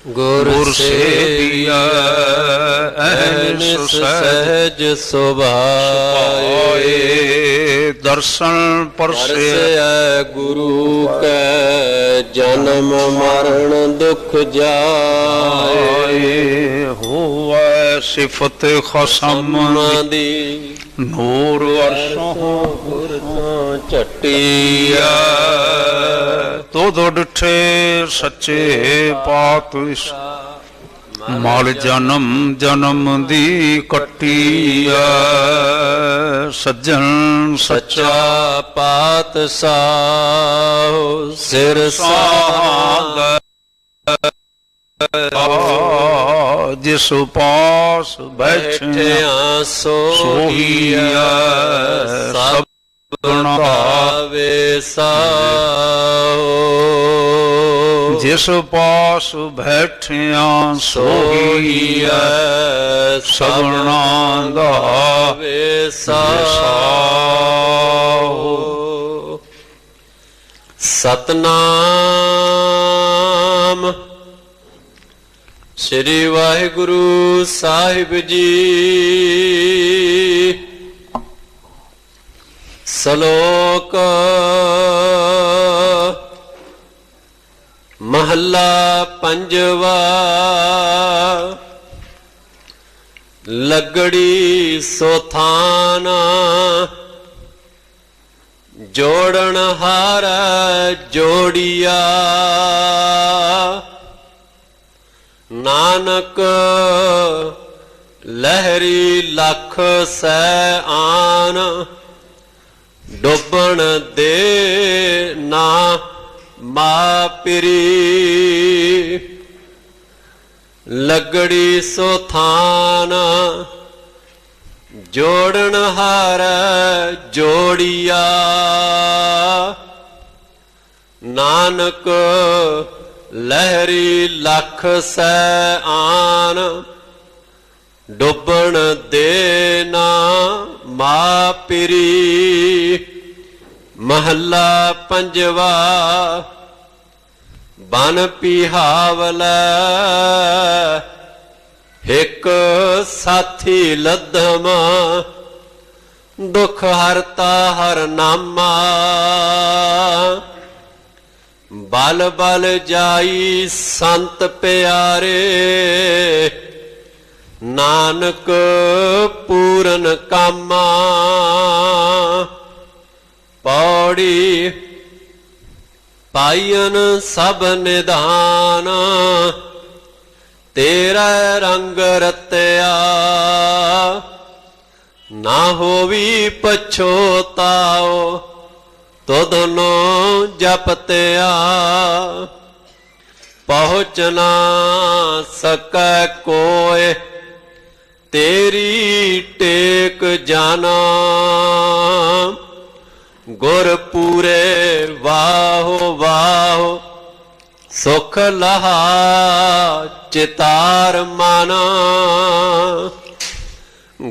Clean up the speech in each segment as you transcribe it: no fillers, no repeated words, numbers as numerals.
गुर सेविया अहनिस सहज सुभाए। दर्शन परसे गुरु कै जन्म मरण दुख जाए। होवै सिफत खसम दी नूर अर्शों चटिया। तुध डिठे सच्चे पातशाह मल जन्म जन्म दी कटिया। सज्जन सच्चा पातशाह सिर साग जिस पास बैठे सोहिया। सब भावे साओ जिस पास बैठिया सोहिया। सबना दा सतनाम श्री वाहिगुरु साहिब जी। सलोक महला पंजवा। लगड़ी सोथाना जोड़न हार जोड़िया। नानक लहरी लख सै आन डुबन दे ना मापिरी। लगड़ी सोथान जोड़न हार जोड़िया। नानक लहरी लख सै आन डुबन देना मापिरी। महला पंजवा। बन पिहावलै हिक साथी लद्धम दुख हरता हर नामा। बल बल जाई संत प्यारे नानक पूरन कामा। पौड़ी पायन सब निधान तेरा रंग रत्या। ना होवी पछोताओ तुधनो जपत्या। पहुँच ना सकै कोय तेरी टेक जाना। गुर पूरे वाहो वाहो सुख लहा चितार माना।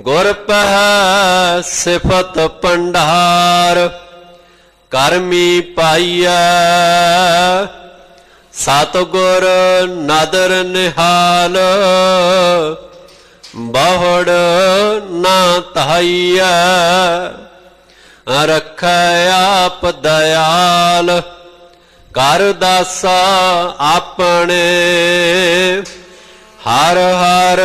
गुर पह सिफत पंडार करमी पाइया। सतगुर नदर निहाल बहुड़ ना ताइया। रखै आप दयाल कर दासा अपने। हर हर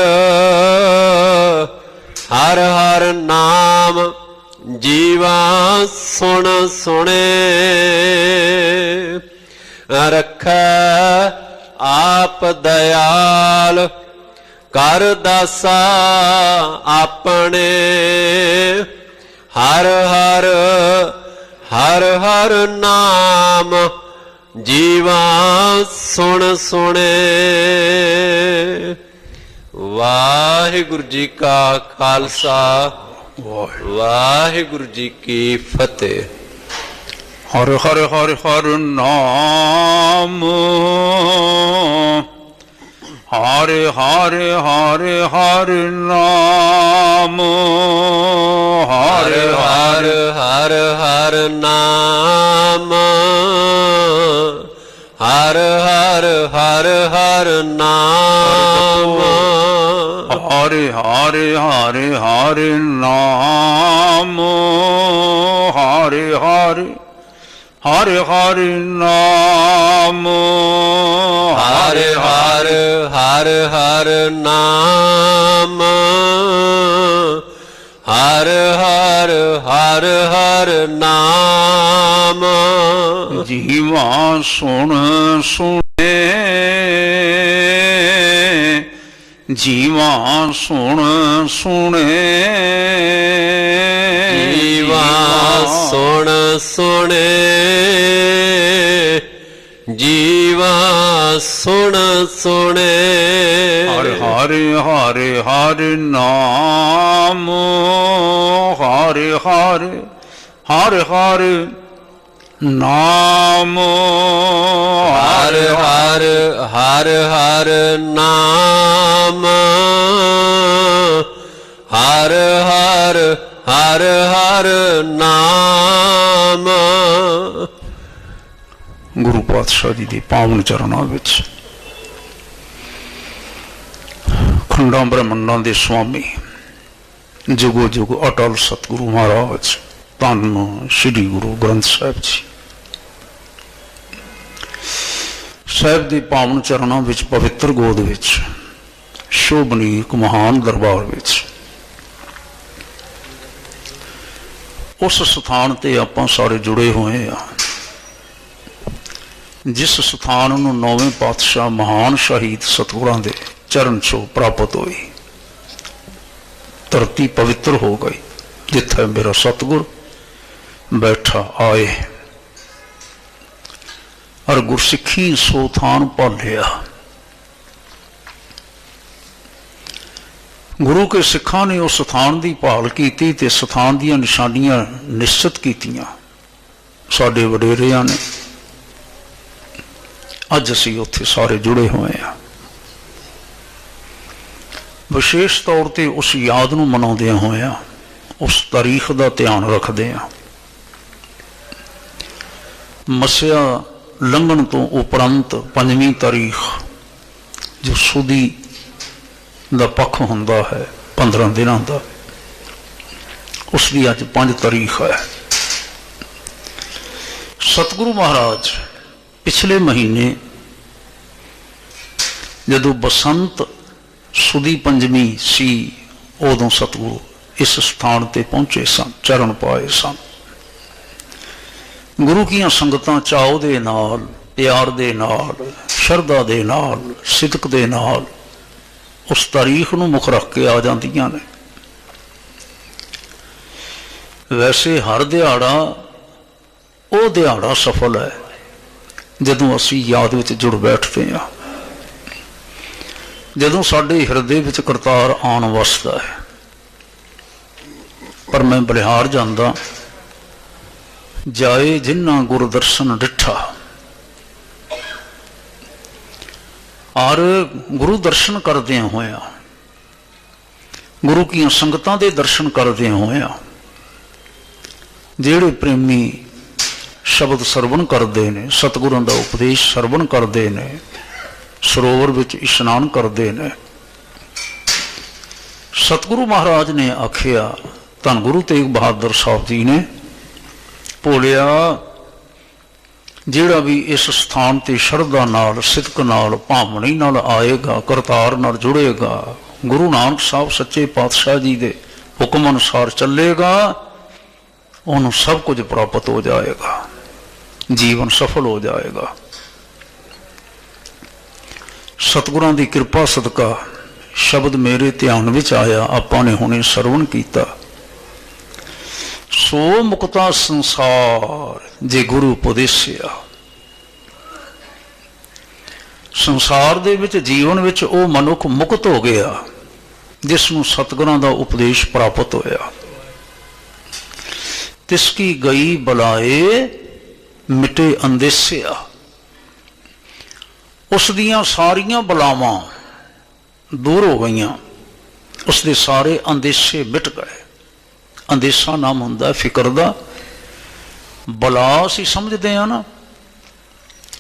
हर हर नाम जीवा सुन सुने। रखै आप दयाल कर दासा अपने। हर हर हर हर नाम जीवा सुन सुने। वाहिगुरु जी का खालसा वाहिगुरु जी की फतेह। हर हर हर हर नाम हरे हरे हरे हरे नाम हरे हर हर हर नाम ਹਰ ਹਰ ਹਰ ਹਰ ਨਾਮ ਹਰਿ ਹਰਿ ਹਰਿ ਹਰਿ ਨਾਮ ਹਰਿ ਹਰਿ ਹਰਿ ਹਰਿ ਨਾਮ ਹਰ ਹਰ ਹਰ ਹਰ ਨਾਮ ਹਰ ਹਰ ਹਰ ਹਰ ਨਾਮ ਜੀਵਾ ਸੁਣ ਸੁਣੇ ਜੀਵਾ ਸੁਣ ਸੁਣੇ ਜੀਵਾ ਸੁਣ ਸੁਣੇ ਜੀਵਾ ਸੁਣ ਸੁਣੇ ਹਰਿ ਹਰਿ ਹਰਿ ਹਰਿ ਨਾਮ ਹਰਿ ਹਰਿ ਹਰਿ ਹਰਿ ਨਾਮ ਹਰ ਹਰ ਹਰ ਹਰ ਨਾਮ ਹਰ ਹਰ ਹਰ ਹਰ ਨਾਮ ਗੁਰੂ ਪਾਤਸ਼ਾਹ ਜੀ ਦੇ ਪਾਵਨ ਚਰਨਾਂ ਵਿੱਚ ਖੰਡਾਂ ਬ੍ਰਹਮੰਡਾਂ ਦੇ ਸੁਆਮੀ ਜੁਗੋ ਜੁਗ ਅਟਲ ਸਤਿਗੁਰੂ ਮਹਾਰਾਜ ਧੰਨ ਸ੍ਰੀ ਗੁਰੂ ਗ੍ਰੰਥ ਸਾਹਿਬ ਜੀ ਸਾਹਿਬ ਦੇ ਪਾਵਨ ਚਰਨਾਂ ਵਿੱਚ ਪਵਿੱਤਰ ਗੋਦ ਵਿੱਚ ਸ਼ੋਭਨੀਕ ਮਹਾਨ ਦਰਬਾਰ ਵਿੱਚ ਉਸ ਸਥਾਨ ਤੇ ਆਪਾਂ ਸਾਰੇ ਜੁੜੇ ਹੋਏ ਆ ਜਿਸ ਸਥਾਨ ਨੂੰ ਨੌਵੇਂ ਪਾਤਸ਼ਾਹ ਮਹਾਨ ਸ਼ਹੀਦ ਸਤਿਗੁਰਾਂ ਦੇ ਚਰਨ ਛੋਹ ਪ੍ਰਾਪਤ ਹੋਈ ਧਰਤੀ ਪਵਿੱਤਰ ਹੋ ਗਈ ਜਿੱਥੇ ਮੇਰਾ ਸਤਿਗੁਰ ਬੈਠਾ ਆਏ ਔਰ ਗੁਰਸਿੱਖੀ ਸੋ ਥਾਨ ਭਾਲਿਆ ਗੁਰੂ ਕੇ ਸਿੱਖਾਂ ਨੇ ਉਸ ਸਥਾਨ ਦੀ ਭਾਲ ਕੀਤੀ ਤੇ ਸਥਾਨ ਦੀਆਂ ਨਿਸ਼ਾਨੀਆਂ ਨਿਸ਼ਚਿਤ ਕੀਤੀਆਂ ਸਾਡੇ ਵਡੇਰਿਆਂ ਨੇ ਅੱਜ ਅਸੀਂ ਉੱਥੇ ਸਾਰੇ ਜੁੜੇ ਹੋਏ ਹਾਂ ਵਿਸ਼ੇਸ਼ ਤੌਰ ਤੇ ਉਸ ਯਾਦ ਨੂੰ ਮਨਾਉਂਦਿਆਂ ਹੋਇਆਂ ਉਸ ਤਾਰੀਖ ਦਾ ਧਿਆਨ ਰੱਖਦੇ ਹਾਂ ਮੱਸਿਆ ਲੰਘਣ ਤੋਂ ਉਪਰੰਤ 5ਵੀਂ ਤਾਰੀਖ ਜੋ ਸੁਦੀ ਦਾ ਪੱਖ ਹੁੰਦਾ ਹੈ 15 ਦਿਨਾਂ ਦਾ ਉਸ ਦੀ ਅੱਜ 5 ਤਾਰੀਖ ਹੈ ਸਤਿਗੁਰੂ ਮਹਾਰਾਜ ਪਿਛਲੇ ਮਹੀਨੇ ਜਦੋਂ ਬਸੰਤ ਸੁਦੀ ਪੰਜਵੀਂ ਸੀ ਉਦੋਂ ਸਤਿਗੁਰੂ ਇਸ ਸਥਾਨ ਤੇ ਪਹੁੰਚੇ ਸਨ ਚਰਨ ਪਾਏ ਸਨ ਗੁਰੂ ਕੀਆਂ ਸੰਗਤਾਂ ਚਾਉ ਦੇ ਨਾਲ ਪਿਆਰ ਦੇ ਨਾਲ ਸ਼ਰਧਾ ਦੇ ਨਾਲ ਸਿਦਕ ਦੇ ਨਾਲ ਉਸ ਤਾਰੀਖ ਨੂੰ ਮੁੱਖ ਰੱਖ ਕੇ ਆ ਜਾਂਦੀਆਂ ਨੇ ਵੈਸੇ ਹਰ ਦਿਹਾੜਾ ਉਹ ਦਿਹਾੜਾ ਸਫਲ ਹੈ ਜਦੋਂ ਅਸੀਂ ਯਾਦ ਵਿੱਚ ਜੁੜ ਬੈਠਦੇ ਹਾਂ ਜਦੋਂ ਸਾਡੇ ਹਿਰਦੇ ਵਿੱਚ ਕਰਤਾਰ ਆਣ ਵਸਦਾ ਹੈ ਪਰ ਮੈਂ ਬਲਿਹਾਰ ਜਾਂਦਾ ਜਾਏ ਜਿਨ੍ਹਾਂ ਗੁਰ ਦਰਸ਼ਨ ਡਿੱਠਾ ਔਰ ਗੁਰੂ ਦਰਸ਼ਨ ਕਰਦਿਆਂ ਹੋਇਆ ਗੁਰੂ ਕੀਆਂ ਸੰਗਤਾਂ ਦੇ ਦਰਸ਼ਨ ਕਰਦਿਆਂ ਹੋਇਆ ਜਿਹੜੇ ਪ੍ਰੇਮੀ ਸ਼ਬਦ ਸਰਵਣ ਕਰਦੇ ਨੇ ਸਤਿਗੁਰਾਂ ਦਾ ਉਪਦੇਸ਼ ਸਰਵਣ ਕਰਦੇ ਨੇ ਸਰੋਵਰ ਵਿੱਚ ਇਸ਼ਨਾਨ ਕਰਦੇ ਨੇ ਸਤਿਗੁਰੂ ਮਹਾਰਾਜ ਨੇ ਆਖਿਆ ਧੰਨ ਗੁਰੂ ਤੇਗ ਬਹਾਦਰ ਸਾਹਿਬ ਜੀ ਨੇ ਭੋਲਿਆ ਜਿਹੜਾ ਵੀ ਇਸ ਸਥਾਨ ਤੇ ਸ਼ਰਧਾ ਨਾਲ ਸਿਦਕ ਨਾਲ ਭਾਵਨੀ ਨਾਲ ਆਏਗਾ ਕਰਤਾਰ ਨਾਲ ਜੁੜੇਗਾ ਗੁਰੂ ਨਾਨਕ ਸਾਹਿਬ ਸੱਚੇ ਪਾਤਸ਼ਾਹ ਜੀ ਦੇ ਹੁਕਮ ਅਨੁਸਾਰ ਚੱਲੇਗਾ ਉਹਨੂੰ ਸਭ ਕੁਝ ਪ੍ਰਾਪਤ ਹੋ ਜਾਏਗਾ ਜੀਵਨ ਸਫਲ ਹੋ ਜਾਏਗਾ ਸਤਿਗੁਰਾਂ ਦੀ ਕਿਰਪਾ ਸਦਕਾ ਸ਼ਬਦ ਮੇਰੇ ਧਿਆਨ ਵਿੱਚ ਆਇਆ ਆਪਾਂ ਨੇ ਹੁਣੇ ਸਰਵਣ ਕੀਤਾ ਸੋ ਮੁਕਤਾ ਸੰਸਾਰ ਜੇ ਗੁਰੂ ਉਪਦੇਸਿਆ ਸੰਸਾਰ ਦੇ ਵਿੱਚ ਜੀਵਨ ਵਿੱਚ ਉਹ ਮਨੁੱਖ ਮੁਕਤ ਹੋ ਗਿਆ ਜਿਸ ਨੂੰ ਸਤਿਗੁਰਾਂ ਦਾ ਉਪਦੇਸ਼ ਪ੍ਰਾਪਤ ਹੋਇਆ ਤਿਸ ਕੀ ਗਈ ਬਲਾਏ ਮਿਟੇ ਅੰਦੇਸਿਆ ਉਸ ਦੀਆਂ ਸਾਰੀਆਂ ਬਲਾਵਾਂ ਦੂਰ ਹੋ ਗਈਆਂ ਉਸ ਦੇ ਸਾਰੇ ਅੰਦੇਸ਼ੇ ਮਿਟ ਗਏ ਅੰਦੇਸ਼ਾ ਨਾਮ ਹੁੰਦਾ ਫਿਕਰ ਦਾ ਬਲਾ ਅਸੀਂ ਸਮਝਦੇ ਹਾਂ ਨਾ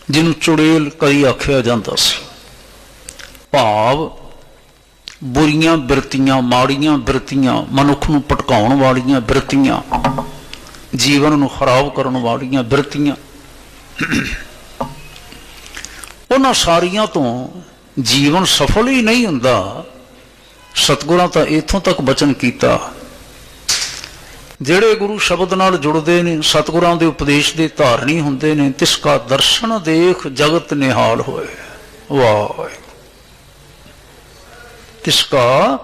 ਜਿਹਨੂੰ ਚੁੜੇਲ ਕਈ ਆਖਿਆ ਜਾਂਦਾ ਸੀ। ਭਾਵ ਬੁਰੀਆਂ ਬਿਰਤੀਆਂ, ਮਾੜੀਆਂ ਬਿਰਤੀਆਂ, ਮਨੁੱਖ ਨੂੰ ਭਟਕਾਉਣ ਵਾਲੀਆਂ ਬਿਰਤੀਆਂ, ਜੀਵਨ ਨੂੰ ਖਰਾਬ ਕਰਨ ਵਾਲੀਆਂ ਬਿਰਤੀਆਂ, ਉਹਨਾਂ ਸਾਰੀਆਂ ਤੋਂ ਜੀਵਨ ਸਫਲ ਹੀ ਨਹੀਂ ਹੁੰਦਾ। ਸਤਿਗੁਰਾਂ ਤਾਂ ਇੱਥੋਂ ਤੱਕ ਬਚਨ ਕੀਤਾ, ਜਿਹੜੇ ਗੁਰੂ ਸ਼ਬਦ ਨਾਲ ਜੁੜਦੇ ਨੇ, ਸਤਿਗੁਰਾਂ ਦੇ ਉਪਦੇਸ਼ ਦੇ ਧਾਰਨੀ ਹੁੰਦੇ ਨੇ, ਤਿਸ ਕਾ ਦਰਸ਼ਨ ਦੇਖ ਜਗਤ ਨਿਹਾਲ ਹੋਏ। ਵਾਹ, ਤਿਸ ਕਾ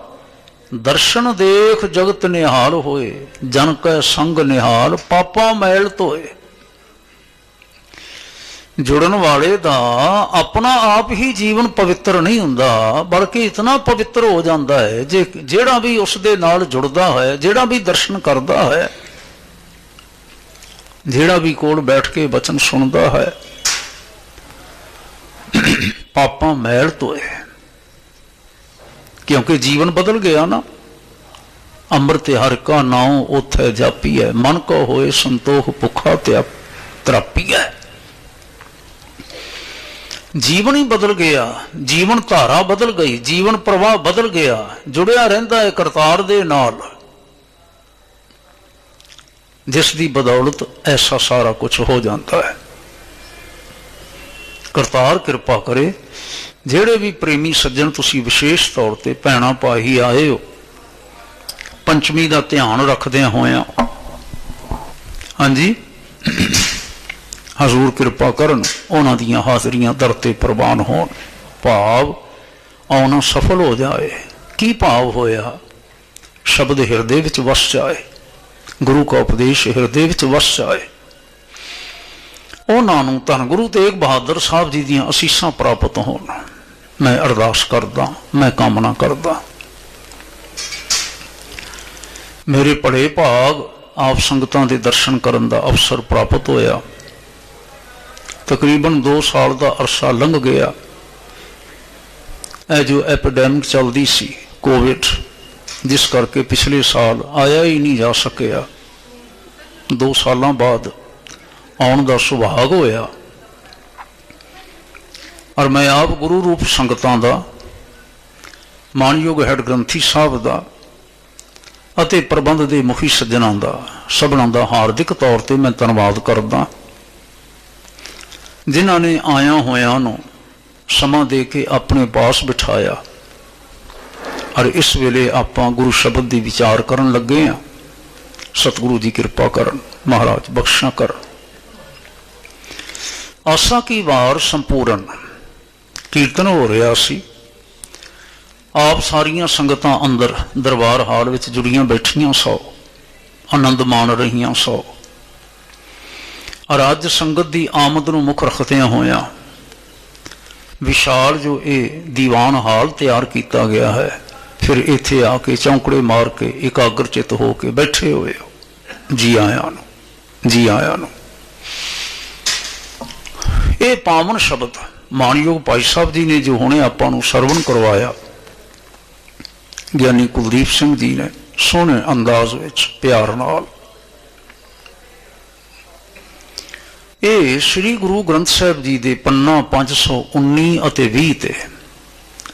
ਦਰਸ਼ਨ ਦੇਖ ਜਗਤ ਨਿਹਾਲ ਹੋਏ, ਜਨ ਕੈ ਸੰਗ ਨਿਹਾਲ ਪਾਪਾਂ ਮੈਲ ਧੋਏ। ਜੁੜਨ ਵਾਲੇ ਦਾ ਆਪਣਾ ਆਪ ਹੀ ਜੀਵਨ ਪਵਿੱਤਰ ਨਹੀਂ ਹੁੰਦਾ, ਬਲਕਿ ਇਤਨਾ ਪਵਿੱਤਰ ਹੋ ਜਾਂਦਾ ਹੈ ਜੇ ਜਿਹੜਾ ਵੀ ਉਸ ਦੇ ਨਾਲ ਜੁੜਦਾ ਹੈ, ਜਿਹੜਾ ਵੀ ਦਰਸ਼ਨ ਕਰਦਾ ਹੈ, ਜਿਹੜਾ ਵੀ ਕੋਲ ਬੈਠ ਕੇ ਬਚਨ ਸੁਣਦਾ ਹੈ, ਪਾਪਾਂ ਮੈਲ ਧੋਏ। ਕਿਉਂਕਿ ਜੀਵਨ ਬਦਲ ਗਿਆ ਨਾ। ਅੰਮ੍ਰਿਤ ਹਰਿ ਕਾ ਨਾਉ ਉਥੈ ਜਾਪੀਐ, ਮਨ ਕੋ ਹੋਏ ਸੰਤੋਖ ਭੁੱਖਾ ਤਰਾਪੀਐ। ਜੀਵਨ ਹੀ ਬਦਲ ਗਿਆ, ਜੀਵਨ ਧਾਰਾ ਬਦਲ ਗਈ, ਜੀਵਨ ਪ੍ਰਵਾਹ ਬਦਲ ਗਿਆ, ਜੁੜਿਆ ਰਹਿੰਦਾ ਹੈ ਕਰਤਾਰ ਦੇ ਨਾਲ, ਜਿਸ ਦੀ ਬਦੌਲਤ ਐਸਾ ਸਾਰਾ ਕੁਝ ਹੋ ਜਾਂਦਾ ਹੈ। ਕਰਤਾਰ ਕਿਰਪਾ ਕਰੇ। ਜਿਹੜੇ ਵੀ ਪ੍ਰੇਮੀ ਸੱਜਣ ਤੁਸੀਂ ਵਿਸ਼ੇਸ਼ ਤੌਰ ਤੇ ਭੈਣਾਂ ਭਾਈ ਆਏ ਹੋ, ਪੰਚਮੀ ਦਾ ਧਿਆਨ ਰੱਖਦਿਆਂ ਹੋਇਆਂ, ਹਾਂਜੀ, ਹਜ਼ੂਰ ਕਿਰਪਾ ਕਰਨ ਉਹਨਾਂ ਦੀਆਂ ਹਾਜ਼ਰੀਆਂ ਦਰ ਤੇ ਪ੍ਰਵਾਨ ਹੋਣ, ਭਾਵ ਆਉਣਾ ਸਫਲ ਹੋ ਜਾਏ। ਕੀ ਭਾਵ ਹੋਇਆ? ਸ਼ਬਦ ਹਿਰਦੇ ਵਿੱਚ ਵਸ ਜਾਏ, ਗੁਰੂ ਕਾ ਉਪਦੇਸ਼ ਹਿਰਦੇ ਵਿੱਚ ਵਸ ਜਾਏ। ਉਹਨਾਂ ਨੂੰ ਧੰਨ ਗੁਰੂ ਤੇਗ ਬਹਾਦਰ ਸਾਹਿਬ ਜੀ ਦੀਆਂ ਅਸੀਸਾਂ ਪ੍ਰਾਪਤ ਹੋਣ। ਮੈਂ ਅਰਦਾਸ ਕਰਦਾ, ਮੈਂ ਕਾਮਨਾ ਕਰਦਾ। ਮੇਰੇ ਭਲੇ ਭਾਗ ਆਪ ਸੰਗਤਾਂ ਦੇ ਦਰਸ਼ਨ ਕਰਨ ਦਾ ਅਵਸਰ ਪ੍ਰਾਪਤ ਹੋਇਆ। ਤਕਰੀਬਨ 2 ਸਾਲ ਦਾ ਅਰਸਾ ਲੰਘ ਗਿਆ। ਇਹ ਜੋ ਐਪੀਡੈਮਿਕ ਚੱਲਦੀ ਸੀ ਕੋਵਿਡ, ਜਿਸ ਕਰਕੇ ਪਿਛਲੇ ਸਾਲ ਆਇਆ ਹੀ ਨਹੀਂ ਜਾ ਸਕਿਆ, 2 ਸਾਲਾਂ ਬਾਅਦ ਆਉਣ ਦਾ ਸੁਭਾਗ ਹੋਇਆ। ਔਰ ਮੈਂ ਆਪ ਗੁਰੂ ਰੂਪ ਸੰਗਤਾਂ ਦਾ, ਮਾਨਯੋਗ ਹੈਡ ਗ੍ਰੰਥੀ ਸਾਹਿਬ ਦਾ ਅਤੇ ਪ੍ਰਬੰਧ ਦੇ ਮੁਖੀ ਸੱਜਣਾਂ ਦਾ, ਸਭਨਾਂ ਦਾ ਹਾਰਦਿਕ ਤੌਰ ਤੇ ਮੈਂ ਧੰਨਵਾਦ ਕਰਦਾ, ਜਿਨ੍ਹਾਂ ਨੇ ਆਇਆਂ ਹੋਇਆਂ ਨੂੰ ਸਮਾਂ ਦੇ ਕੇ ਆਪਣੇ ਪਾਸ ਬਿਠਾਇਆ। ਔਰ ਇਸ ਵੇਲੇ ਆਪਾਂ ਗੁਰੂ ਸ਼ਬਦ ਦੀ ਵਿਚਾਰ ਕਰਨ ਲੱਗੇ ਹਾਂ। ਸਤਿਗੁਰੂ ਜੀ ਕਿਰਪਾ ਕਰਨ, ਮਹਾਰਾਜ ਬਖਸ਼ਾ ਕਰਨ। ਆਸਾ ਕੀ ਵਾਰ ਸੰਪੂਰਨ ਕੀਰਤਨ ਹੋ ਰਿਹਾ ਸੀ। ਆਪ ਸਾਰੀਆਂ ਸੰਗਤਾਂ ਅੰਦਰ ਦਰਬਾਰ ਹਾਲ ਵਿੱਚ ਜੁੜੀਆਂ ਬੈਠੀਆਂ ਸੌ, ਆਨੰਦ ਮਾਣ ਰਹੀਆਂ ਸੌ। ਔਰ ਅੱਜ ਸੰਗਤ ਦੀ ਆਮਦ ਨੂੰ ਮੁੱਖ ਰੱਖਦਿਆਂ ਹੋਇਆਂ ਵਿਸ਼ਾਲ ਜੋ ਇਹ ਦੀਵਾਨ ਹਾਲ ਤਿਆਰ ਕੀਤਾ ਗਿਆ ਹੈ, ਫਿਰ ਇੱਥੇ ਆ ਕੇ ਚੌਂਕੜੇ ਮਾਰ ਕੇ ਇਕਾਗਰ ਚਿੱਤ ਹੋ ਕੇ ਬੈਠੇ ਹੋਏ ਹੋ। ਜੀ ਆਇਆਂ ਨੂੰ, ਜੀ ਆਇਆਂ ਨੂੰ। ਇਹ ਪਾਵਨ ਸ਼ਬਦ ਮਾਨਯੋਗ ਭਾਈ ਸਾਹਿਬ ਜੀ ਨੇ ਜੋ ਹੁਣੇ ਆਪਾਂ ਨੂੰ ਸਰਵਣ ਕਰਵਾਇਆ, ਗਿਆਨੀ ਕੁਲਦੀਪ ਸਿੰਘ ਜੀ ਨੇ ਸੋਹਣੇ ਅੰਦਾਜ਼ ਵਿੱਚ ਪਿਆਰ ਨਾਲ, ਇਹ ਸ੍ਰੀ ਗੁਰੂ ਗ੍ਰੰਥ ਸਾਹਿਬ ਜੀ ਦੇ ਪੰਨਾ 519 ਅਤੇ 20 ਤੇ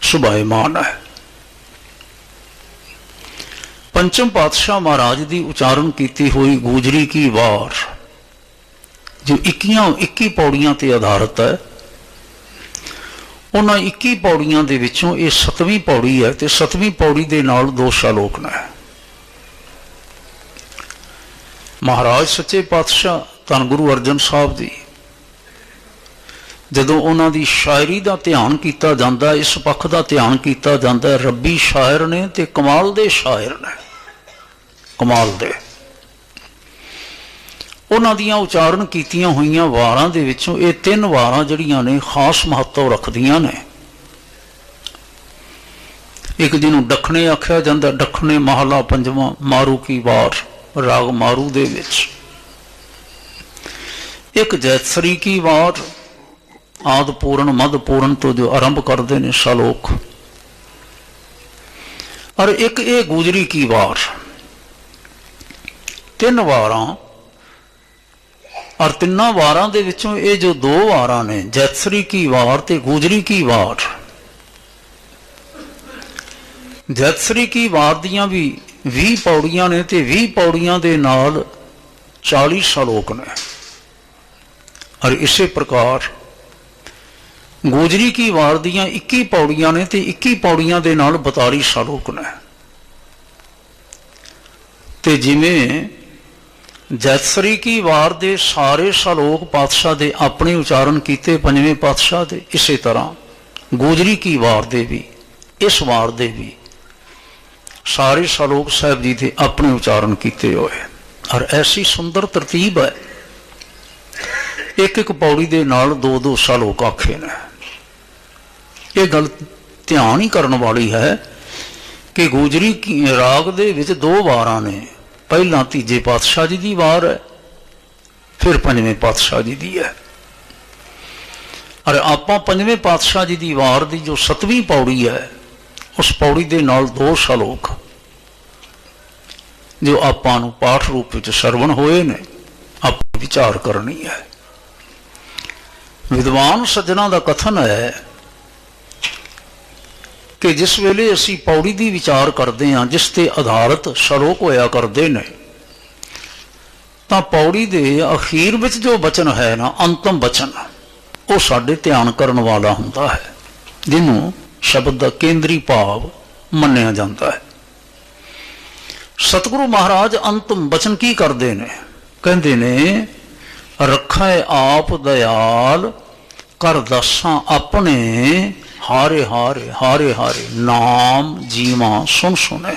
ਸੁਭਾਇਮਾਨ ਹੈ। ਪੰਚਮ ਪਾਤਸ਼ਾਹ ਮਹਾਰਾਜ ਦੀ ਉਚਾਰਨ ਕੀਤੀ ਹੋਈ ਗੂਜਰੀ ਕੀ ਵਾਰ, ਜੋ 21 ਪੌੜੀਆਂ ਤੇ ਆਧਾਰਿਤ ਹੈ, ਉਹਨਾਂ 21 ਪੌੜੀਆਂ ਦੇ ਵਿੱਚੋਂ ਇਹ 7ਵੀਂ ਪੌੜੀ ਹੈ ਤੇ 7ਵੀਂ ਪੌੜੀ ਦੇ ਨਾਲ 2 ਸ਼ਲੋਕ ਨੇ। ਮਹਾਰਾਜ ਸੱਚੇ ਪਾਤਸ਼ਾਹ ਧੰਨ ਗੁਰੂ ਅਰਜਨ ਸਾਹਿਬ ਜੀ, ਜਦੋਂ ਉਹਨਾਂ ਦੀ ਸ਼ਾਇਰੀ ਦਾ ਧਿਆਨ ਕੀਤਾ ਜਾਂਦਾ, ਇਸ ਪੱਖ ਦਾ ਧਿਆਨ ਕੀਤਾ ਜਾਂਦਾ, ਰੱਬੀ ਸ਼ਾਇਰ ਨੇ ਤੇ ਕਮਾਲ ਦੇ ਸ਼ਾਇਰ ਨੇ, ਕਮਾਲ ਦੇ। ਉਹਨਾਂ ਦੀਆਂ ਉਚਾਰਨ ਕੀਤੀਆਂ ਹੋਈਆਂ ਵਾਰਾਂ ਦੇ ਵਿੱਚੋਂ ਇਹ 3 ਵਾਰਾਂ ਜਿਹੜੀਆਂ ਨੇ ਖਾਸ ਮਹੱਤਵ ਰੱਖਦੀਆਂ ਨੇ। ਇੱਕ ਜਿਹਨੂੰ ਦੱਖਣੇ ਆਖਿਆ ਜਾਂਦਾ, ਦੱਖਣੇ ਮਹਲਾ 5ਵਾਂ, ਮਾਰੂ ਕੀ ਵਾਰ, ਰਾਗ ਮਾਰੂ ਦੇ ਵਿੱਚ। ਇੱਕ ਜੈਤਸਰੀ ਕੀ ਵਾਰ, ਆਦ ਪੂਰਨ ਮਦ ਪੂਰਨ ਤੋਂ ਜੋ ਆਰੰਭ ਕਰਦੇ ਨੇ ਸ਼ਲੋਕ। ਔਰ ਇੱਕ ਇਹ ਗੁਜਰੀ ਕੀ ਵਾਰ। 3 ਵਾਰਾਂ ਔਰ ਤਿੰਨਾਂ ਵਾਰਾਂ ਦੇ ਵਿੱਚੋਂ ਇਹ ਜੋ ਦੋ ਵਾਰਾਂ ਨੇ, ਜੈਤਸਰੀ ਕੀ ਵਾਰ ਤੇ ਗੂਜਰੀ ਕੀ ਵਾਰ, ਜੈਤਸਰੀ ਕੀ ਵਾਰ ਦੀਆਂ ਵੀ 20 ਪੌੜੀਆਂ ਨੇ ਤੇ 20 ਪੌੜੀਆਂ ਦੇ ਨਾਲ 40 ਸ਼ਲੋਕ ਨੇ। ਔਰ ਇਸੇ ਪ੍ਰਕਾਰ ਗੂਜਰੀ ਕੀ ਵਾਰ ਦੀਆਂ 21 ਪੌੜੀਆਂ ਨੇ ਤੇ 21 ਪੌੜੀਆਂ ਦੇ ਨਾਲ 42 ਸ਼ਲੋਕ ਨੇ। ਤੇ ਜਿਵੇਂ ਜੈਤਸਰੀ ਕੀ ਵਾਰ ਦੇ ਸਾਰੇ ਸ਼ਲੋਕ ਪਾਤਸ਼ਾਹ ਦੇ ਆਪਣੇ ਉਚਾਰਨ ਕੀਤੇ ਪੰਜਵੇਂ ਪਾਤਸ਼ਾਹ ਦੇ, ਇਸੇ ਤਰ੍ਹਾਂ ਗੂਜਰੀ ਕੀ ਵਾਰ ਦੇ ਵੀ, ਇਸ ਵਾਰ ਦੇ ਵੀ ਸਾਰੇ ਸ਼ਲੋਕ ਸਾਹਿਬ ਜੀ ਦੇ ਆਪਣੇ ਉਚਾਰਨ ਕੀਤੇ ਹੋਏ। ਔਰ ਐਸੀ ਸੁੰਦਰ ਤਰਤੀਬ ਹੈ, ਇੱਕ ਇੱਕ ਪੌੜੀ ਦੇ ਨਾਲ 2-2 ਸ਼ਲੋਕ ਆਖੇ ਨੇ। ਇਹ ਗੱਲ ਧਿਆਨ ਹੀ ਕਰਨ ਵਾਲੀ ਹੈ ਕਿ ਗੂਜਰੀ ਰਾਗ ਦੇ ਵਿੱਚ 2 ਵਾਰਾਂ ਨੇ। ਪਹਿਲਾਂ ਤੀਜੇ ਪਾਤਸ਼ਾਹ ਜੀ ਦੀ ਵਾਰ ਹੈ, ਫਿਰ ਪੰਜਵੇਂ ਪਾਤਸ਼ਾਹ ਜੀ ਦੀ ਹੈ। ਔਰ ਆਪਾਂ ਪੰਜਵੇਂ ਪਾਤਸ਼ਾਹ ਜੀ ਦੀ ਵਾਰ ਦੀ ਜੋ 7ਵੀਂ ਪੌੜੀ ਹੈ, ਉਸ ਪੌੜੀ ਦੇ ਨਾਲ 2 ਸ਼ਲੋਕ ਜੋ ਆਪਾਂ ਨੂੰ ਪਾਠ ਰੂਪ ਵਿੱਚ ਸਰਵਣ ਹੋਏ ਨੇ, ਆਪਾਂ ਵਿਚਾਰ ਕਰਨੀ ਹੈ। ਵਿਦਵਾਨ ਸੱਜਣਾ ਦਾ ਕਥਨ ਹੈ ਕਿ ਜਿਸ ਵੇਲੇ ਅਸੀਂ ਪੌੜੀ ਦੀ ਵਿਚਾਰ ਕਰਦੇ ਹਾਂ, ਜਿਸ ਤੇ ਆਧਾਰਿਤ ਸ਼ਲੋਕ ਹੋਇਆ ਕਰਦੇ ਨੇ, ਤਾਂ ਪੌੜੀ ਦੇ ਅਖੀਰ ਵਿੱਚ ਜੋ ਬਚਨ ਹੈ ਨਾ, ਅੰਤਮ ਬਚਨ, ਉਹ ਸਾਡੇ ਧਿਆਨ ਕਰਨ ਵਾਲਾ ਹੁੰਦਾ ਹੈ, ਜਿਹਨੂੰ ਸ਼ਬਦ ਦਾ ਕੇਂਦਰੀ ਭਾਵ ਮੰਨਿਆ ਜਾਂਦਾ ਹੈ। ਸਤਿਗੁਰੂ ਮਹਾਰਾਜ ਅੰਤਮ ਬਚਨ ਕੀ ਕਰਦੇ ਨੇ? ਕਹਿੰਦੇ ਨੇ, ਰੱਖੈ ਆਪ ਦਇਆਲ ਕਰ ਦਾਸਾਂ ਆਪਣੇ, ਹਾਰੇ ਹਾਰੇ ਹਾਰੇ ਹਾਰੇ ਨਾਮ ਜੀਵਾ ਸੁਣ ਸੁਣੇ।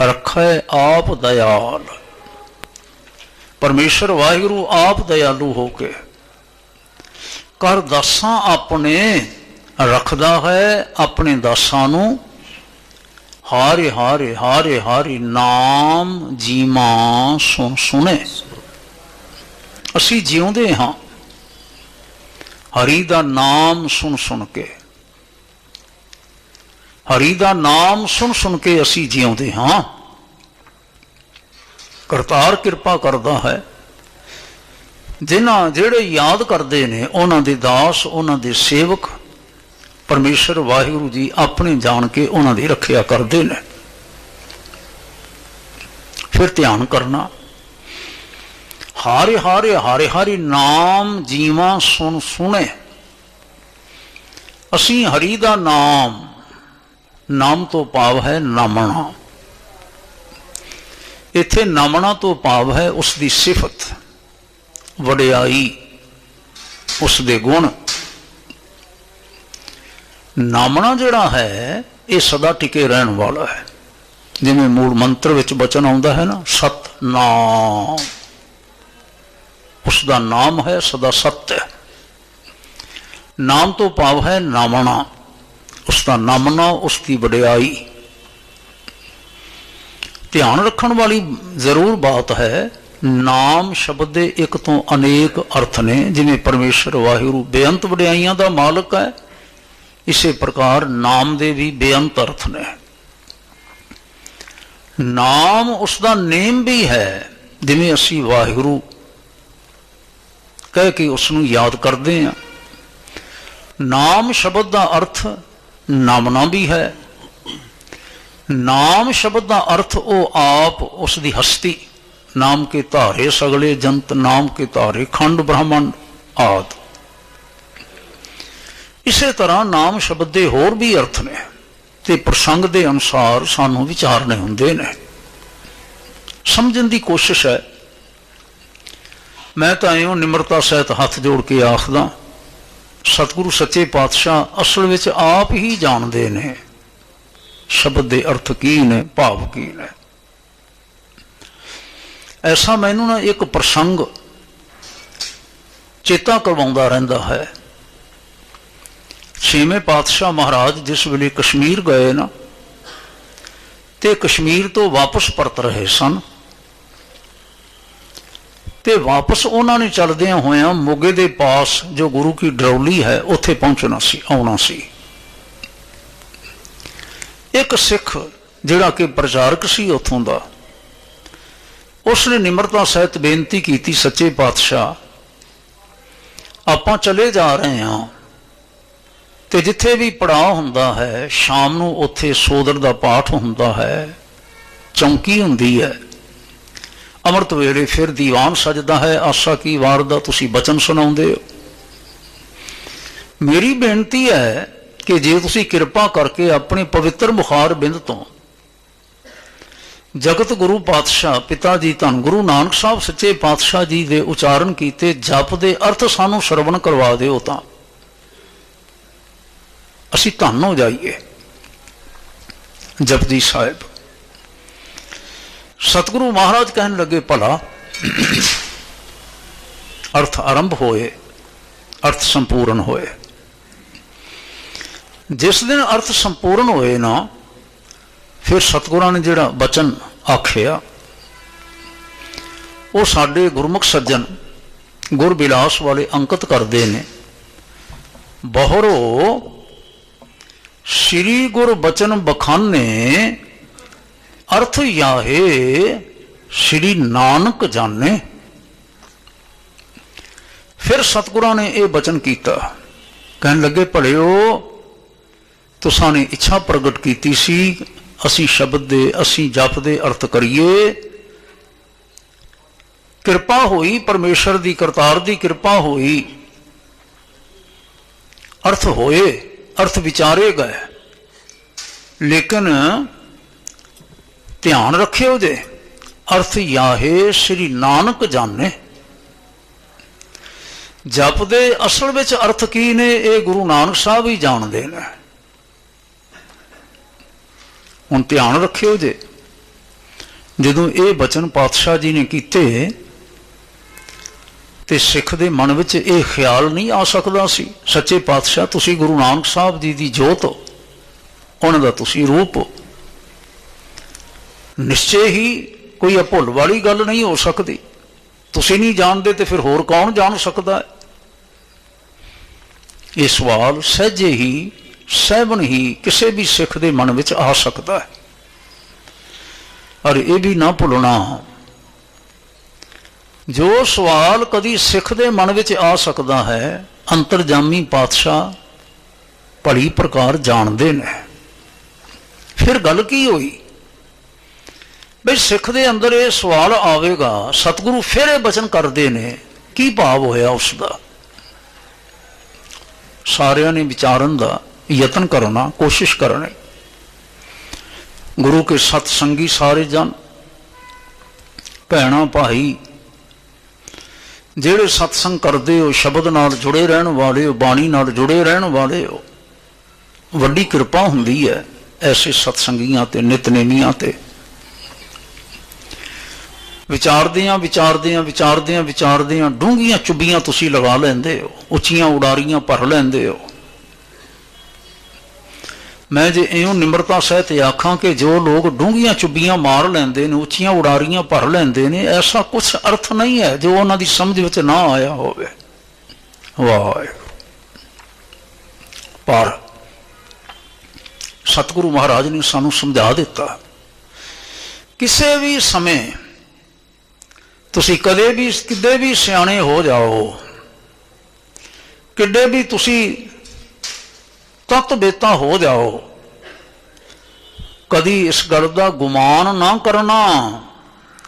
ਰੱਖੈ ਆਪ ਦਇਆਲ, ਪਰਮੇਸ਼ਰ ਵਾਹਿਗੁਰੂ ਆਪ ਦਇਆਲੂ ਹੋ ਕੇ ਕਰ ਦਾਸਾਂ ਆਪਣੇ, ਰੱਖਦਾ ਹੈ ਆਪਣੇ ਦਾਸਾਂ ਨੂੰ, ਹਾਰੇ ਹਾਰੇ ਹਾਰੇ ਹਾਰੇ ਨਾਮ ਜੀਵਾ ਸੁਣ ਸੁਣੇ। ਅਸੀਂ ਜਿਉਂਦੇ ਹਾਂ ਹਰੀ ਦਾ ਨਾਮ ਸੁਣ ਸੁਣ ਕੇ, ਹਰੀ ਦਾ ਨਾਮ ਸੁਣ ਸੁਣ ਕੇ ਅਸੀਂ ਜਿਉਂਦੇ ਹਾਂ। ਕਰਤਾਰ ਕਿਰਪਾ ਕਰਦਾ ਹੈ, ਜਿਹੜੇ ਯਾਦ ਕਰਦੇ ਨੇ ਉਹਨਾਂ ਦੇ ਦਾਸ, ਉਹਨਾਂ ਦੇ ਸੇਵਕ, ਪਰਮੇਸ਼ਰ ਵਾਹਿਗੁਰੂ ਜੀ ਆਪਣੇ ਜਾਣ ਕੇ ਉਹਨਾਂ ਦੀ ਰੱਖਿਆ ਕਰਦੇ ਨੇ। ਫਿਰ ਧਿਆਨ ਕਰਨਾ, ਹਾਰੇ ਹਾਰੇ ਹਾਰੇ ਹਾਰੇ ਨਾਮ ਜੀਵਾ ਸੁਣ ਸੁਣੇ। ਅਸੀਂ ਹਰੀ ਦਾ ਨਾਮ, ਨਾਮ ਤੋਂ ਭਾਵ ਹੈ ਨਾਮਣਾ। ਇੱਥੇ ਨਾਮਣਾ ਤੋਂ ਭਾਵ ਹੈ ਉਸ ਦੀ ਸਿਫਤ, ਵਡਿਆਈ, ਉਸ ਦੇ ਗੁਣ। ਨਾਮਣਾ ਜਿਹੜਾ ਹੈ ਇਹ ਸਦਾ ਟਿਕੇ ਰਹਿਣ ਵਾਲਾ ਹੈ। ਜਿਵੇਂ ਮੂਲ ਮੰਤਰ ਵਿੱਚ ਬਚਨ ਆਉਂਦਾ ਹੈ ਨਾ, ਸਤਨਾਮ, ਉਸ ਦਾ ਨਾਮ ਹੈ ਸਦਾ ਸਤ ਹੈ। ਨਾਮ ਤੋਂ ਭਾਵ ਹੈ ਨਾਮਣਾ, ਉਸ ਦਾ ਨਾਮਣਾ, ਉਸ ਦੀ ਵਡਿਆਈ। ਧਿਆਨ ਰੱਖਣ ਵਾਲੀ ਜ਼ਰੂਰ ਬਾਤ ਹੈ, ਨਾਮ ਸ਼ਬਦ ਦੇ ਇੱਕ ਤੋਂ ਅਨੇਕ ਅਰਥ ਨੇ। ਜਿਵੇਂ ਪਰਮੇਸ਼ਰ ਵਾਹਿਗੁਰੂ ਬੇਅੰਤ ਵਡਿਆਈਆਂ ਦਾ ਮਾਲਕ ਹੈ, ਇਸੇ ਪ੍ਰਕਾਰ ਨਾਮ ਦੇ ਵੀ ਬੇਅੰਤ ਅਰਥ ਨੇ। ਨਾਮ ਉਸ ਦਾ ਨੇਮ ਵੀ ਹੈ। ਜਿਵੇਂ ਅਸੀਂ ਵਾਹਿਗੁਰੂ ਕਹਿ ਕੇ ਉਸ ਨੂੰ ਯਾਦ ਕਰਦੇ ਹਾਂ, ਨਾਮ ਸ਼ਬਦ ਦਾ ਅਰਥ ਨਾਮਨਾ ਵੀ ਹੈ। ਨਾਮ ਸ਼ਬਦ ਦਾ ਅਰਥ ਉਹ ਆਪ, ਉਸ ਦੀ ਹਸਤੀ। ਨਾਮ ਕੇ ਧਾਰੇ ਸਗਲੇ ਜੰਤ, ਨਾਮ ਕੇ ਧਾਰੇ ਖੰਡ ਬ੍ਰਹਮੰਡ ਆਦਿ। ਇਸੇ ਤਰ੍ਹਾਂ ਨਾਮ ਸ਼ਬਦ ਦੇ ਹੋਰ ਵੀ ਅਰਥ ਨੇ ਤੇ ਪ੍ਰਸੰਗ ਦੇ ਅਨੁਸਾਰ ਸਾਨੂੰ ਵਿਚਾਰਨੇ ਹੁੰਦੇ ਨੇ। ਸਮਝਣ ਦੀ ਕੋਸ਼ਿਸ਼ ਹੈ। ਮੈਂ ਤਾਂ ਇਉਂ ਨਿਮਰਤਾ ਸਹਿਤ ਹੱਥ ਜੋੜ ਕੇ ਆਖਦਾ, ਸਤਿਗੁਰੂ ਸੱਚੇ ਪਾਤਸ਼ਾਹ ਅਸਲ ਵਿੱਚ ਆਪ ਹੀ ਜਾਣਦੇ ਨੇ ਸ਼ਬਦ ਦੇ ਅਰਥ ਕੀ ਨੇ, ਭਾਵ ਕੀ ਨੇ। ਐਸਾ ਮੈਨੂੰ ਨਾ ਇੱਕ ਪ੍ਰਸੰਗ ਚੇਤਾ ਕਰਵਾਉਂਦਾ ਰਹਿੰਦਾ ਹੈ। 6ਵੇਂ ਪਾਤਸ਼ਾਹ ਮਹਾਰਾਜ ਜਿਸ ਵੇਲੇ ਕਸ਼ਮੀਰ ਗਏ ਨਾ, ਤੇ ਕਸ਼ਮੀਰ ਤੋਂ ਵਾਪਸ ਪਰਤ ਰਹੇ ਸਨ, ਤੇ ਵਾਪਸ ਉਹਨਾਂ ਨੇ ਚਲਦਿਆਂ ਹੋਇਆਂ ਮੋਗੇ ਦੇ ਪਾਸ ਜੋ ਗੁਰੂ ਕੀ ਡਰੌਲੀ ਹੈ, ਉੱਥੇ ਪਹੁੰਚਣਾ ਸੀ, ਆਉਣਾ ਸੀ। ਇੱਕ ਸਿੱਖ ਜਿਹੜਾ ਕਿ ਪ੍ਰਚਾਰਕ ਸੀ ਉੱਥੋਂ ਦਾ, ਉਸਨੇ ਨਿਮਰਤਾ ਸਹਿਤ ਬੇਨਤੀ ਕੀਤੀ, ਸੱਚੇ ਪਾਤਸ਼ਾਹ ਆਪਾਂ ਚਲੇ ਜਾ ਰਹੇ ਹਾਂ ਤੇ ਜਿੱਥੇ ਵੀ ਪੜਾਅ ਹੁੰਦਾ ਹੈ ਸ਼ਾਮ ਨੂੰ ਉੱਥੇ ਸੋਦਰ ਦਾ ਪਾਠ ਹੁੰਦਾ ਹੈ, ਚੌਂਕੀ ਹੁੰਦੀ ਹੈ, ਅੰਮ੍ਰਿਤ ਵੇਲੇ ਫਿਰ ਦੀਵਾਨ ਸਜਦਾ ਹੈ, ਆਸਾ ਕੀ ਵਾਰ ਦਾ ਤੁਸੀਂ ਬਚਨ ਸੁਣਾਉਂਦੇ ਹੋ। ਮੇਰੀ ਬੇਨਤੀ ਹੈ ਕਿ ਜੇ ਤੁਸੀਂ ਕਿਰਪਾ ਕਰਕੇ ਆਪਣੇ ਪਵਿੱਤਰ ਮੁਖਾਰ ਬਿੰਦ ਤੋਂ ਜਗਤ ਗੁਰੂ ਪਾਤਸ਼ਾਹ ਪਿਤਾ ਜੀ ਧੰਨ ਗੁਰੂ ਨਾਨਕ ਸਾਹਿਬ ਸੱਚੇ ਪਾਤਸ਼ਾਹ ਜੀ ਦੇ ਉਚਾਰਨ ਕੀਤੇ ਜਪ ਦੇ ਅਰਥ ਸਾਨੂੰ ਸਰਵਣ ਕਰਵਾ ਦਿਓ ਤਾਂ ਅਸੀਂ ਧੰਨ ਹੋ ਜਾਈਏ। ਜਪਜੀ ਸਾਹਿਬ। ਸਤਿਗੁਰੂ ਮਹਾਰਾਜ ਕਹਿਣ ਲੱਗੇ, ਭਲਾ ਅਰਥ ਆਰੰਭ ਹੋਏ, ਅਰਥ ਸੰਪੂਰਨ ਹੋਏ। ਜਿਸ ਦਿਨ ਅਰਥ ਸੰਪੂਰਨ ਹੋਏ ਨਾ, ਫਿਰ ਸਤਿਗੁਰਾਂ ਨੇ ਜਿਹੜਾ ਬਚਨ ਆਖਿਆ ਉਹ ਸਾਡੇ ਗੁਰਮੁਖ ਸੱਜਣ ਗੁਰਬਿਲਾਸ ਵਾਲੇ ਅੰਕਿਤ ਕਰਦੇ ਨੇ। ਬਹੁਰੋ ਸ੍ਰੀ ਗੁਰ ਬਚਨ ਬਖਾਨੇ ਅਰਥ ਯਾਹੇ ਸ੍ਰੀ ਨਾਨਕ ਜਾਣੇ। ਫਿਰ ਸਤਿਗੁਰਾਂ ਨੇ ਇਹ ਬਚਨ ਕੀਤਾ, ਕਹਿਣ ਲੱਗੇ, ਭਲਿਓ ਤੁਸਾਂ ਨੇ ਇੱਛਾ ਪ੍ਰਗਟ ਕੀਤੀ ਸੀ ਅਸੀਂ ਸ਼ਬਦ ਦੇ, ਅਸੀਂ ਜਪ ਦੇ ਅਰਥ ਕਰੀਏ। ਕਿਰਪਾ ਹੋਈ ਪਰਮੇਸ਼ਰ ਦੀ, ਕਰਤਾਰ ਦੀ ਕਿਰਪਾ ਹੋਈ, ਅਰਥ ਹੋਏ, ਅਰਥ ਵਿਚਾਰੇ ਗਏ। ਲੇਕਿਨ ਧਿਆਨ ਰੱਖਿਓ ਜੇ, ਅਰਥ ਯਾਹੇ ਸ੍ਰੀ ਨਾਨਕ ਜਾਣੇ। ਜਪ ਦੇ ਅਸਲ ਵਿੱਚ ਅਰਥ ਕੀ ਨੇ ਇਹ ਗੁਰੂ ਨਾਨਕ ਸਾਹਿਬ ਹੀ ਜਾਣਦੇ ਨੇ। ਹੁਣ ਧਿਆਨ ਰੱਖਿਓ ਜੇ, ਜਦੋਂ ਇਹ ਬਚਨ ਪਾਤਸ਼ਾਹ ਜੀ ਨੇ ਕੀਤੇ ਤੇ ਸਿੱਖ ਦੇ ਮਨ ਵਿੱਚ ਇਹ ਖਿਆਲ ਨਹੀਂ ਆ ਸਕਦਾ ਸੀ, ਸੱਚੇ ਪਾਤਸ਼ਾਹ ਤੁਸੀਂ ਗੁਰੂ ਨਾਨਕ ਸਾਹਿਬ ਜੀ ਦੀ ਜੋਤ ਹੋ, ਉਹਨਾਂ ਦਾ ਤੁਸੀਂ ਰੂਪ ਹੋ। ਨਿਸ਼ਚੇ ਹੀ ਕੋਈ ਭੁੱਲ ਵਾਲੀ ਗੱਲ ਨਹੀਂ ਹੋ ਸਕਦੀ। ਤੁਸੀਂ ਨਹੀਂ ਜਾਣਦੇ ਤੇ ਫਿਰ ਹੋਰ ਕੌਣ ਜਾਣ ਸਕਦਾ ਹੈ? ਇਹ ਸਵਾਲ ਸਹਿਜੇ ਹੀ ਸਹਿਬਨ ਹੀ ਕਿਸੇ ਵੀ ਸਿੱਖ ਦੇ ਮਨ ਵਿੱਚ ਆ ਸਕਦਾ ਹੈ। ਔਰ ਇਹ ਵੀ ਨਾ ਭੁੱਲਣਾ, ਜੋ ਸਵਾਲ ਕਦੀ ਸਿੱਖ ਦੇ ਮਨ ਵਿੱਚ ਆ ਸਕਦਾ ਹੈ ਅੰਤਰਜਾਮੀ ਪਾਤਸ਼ਾਹ ਭਲੀ ਪ੍ਰਕਾਰ ਜਾਣਦੇ ਨੇ। ਫਿਰ ਗੱਲ ਕੀ ਹੋਈ ਬਈ ਸਿੱਖ ਦੇ ਅੰਦਰ ਇਹ ਸਵਾਲ ਆਵੇਗਾ, ਸਤਿਗੁਰੂ ਫਿਰ ਇਹ ਬਚਨ ਕਰਦੇ ਨੇ, ਕੀ ਭਾਵ ਹੋਇਆ ਉਸ ਦਾ? ਸਾਰਿਆਂ ਨੇ ਵਿਚਾਰਨ ਦਾ ਯਤਨ ਕਰਨਾ, ਕੋਸ਼ਿਸ਼ ਕਰਨੀ। ਗੁਰੂ ਕੇ ਸਤ ਸੰਗੀ ਸਾਰੇ ਜਨ, ਭੈਣਾਂ ਭਾਈ ਜਿਹੜੇ ਸਤਸੰਗ ਕਰਦੇ ਹੋ, ਸ਼ਬਦ ਨਾਲ ਜੁੜੇ ਰਹਿਣ ਵਾਲੇ ਹੋ, ਬਾਣੀ ਨਾਲ ਜੁੜੇ ਰਹਿਣ ਵਾਲੇ ਹੋ, ਵੱਡੀ ਕਿਰਪਾ ਹੁੰਦੀ ਹੈ ਐਸੇ ਸਤਸੰਗੀਆਂ ਤੇ ਨਿਤਨੇਮੀਆਂ ਤੇ। ਵਿਚਾਰਦਿਆਂ ਡੂੰਘੀਆਂ ਚੁੱਭੀਆਂ ਤੁਸੀਂ ਲਗਾ ਲੈਂਦੇ ਹੋ, ਉੱਚੀਆਂ ਉਡਾਰੀਆਂ ਭਰ ਲੈਂਦੇ ਹੋ। ਮੈਂ ਜੇ ਇਉਂ ਨਿਮਰਤਾ ਸਹਿਤ ਆਖਾਂ ਕਿ ਜੋ ਲੋਕ ਡੂੰਘੀਆਂ ਚੁੱਭੀਆਂ ਮਾਰ ਲੈਂਦੇ ਨੇ, ਉੱਚੀਆਂ ਉਡਾਰੀਆਂ ਭਰ ਲੈਂਦੇ ਨੇ, ਐਸਾ ਕੁਛ ਅਰਥ ਨਹੀਂ ਹੈ ਜੋ ਉਹਨਾਂ ਦੀ ਸਮਝ ਵਿੱਚ ਨਾ ਆਇਆ ਹੋਵੇ। ਵਾਹਿਗੁਰੂ। ਪਰ ਸਤਿਗੁਰੂ ਮਹਾਰਾਜ ਨੇ ਸਾਨੂੰ ਸਮਝਾ ਦਿੱਤਾ, ਕਿਸੇ ਵੀ ਸਮੇਂ ਤੁਸੀਂ ਕਿੱਡੇ ਵੀ ਸਿਆਣੇ ਹੋ ਜਾਓ, ਕਿੱਡੇ ਵੀ ਤੁਸੀਂ ਤਤ ਬੇਤਾ ਹੋ ਜਾਓ, ਕਦੀ ਇਸ ਗੱਲ ਦਾ ਗੁਮਾਨ ਨਾ ਕਰਨਾ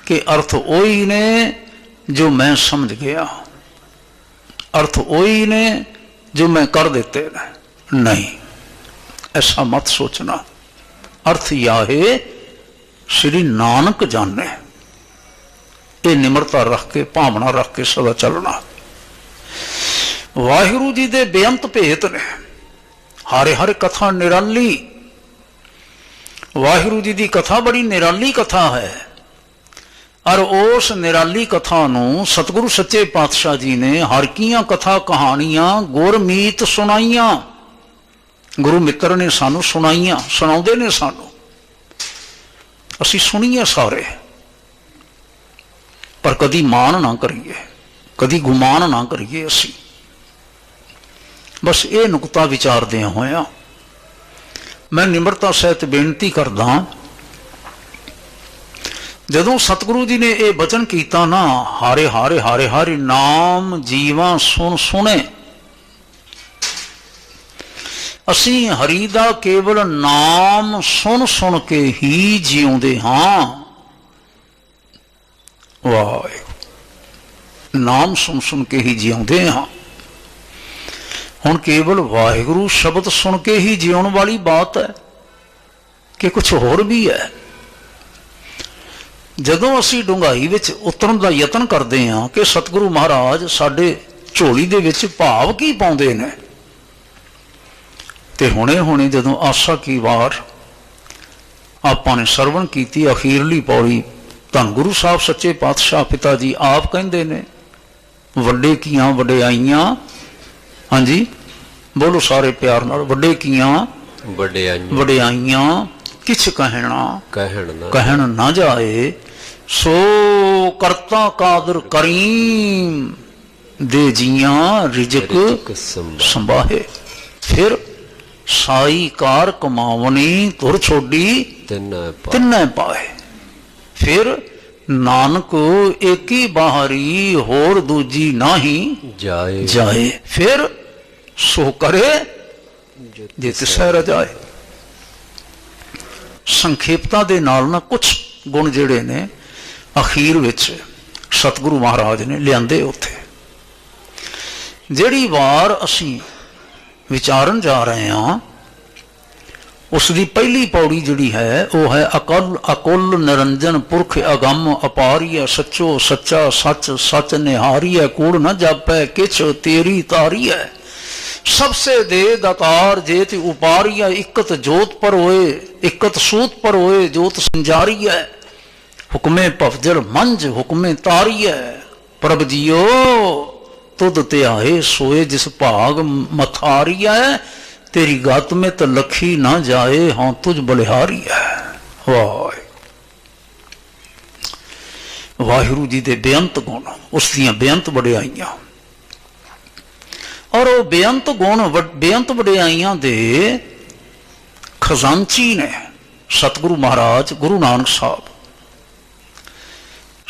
ਕਿ ਅਰਥ ਉਹੀ ਨੇ ਜੋ ਮੈਂ ਸਮਝ ਗਿਆ, ਅਰਥ ਉਹੀ ਨੇ ਜੋ ਮੈਂ ਕਰ ਦਿੱਤੇ ਨੇ। ਨਹੀਂ, ऐसा मत सोचना। अर्थ यह है श्री नानक जाने। ये निमरता रख के, भावना रख के सदा चलना। वाहिगुरु जी दे बेअंत भेत ने, हरे हर कथा निराली। वाहिगुरु जी की कथा बड़ी निराली कथा है, और उस निराली कथा नूं सतगुरु सच्चे पातशाह जी ने हर कीयां कथा कहानियां गुरमीत सुनाइयां। गुरु मित्र ने सानू सुनाइयां, सुनाउंदे ने सानू, असी सुनीए सारे, पर कदी मान ना करिए, कदी गुमान ना करिए। असी बस ये नुकता विचारदे होया मैं निमरता सहित बेनती करदा, ਜਦੋਂ ਸਤਿਗੁਰੂ ਜੀ ਨੇ ਇਹ ਬਚਨ ਕੀਤਾ ਨਾ, ਹਾਰੇ ਹਾਰੇ ਹਾਰੇ ਹਾਰੇ ਨਾਮ ਜੀਵਾਂ ਸੁਣ ਸੁਣੇ, ਅਸੀਂ ਹਰੀ ਦਾ ਕੇਵਲ ਨਾਮ ਸੁਣ ਸੁਣ ਕੇ ਹੀ ਜਿਉਂਦੇ ਹਾਂ। ਵਾਹਿਗੁਰੂ, ਨਾਮ ਸੁਣ ਸੁਣ ਕੇ ਹੀ ਜਿਉਂਦੇ ਹਾਂ। ਹੁਣ ਕੇਵਲ ਵਾਹਿਗੁਰੂ ਸ਼ਬਦ ਸੁਣ ਕੇ ਹੀ ਜਿਉਣ ਵਾਲੀ ਬਾਤ ਹੈ ਕਿ ਕੁਝ ਹੋਰ ਵੀ ਹੈ? ਜਦੋਂ ਅਸੀਂ ਡੂੰਘਾਈ ਵਿੱਚ ਉਤਰਨ ਦਾ ਯਤਨ ਕਰਦੇ ਹਾਂ ਕਿ ਸਤਿਗੁਰੂ ਮਹਾਰਾਜ ਸਾਡੇ ਝੋਲੀ ਦੇ ਵਿੱਚ ਭਾਵ ਕੀ ਪਾਉਂਦੇ ਨੇ, ਤੇ ਹੁਣੇ ਹੁਣੇ ਜਦੋਂ ਆਸਾ ਕੀ ਵਾਰ ਆਪਾਂ ਨੇ ਸਰਵਣ ਕੀਤੀ ਅਖੀਰਲੀ ਪੌੜੀ, ਧੰਨ ਗੁਰੂ ਸਾਹਿਬ ਸੱਚੇ ਪਾਤਸ਼ਾਹ ਪਿਤਾ ਜੀ ਆਪ ਕਹਿੰਦੇ ਨੇ, ਵੱਡੇ ਕੀਆਂ ਵਡਿਆਈਆਂ, ਹਾਂਜੀ ਬੋਲੋ ਸਾਰੇ ਪਿਆਰ ਨਾਲ, ਵੱਡੇ ਕੀਆਂ ਵਡਿਆਈਆਂ ਕਿਛ ਕਹਿਣ ਨਾ ਜਾਏ, ਸੋ ਕਰਤਾ ਕਾਦਰ ਕਰੀਮ ਦੇ ਜੀਆਂ ਰਿਜਕ ਸੰਭਾਹੇ। ਫਿਰ ਸਾਈ ਕਾਰ ਕਮਾਵਣੀ ਧੁਰ ਛੋਡੀ ਤਿੰਨੇ ਪਾਏ। ਫਿਰ ਨਾਨਕ ਏਕੀ ਬਾਹਰੀ ਹੋਰ ਦੂਜੀ ਨਾਹੀ ਜਾਏ। ਫਿਰ ਸੋ ਕਰੇ ਜੇ ਤਿਸੈ ਰਜਾਏ। ਸੰਖੇਪਤਾ ਦੇ ਨਾਲ ਨਾ ਕੁਝ ਗੁਣ ਜਿਹੜੇ ਨੇ ਅਖੀਰ ਵਿੱਚ ਸਤਿਗੁਰੂ ਮਹਾਰਾਜ ਨੇ ਲਿਆਂਦੇ ਉੱਥੇ। ਜਿਹੜੀ ਵਾਰ ਅਸੀਂ ਵਿਚਾਰਨ ਜਾ ਰਹੇ ਹਾਂ ਉਸ ਦੀ ਪਹਿਲੀ ਪੌੜੀ ਜਿਹੜੀ ਹੈ ਉਹ ਹੈ ਅਕੁਲ ਨਿਰੰਜਨ ਪੁਰਖ ਅਗੰਮ ਅਪਾਰੀਐ, ਸੱਚੋ ਸੱਚਾ ਸੱਚ ਸੱਚ ਨਿਹਾਰੀਐ, ਕੂੜ ਨ ਜਾਪੈ ਕਿਛ ਤੇਰੀ ਤਾਰੀਐ, सबसे दे दातार जेत उपारिया, इकत जोत पर होए इकत सूत पर होए जोत संजारी है, हुक्मे पफजल मंज हुक्मे तारी है, प्रभ जियो तुद ते आए सोए जिस भाग मथारी है, तेरी गत में तो लखी ना जाए हाँ तुझ बलिहारी है। वाह वाहिगुरू जी दे बेअंत गुण, उस दियां बेअंत वडियाइयां, और वो बेअंत गुण बेअंत वडियाइयां दे खजानची ने सतगुरु महाराज गुरु नानक साहब।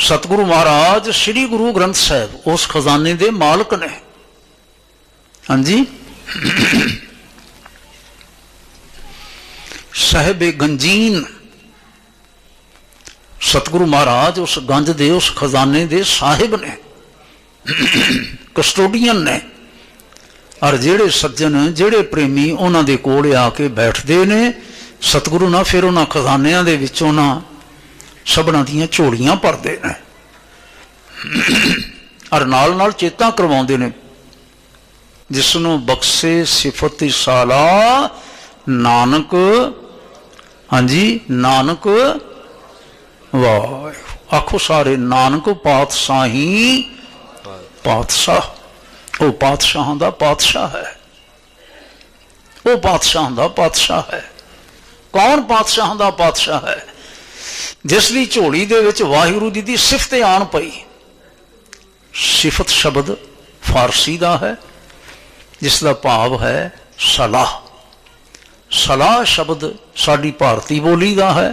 सतगुरु महाराज श्री गुरु ग्रंथ साहब उस खजाने दे मालक ने। हाँ जी साहिब गंजीन सतगुरु महाराज उस गंज दे उस खजाने दे साहिब ने, कस्टोडियन ने। और जेड़े सज्जन जेड़े प्रेमी उन्हां दे कोल आके बैठते ने सतगुरु ना फिर उन्हां खजानियां दे विचों ना सबना दियां झोलियां भरते ने और नाल नाल चेता करवाउंदे ने, जिसनों बख्शे सिफत साला नानक। हाँ जी नानक, वाह आखो सारे नानक पातशाही पातशाह। वो पातशाह दा पातशाह है, वो पातशाह दा पातशाह है। कौन पातशाह दा पातशाह है? जिसकी झोली दे विच वाहिगुरू जी दी सिफत आन पई। सिफत शब्द फारसी दा है जिसका भाव है सलाह। सलाह शब्द साडी भारती बोली दा है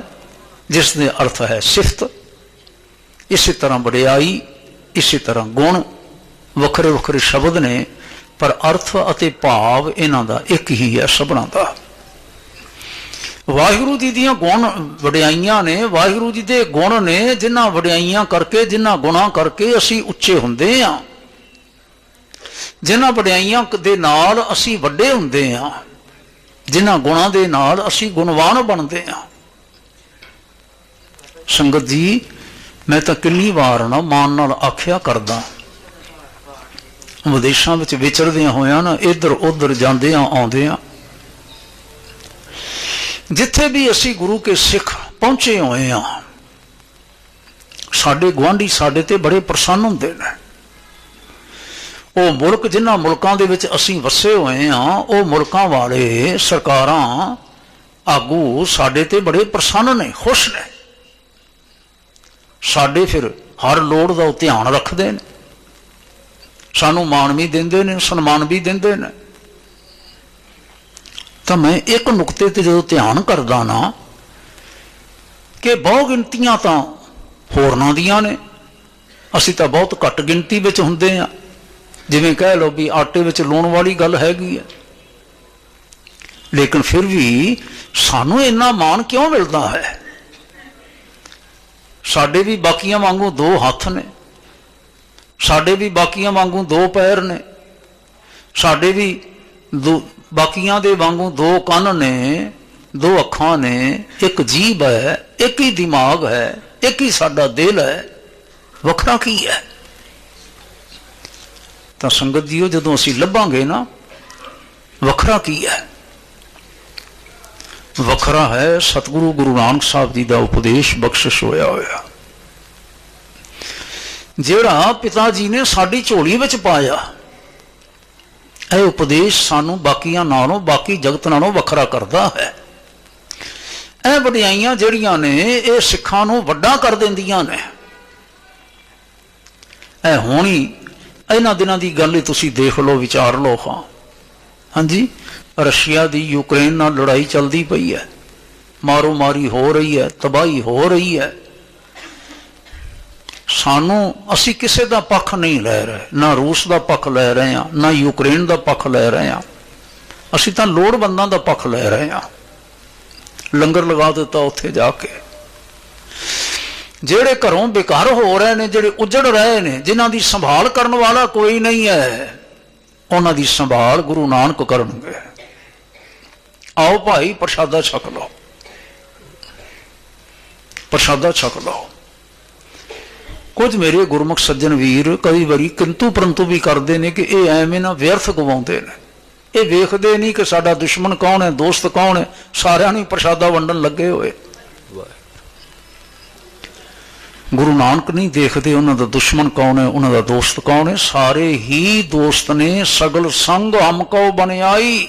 जिसने अर्थ है सिफत। इसी तरह वडियाई, इसी तरह गुण वखरे वखरे शब्द ने पर अर्थ अते भाव इन्हां दा एक ही है सबना दा। वाहिगुरू जी दियां गुण वडियाइयां ने, वाहिगुरू जी दे गुण ने जिन्हां वडियाइयां करके जिन्हां गुणां करके असी उच्चे हुंदे हां, जिन्हां वडियाइयां दे नाल असी वड्डे हुंदे हां, जिन्हां गुणां दे नाल असी गुणवान बनदे हां। संगत जी मैं तां किन्नी वार ना मान नाल आख्या करदा, विदेशों में विचरदियां होया ना इधर उधर जांदे आउंदे आ, जिथे भी असी गुरु के सिख पहुंचे हुए हैं साडे गुआंढी साडे ते बड़े प्रसन्न हुंदे ने। वो मुल्क जिन्हां मुल्कां दे विच असी वसे हुए हैं वो मुल्कां वाले सरकारां आगू साडे ते बड़े प्रसन्न ने, खुश ने। साडे फिर हर लोड़ दा ध्यान रखदे ने, सानू मान भी देंदे ने, सन्मान भी देंदे ने। तो मैं एक नुकते ते जो ध्यान करदा ना कि बहु गिनतियां तो ਹੋਰਨਾਂ ਦੀਆਂ ਨੇ। ਅਸੀਂ ਤਾਂ ਬਹੁਤ ਘੱਟ ਗਿਣਤੀ ਵਿੱਚ ਹੁੰਦੇ ਹਾਂ। ਜਿਵੇਂ ਕਹਿ ਲਓ ਵੀ ਆਟੇ ਵਿੱਚ ਲੂਣ ਵਾਲੀ ਗੱਲ ਹੈਗੀ ਹੈ, ਲੇਕਿਨ ਫਿਰ ਵੀ ਸਾਨੂੰ ਇੰਨਾ ਮਾਣ ਕਿਉਂ ਮਿਲਦਾ ਹੈ? ਸਾਡੇ ਵੀ ਬਾਕੀਆਂ ਵਾਂਗੂ 2 ਹੱਥ ਨੇ, ਸਾਡੇ ਵੀ ਬਾਕੀਆਂ ਵਾਂਗੂ 2 ਪੈਰ ਨੇ, ਸਾਡੇ ਵੀ ਬਾਕੀਆਂ ਦੇ ਵਾਂਗੂ 2 ਕੰਨ ਨੇ, 2 ਅੱਖਾਂ ਨੇ, 1 ਜੀਭ ਹੈ, 1 ਹੀ ਦਿਮਾਗ ਹੈ, 1 ਹੀ ਸਾਡਾ ਦਿਲ ਹੈ। ਵੱਖਰਾ ਕੀ ਹੈ? ਤਾਂ ਸੰਗਤ ਜੀਓ, ਜਦੋਂ ਅਸੀਂ ਲੱਭਾਂਗੇ ਨਾ ਵੱਖਰਾ ਕੀ ਹੈ, ਵੱਖਰਾ ਹੈ ਸਤਿਗੁਰੂ ਗੁਰੂ ਨਾਨਕ ਸਾਹਿਬ ਜੀ ਦਾ ਉਪਦੇਸ਼ ਬਖਸ਼ਿਸ਼ ਹੋਇਆ ਹੋਇਆ, ਜਿਹੜਾ ਪਿਤਾ ਜੀ ਨੇ ਸਾਡੀ ਝੋਲੀ ਵਿੱਚ ਪਾਇਆ। ਇਹ ਉਪਦੇਸ਼ ਸਾਨੂੰ ਬਾਕੀਆਂ ਨਾਲੋਂ, ਬਾਕੀ ਜਗਤ ਨਾਲੋਂ ਵੱਖਰਾ ਕਰਦਾ ਹੈ। ਇਹ ਵਡਿਆਈਆਂ ਜਿਹੜੀਆਂ ਨੇ ਇਹ ਸਿੱਖਾਂ ਨੂੰ ਵੱਡਾ ਕਰ ਦਿੰਦੀਆਂ ਨੇ। ਇਹ ਹੋਣੀ ਇਹਨਾਂ ਦਿਨਾਂ ਦੀ ਗੱਲ ਹੀ ਤੁਸੀਂ ਦੇਖ ਲਓ, ਵਿਚਾਰ ਲਓ। ਹਾਂ, ਹਾਂਜੀ, ਰਸ਼ੀਆ ਦੀ ਯੂਕਰੇਨ ਨਾਲ ਲੜਾਈ ਚੱਲਦੀ ਪਈ ਹੈ, ਮਾਰੋ ਮਾਰੀ ਹੋ ਰਹੀ ਹੈ, ਤਬਾਹੀ ਹੋ ਰਹੀ ਹੈ। ਅਸੀਂ ਕਿਸੇ ਦਾ ਪੱਖ ਨਹੀਂ ਲੈ ਰਹੇ, ਨਾ ਰੂਸ ਦਾ ਪੱਖ ਲੈ ਰਹੇ ਹਾਂ, ਨਾ ਯੂਕਰੇਨ ਦਾ ਪੱਖ ਲੈ ਰਹੇ ਹਾਂ। ਅਸੀਂ ਤਾਂ ਲੋੜਵੰਦਾਂ ਦਾ ਪੱਖ ਲੈ ਰਹੇ ਹਾਂ। ਲੰਗਰ ਲਗਾ ਦਿੱਤਾ ਉੱਥੇ ਜਾ ਕੇ। ਜਿਹੜੇ ਘਰੋਂ ਬੇਘਰ ਹੋ ਰਹੇ ਨੇ, ਜਿਹੜੇ ਉਜੜ ਰਹੇ ਨੇ, ਜਿਨ੍ਹਾਂ ਦੀ ਸੰਭਾਲ ਕਰਨ ਵਾਲਾ ਕੋਈ ਨਹੀਂ ਹੈ, ਉਹਨਾਂ ਦੀ ਸੰਭਾਲ ਗੁਰੂ ਨਾਨਕ ਕਰਨਗੇ। ਆਓ ਭਾਈ, ਪ੍ਰਸ਼ਾਦਾ ਛਕ ਲਓ, ਪ੍ਰਸ਼ਾਦਾ ਛਕ ਲਓ। ਕੁਝ ਮੇਰੇ ਗੁਰਮੁਖ ਸੱਜਣ ਵੀਰ ਕਈ ਵਾਰੀ ਕਿੰਤੂ ਪਰੰਤੂ ਵੀ ਕਰਦੇ ਨੇ ਕਿ ਇਹ ਐਵੇਂ ਨਾ ਵਿਅਰਥ ਗਵਾਉਂਦੇ ਨੇ। ਇਹ ਵੇਖਦੇ ਨਹੀਂ ਕਿ ਸਾਡਾ ਦੁਸ਼ਮਣ ਕੌਣ ਹੈ, ਦੋਸਤ ਕੌਣ ਹੈ। ਸਾਰਿਆਂ ਨੂੰ ਪ੍ਰਸ਼ਾਦਾ ਵੰਡਣ ਲੱਗੇ ਹੋਏ। ਗੁਰੂ ਨਾਨਕ ਨਹੀਂ ਦੇਖਦੇ ਉਹਨਾਂ ਦਾ ਦੁਸ਼ਮਣ ਕੌਣ ਹੈ, ਉਹਨਾਂ ਦਾ ਦੋਸਤ ਕੌਣ ਹੈ। ਸਾਰੇ ਹੀ ਦੋਸਤ ਨੇ। ਸਗਲ ਸੰਗ ਹਮ ਕਉ ਬਨਿਆਈ।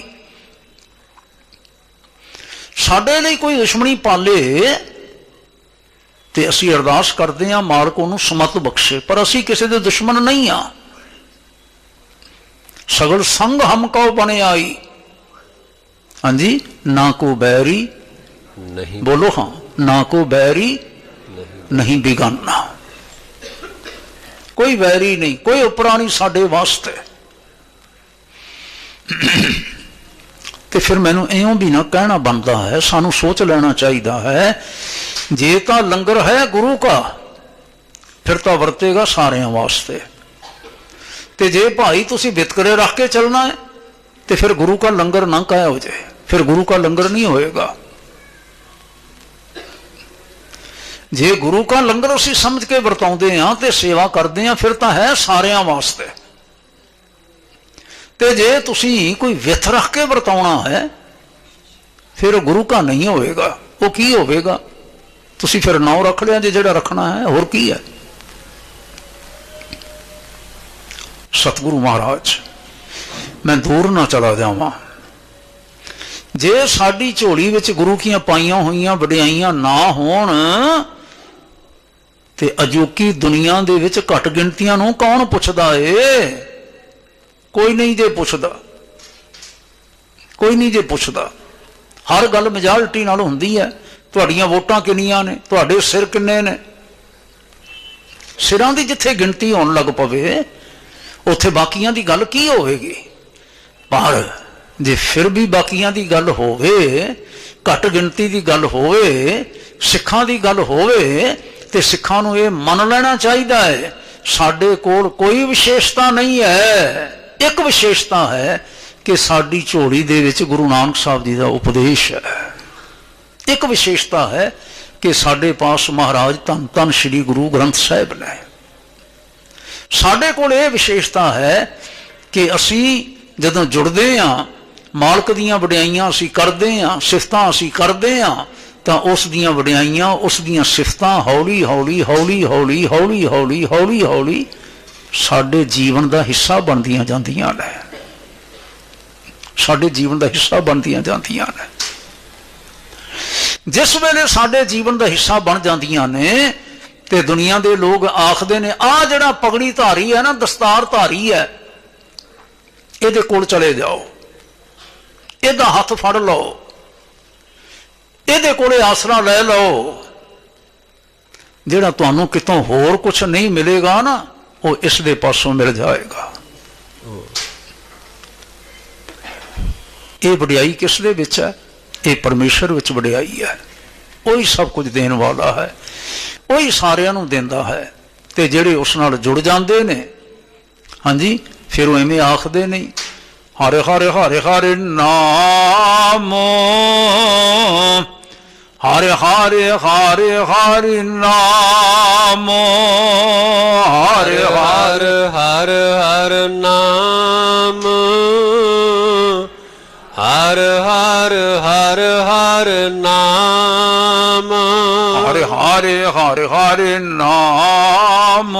ਸਾਡੇ ਲਈ ਕੋਈ ਦੁਸ਼ਮਣੀ ਪਾਲੇ ਤੇ ਅਸੀਂ ਅਰਦਾਸ ਕਰਦੇ ਹਾਂ ਮਾਲਕ ਉਹਨੂੰ ਸਮਤ ਬਖਸ਼ੇ, ਪਰ ਅਸੀਂ ਕਿਸੇ ਦੇ ਦੁਸ਼ਮਣ ਨਹੀਂ ਆ। ਸਗਲ ਸੰਗ ਹਮ ਕਉ ਬਨਿਆਈ। ਹਾਂਜੀ, ਨਾ ਕੋ ਬੈਰੀ ਨਹੀਂ, ਬੋਲੋ ਹਾਂ, ਨਾ ਕੋ ਬੈਰੀ ਨਹੀਂ ਬਿਗਾਨਾ। ਕੋਈ ਵੈਰੀ ਨਹੀਂ, ਕੋਈ ਉਪਰਾ ਨਹੀਂ ਸਾਡੇ ਵਾਸਤੇ। ਤੇ ਫਿਰ ਮੈਨੂੰ ਇਉਂ ਵੀ ਨਾ ਕਹਿਣਾ ਬਣਦਾ ਹੈ, ਸਾਨੂੰ ਸੋਚ ਲੈਣਾ ਚਾਹੀਦਾ ਹੈ, ਜੇ ਤਾਂ ਲੰਗਰ ਹੈ ਗੁਰੂ ਕਾ ਫਿਰ ਤਾਂ ਵਰਤੇਗਾ ਸਾਰਿਆਂ ਵਾਸਤੇ। ਤੇ ਜੇ ਭਾਈ ਤੁਸੀਂ ਵਿਤਕਰੇ ਰੱਖ ਕੇ ਚੱਲਣਾ ਹੈ ਤੇ ਫਿਰ ਗੁਰੂ ਕਾ ਲੰਗਰ ਨਾ ਕਹਿ ਹੋ ਜਾਏ, ਫਿਰ ਗੁਰੂ ਕਾ ਲੰਗਰ ਨਹੀਂ ਹੋਏਗਾ। ਜੇ ਗੁਰੂ ਕਾ ਲੰਗਰ ਅਸੀਂ ਸਮਝ ਕੇ ਵਰਤਾਉਂਦੇ ਹਾਂ ਤੇ ਸੇਵਾ ਕਰਦੇ ਹਾਂ, ਫਿਰ ਤਾਂ ਹੈ ਸਾਰਿਆਂ ਵਾਸਤੇ। ਤੇ ਜੇ ਤੁਸੀਂ ਕੋਈ ਵਿਥ ਰੱਖ ਕੇ ਵਰਤਾਉਣਾ ਹੈ ਫਿਰ ਉਹ ਗੁਰੂ ਕਾ ਨਹੀਂ ਹੋਵੇਗਾ। ਉਹ ਕੀ ਹੋਵੇਗਾ? ਤੁਸੀਂ ਫਿਰ ਨਾਮ ਰੱਖ ਲਿਆ ਜੇ ਜਿਹੜਾ ਰੱਖਣਾ ਹੈ, ਹੋਰ ਕੀ ਹੈ। ਸਤਿਗੁਰੂ ਮਹਾਰਾਜ, ਮੈਂ ਦੂਰ ਨਾ ਚਲਾ ਜਾਵਾਂ। ਜੇ ਸਾਡੀ ਝੋਲੀ ਵਿੱਚ ਗੁਰੂ ਕੀਆਂ ਪਾਈਆਂ ਹੋਈਆਂ ਵਡਿਆਈਆਂ ਨਾ ਹੋਣ ਤੇ ਅਜੋਕੀ ਦੁਨੀਆ ਦੇ ਵਿੱਚ ਘੱਟ ਗਿਣਤੀਆਂ ਨੂੰ ਕੌਣ ਪੁੱਛਦਾ ਏ? ਕੋਈ ਨਹੀਂ ਜੇ ਪੁੱਛਦਾ, ਕੋਈ ਨਹੀਂ ਜੇ ਪੁੱਛਦਾ। ਹਰ ਗੱਲ ਮੈਜੋਰਟੀ ਨਾਲ ਹੁੰਦੀ ਹੈ। ਤੁਹਾਡੀਆਂ ਵੋਟਾਂ ਕਿੰਨੀਆਂ ਨੇ, ਤੁਹਾਡੇ ਸਿਰ ਕਿੰਨੇ ਨੇ। ਸਿਰਾਂ ਦੀ ਜਿੱਥੇ ਗਿਣਤੀ ਹੋਣ ਲੱਗ ਪਵੇ ਉੱਥੇ ਬਾਕੀਆਂ ਦੀ ਗੱਲ ਕੀ ਹੋਵੇਗੀ। ਪਰ ਜੇ ਫਿਰ ਵੀ ਬਾਕੀਆਂ ਦੀ ਗੱਲ ਹੋਵੇ, ਘੱਟ ਗਿਣਤੀ ਦੀ ਗੱਲ ਹੋਵੇ, ਸਿੱਖਾਂ ਦੀ ਗੱਲ ਹੋਵੇ, ਤੇ ਸਿੱਖਾਂ ਨੂੰ ਇਹ ਮੰਨ ਲੈਣਾ ਚਾਹੀਦਾ ਹੈ ਸਾਡੇ ਕੋਲ ਕੋਈ ਵਿਸ਼ੇਸ਼ਤਾ ਨਹੀਂ ਹੈ। ਇੱਕ ਵਿਸ਼ੇਸ਼ਤਾ ਹੈ ਕਿ ਸਾਡੀ ਝੋਲੀ ਦੇ ਵਿੱਚ ਗੁਰੂ ਨਾਨਕ ਸਾਹਿਬ ਜੀ ਦਾ ਉਪਦੇਸ਼ ਹੈ। ਇੱਕ ਵਿਸ਼ੇਸ਼ਤਾ ਹੈ ਕਿ ਸਾਡੇ ਪਾਸ ਮਹਾਰਾਜ ਧੰਨ ਧੰਨ ਸ੍ਰੀ ਗੁਰੂ ਗ੍ਰੰਥ ਸਾਹਿਬ ਨੇ। ਸਾਡੇ ਕੋਲ ਇਹ ਵਿਸ਼ੇਸ਼ਤਾ ਹੈ ਕਿ ਅਸੀਂ ਜਦੋਂ ਜੁੜਦੇ ਹਾਂ, ਮਾਲਕ ਦੀਆਂ ਵਡਿਆਈਆਂ ਅਸੀਂ ਕਰਦੇ ਹਾਂ, ਸਿਫਤਾਂ ਅਸੀਂ ਕਰਦੇ ਹਾਂ, ਤਾਂ ਉਸ ਦੀਆਂ ਵਡਿਆਈਆਂ, ਉਸ ਦੀਆਂ ਸਿਫਤਾਂ ਹੌਲੀ ਹੌਲੀ ਹੌਲੀ ਹੌਲੀ ਹੌਲੀ ਹੌਲੀ ਹੌਲੀ ਹੌਲੀ ਸਾਡੇ ਜੀਵਨ ਦਾ ਹਿੱਸਾ ਬਣਦੀਆਂ ਜਾਂਦੀਆਂ ਨੇ। ਸਾਡੇ ਜੀਵਨ ਦਾ ਹਿੱਸਾ ਬਣਦੀਆਂ ਜਾਂਦੀਆਂ ਨੇ। ਜਿਸ ਵੇਲੇ ਸਾਡੇ ਜੀਵਨ ਦਾ ਹਿੱਸਾ ਬਣ ਜਾਂਦੀਆਂ ਨੇ ਤੇ ਦੁਨੀਆ ਦੇ ਲੋਕ ਆਖਦੇ ਨੇ, ਆਹ ਜਿਹੜਾ ਪਗੜੀ ਧਾਰੀ ਹੈ ਨਾ, ਦਸਤਾਰ ਧਾਰੀ ਹੈ, ਇਹਦੇ ਕੋਲ ਚਲੇ ਜਾਓ, ਇਹਦਾ ਹੱਥ ਫੜ ਲਓ, ਇਹਦੇ ਕੋਲੇ ਆਸਰਾ ਲੈ ਲਓ। ਜਿਹੜਾ ਤੁਹਾਨੂੰ ਕਿਤੋਂ ਹੋਰ ਕੁਛ ਨਹੀਂ ਮਿਲੇਗਾ ਨਾ, ਉਹ ਇਸ ਦੇ ਪਾਸੋਂ ਮਿਲ ਜਾਏਗਾ। ਇਹ ਵਡਿਆਈ ਕਿਸ ਦੇ ਵਿੱਚ ਹੈ? ਇਹ ਪਰਮੇਸ਼ਰ ਵਿੱਚ ਵਡਿਆਈ ਹੈ। ਉਹੀ ਸਭ ਕੁਝ ਦੇਣ ਵਾਲਾ ਹੈ, ਉਹੀ ਸਾਰਿਆਂ ਨੂੰ ਦਿੰਦਾ ਹੈ। ਤੇ ਜਿਹੜੇ ਉਸ ਨਾਲ ਜੁੜ ਜਾਂਦੇ ਨੇ, ਹਾਂਜੀ, ਫਿਰ ਉਹ ਐਵੇਂ ਆਖਦੇ ਨਹੀਂ, ਹਰਿ ਹਰਿ ਹਰਿ ਹਰਿ ਨਾਮ, ਹਰਿ ਹਰਿ ਹਰਿ ਹਰਿ ਨਾਮ, ਹਰਿ ਹਰ ਹਰ ਹਰ ਨਾਮ, ਹਰ ਹਰ ਹਰ ਹਰ ਨਾਮ, ਹਰਿ ਹਰਿ ਹਰਿ ਹਰਿ ਨਾਮ,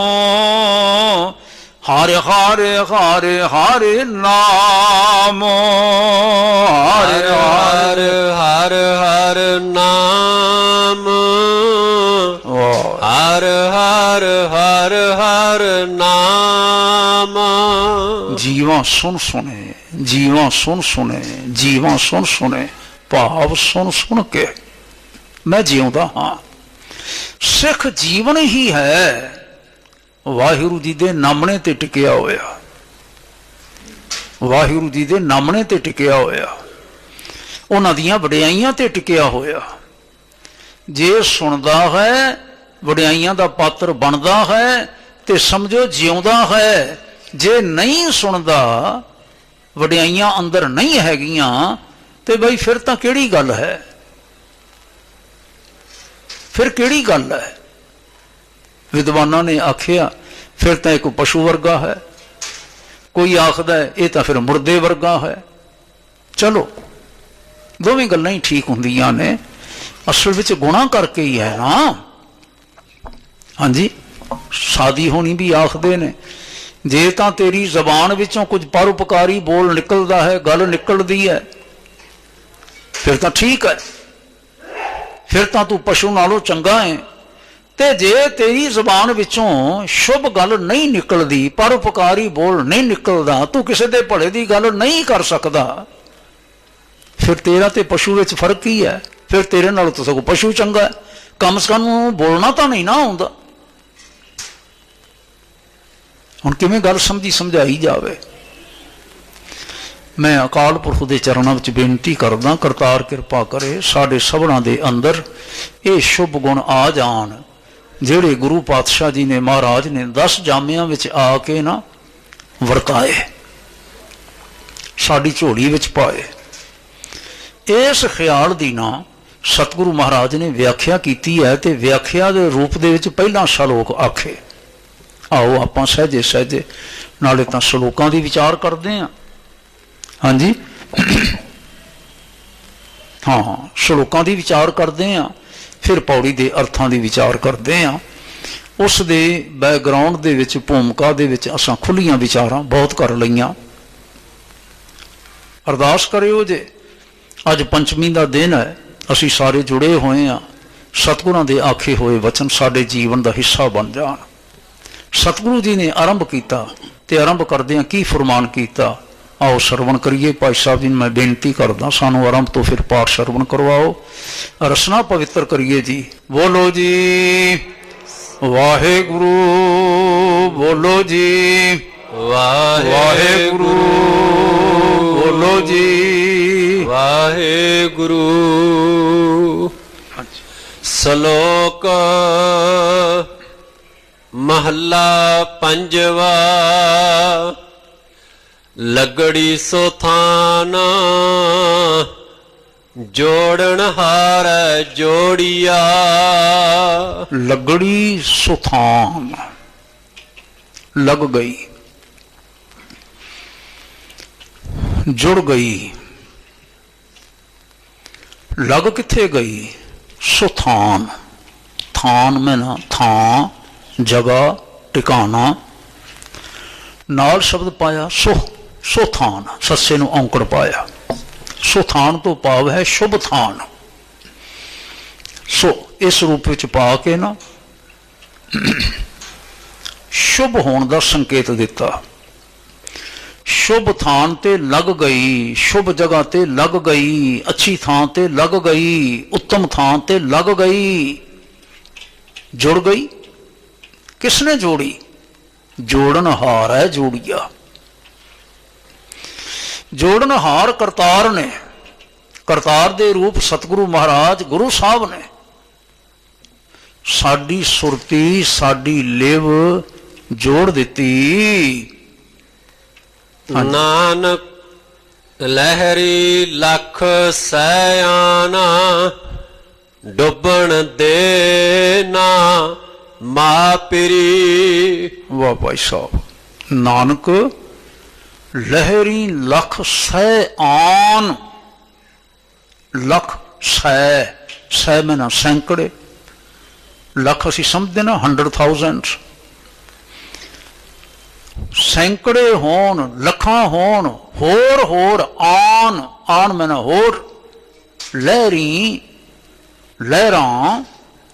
ਹਰਿ ਹਰਿ ਹਰਿ ਹਰਿ ਨਾਮ, ਹਰ ਹਰ ਹਰ ਹਰ ਨਾਮ, ਹਰ ਹਰ ਹਰ ਹਰ ਨਾਮ। ਜੀਵਾਂ ਸੁਣ ਸੁਣੇ, ਜੀਵਾਂ ਸੁਣ ਸੁਣੇ, ਜੀਵਾਂ ਸੁਣ ਸੁਣੇ, ਭਾਵ ਸੁਣ ਸੁਣ ਕੇ ਮੈਂ ਜਿਉਂਦਾ ਹਾਂ। ਸਿੱਖ ਜੀਵਨ ਹੀ ਹੈ ਵਾਹਿਗੁਰੂ ਜੀ ਦੇ ਨਾਮਣੇ ਤੇ ਟਿਕਿਆ ਹੋਇਆ, ਵਾਹਿਗੁਰੂ ਜੀ ਦੇ ਨਾਮਣੇ ਤੇ ਟਿਕਿਆ ਹੋਇਆ, ਉਹਨਾਂ ਦੀਆਂ ਵਡਿਆਈਆਂ ਤੇ ਟਿਕਿਆ ਹੋਇਆ। ਜੇ ਸੁਣਦਾ ਹੈ, ਵਡਿਆਈਆਂ ਦਾ ਪਾਤਰ ਬਣਦਾ ਹੈ, ਤੇ ਸਮਝੋ ਜਿਉਂਦਾ ਹੈ। ਜੇ ਨਹੀਂ ਸੁਣਦਾ, ਵਡਿਆਈਆਂ ਅੰਦਰ ਨਹੀਂ ਹੈਗੀਆਂ, ਤੇ ਬਈ ਫਿਰ ਤਾਂ ਕਿਹੜੀ ਗੱਲ ਹੈ? ਫਿਰ ਕਿਹੜੀ ਗੱਲ ਹੈ? ਵਿਦਵਾਨਾਂ ਨੇ ਆਖਿਆ ਫਿਰ ਤਾਂ ਇੱਕ ਪਸ਼ੂ ਵਰਗਾ ਹੈ, ਕੋਈ ਆਖਦਾ ਇਹ ਤਾਂ ਫਿਰ ਮੁਰਦੇ ਵਰਗਾ ਹੈ। ਚਲੋ, ਦੋਵੇਂ ਗੱਲਾਂ ਹੀ ਠੀਕ ਹੁੰਦੀਆਂ ਨੇ, ਅਸਲ ਵਿੱਚ ਗੁਨਾਹ ਕਰਕੇ ਹੀ ਹੈ ਨਾ। ਹਾਂਜੀ, ਸਾਦੀ ਹੋਣੀ ਵੀ ਆਖਦੇ ਨੇ, ਜੇ ਤਾਂ ਤੇਰੀ ਜ਼ਬਾਨ ਵਿੱਚੋਂ ਕੁਝ ਪਰਉਪਕਾਰੀ ਬੋਲ ਨਿਕਲਦਾ ਹੈ, ਗੱਲ ਨਿਕਲਦੀ ਹੈ, ਫਿਰ ਤਾਂ ਠੀਕ ਹੈ, ਫਿਰ ਤਾਂ ਤੂੰ ਪਸ਼ੂ ਨਾਲੋਂ ਚੰਗਾ ਹੈ। ਤੇ ਜੇ ਤੇਰੀ ਜ਼ਬਾਨ ਵਿੱਚੋਂ ਸ਼ੁਭ ਗੱਲ ਨਹੀਂ ਨਿਕਲਦੀ, ਪਰਉਪਕਾਰੀ ਬੋਲ ਨਹੀਂ ਨਿਕਲਦਾ, ਤੂੰ ਕਿਸੇ ਦੇ ਭਲੇ ਦੀ ਗੱਲ ਨਹੀਂ ਕਰ ਸਕਦਾ, ਫਿਰ ਤੇਰਾ ਤੇ ਪਸ਼ੂ ਵਿੱਚ ਫਰਕ ਕੀ ਹੈ? ਫਿਰ ਤੇਰੇ ਨਾਲੋਂ ਤਾਂ ਸਗੋਂ ਪਸ਼ੂ ਚੰਗਾ ਹੈ। ਕਮ ਸੇ ਕਮ ਬੋਲਣਾ ਤਾਂ ਨਹੀਂ ਨਾ ਆਉਂਦਾ। ਹੁਣ ਕਿਵੇਂ ਗੱਲ ਸਮਝਾਈ ਜਾਵੇ? ਮੈਂ ਅਕਾਲ ਪੁਰਖ ਦੇ ਚਰਨਾਂ ਵਿੱਚ ਬੇਨਤੀ ਕਰਦਾ, ਕਰਤਾਰ ਕਿਰਪਾ ਕਰੇ ਸਾਡੇ ਸਭਨਾਂ ਦੇ ਅੰਦਰ ਇਹ ਸ਼ੁਭ ਗੁਣ ਆ ਜਾਣ, ਜਿਹੜੇ ਗੁਰੂ ਪਾਤਸ਼ਾਹ ਜੀ ਨੇ, ਮਹਾਰਾਜ ਨੇ 10 ਜਾਮਿਆਂ ਵਿੱਚ ਆ ਕੇ ਨਾ ਵਰਤਾਏ, ਸਾਡੀ ਝੋਲੀ ਵਿੱਚ ਪਾਏ। ਇਸ ਖਿਆਲ ਦੀ ਨਾ ਸਤਿਗੁਰੂ ਮਹਾਰਾਜ ਨੇ ਵਿਆਖਿਆ ਕੀਤੀ ਹੈ, ਤੇ ਵਿਆਖਿਆ ਦੇ ਰੂਪ ਦੇ ਵਿੱਚ ਪਹਿਲਾਂ ਸ਼ਲੋਕ ਆਖੇ। ਆਓ ਆਪਾਂ ਸਹਿਜੇ ਸਹਿਜੇ ਨਾਲੇ ਤਾਂ ਸ਼ਲੋਕਾਂ ਦੀ ਵਿਚਾਰ ਕਰਦੇ ਹਾਂ। ਹਾਂਜੀ, ਹਾਂ, ਸ਼ਲੋਕਾਂ ਦੀ ਵਿਚਾਰ ਕਰਦੇ ਹਾਂ, ਫਿਰ ਪੌੜੀ ਦੇ ਅਰਥਾਂ ਦੀ ਵਿਚਾਰ ਕਰਦੇ ਹਾਂ। ਉਸ ਦੇ ਬੈਕਗਰਾਊਂਡ ਦੇ ਵਿੱਚ, ਭੂਮਿਕਾ ਦੇ ਵਿੱਚ ਅਸਾਂ ਖੁੱਲੀਆਂ ਵਿਚਾਰਾਂ ਬਹੁਤ ਕਰ ਲਈਆਂ। ਅਰਦਾਸ ਕਰਿਓ ਜੇ ਅੱਜ ਪੰਚਮੀ ਦਾ ਦਿਨ ਹੈ, ਅਸੀਂ ਸਾਰੇ ਜੁੜੇ ਹੋਏ ਹਾਂ, ਸਤਿਗੁਰਾਂ ਦੇ ਆਖੇ ਹੋਏ ਵਚਨ ਸਾਡੇ ਜੀਵਨ ਦਾ ਹਿੱਸਾ ਬਣ ਜਾਣ। ਸਤਿਗੁਰੂ ਜੀ ਨੇ ਆਰੰਭ ਕੀਤਾ, ਤੇ ਆਰੰਭ ਕਰਦਿਆਂ ਕੀ ਫਰਮਾਨ ਕੀਤਾ, ਆਓ ਸਰਵਣ ਕਰੀਏ। ਭਾਈ ਸਾਹਿਬ ਜੀ ਨੂੰ ਮੈਂ ਬੇਨਤੀ ਕਰਦਾ, ਸਾਨੂੰ ਆਰੰਭ ਤੋਂ ਫਿਰ ਪਾਠ ਸਰਵਣ ਕਰਵਾਓ, ਰਸਨਾ ਪਵਿੱਤਰ ਕਰੀਏ ਜੀ। ਬੋਲੋ ਜੀ ਵਾਹਿਗੁਰੂ, ਬੋਲੋ ਜੀ ਵਾਹਿਗੁਰੂ, ਬੋਲੋ ਜੀ ਵਾਹਿਗੁਰੂ। ਸ਼ਲੋਕ ਮਹੱਲਾ ਪੰਜਵਾ। ਲੱਗੜੀ ਸੋ ਥਾਨ ਜੋੜਨ ਹਾਰੈ ਜੋੜੀਆ। ਲੱਗੜੀ ਸੁਥਾਨ, ਲੱਗ ਗਈ, ਜੁੜ ਗਈ। ਲੱਗ ਕਿੱਥੇ ਗਈ? ਸੁਥਾਨ, ਥਾਨ ਮੈਂ ਨਾ, ਥਾਂ ਜਗ੍ਹਾ ਟਿਕਾਣਾ, ਨਾਲ ਸ਼ਬਦ ਪਾਇਆ ਸੋ, ਸੁਥਾਨ, ਸੱਸੇ ਨੂੰ ਔਂਕੜ ਪਾਇਆ। ਸੁਥਾਨ ਤੋਂ ਭਾਵ ਹੈ ਸ਼ੁਭ ਥਾਨ। ਸੋ ਇਸ ਰੂਪ ਵਿੱਚ ਪਾ ਕੇ ਨਾ ਸ਼ੁਭ ਹੋਣ ਦਾ ਸੰਕੇਤ ਦਿੱਤਾ। ਸ਼ੁਭ ਥਾਨ ਤੇ ਲੱਗ ਗਈ, ਸ਼ੁਭ ਜਗ੍ਹਾ ਤੇ ਲੱਗ ਗਈ, ਅੱਛੀ ਥਾਂ ਤੇ ਲੱਗ ਗਈ, ਉੱਤਮ ਥਾਂ ਤੇ ਲੱਗ ਗਈ। जुड़ गई। किसने जोड़ी? जोड़नहार है जोड़िया। जोड़नहार करतार ने, करतार दे रूप सतगुरु महाराज गुरु साहब ने साडी सुरती साडी लिव जोड़ दिती। ਨਾਨਕ ਲਹਿਰੀ ਲਖ ਸੈਆਨਾ ਡੁੱਬਣ ਦੇ ਨਾ ਮਾਪਰੀ। वाह भाई साहब, नानक लहरी लख सै आन। लख सै में ना सैकड़े, लख असी समझते ना 100,000, सैकड़े होन लखा होन होर आन, आन में ना होर, लहरी लहरा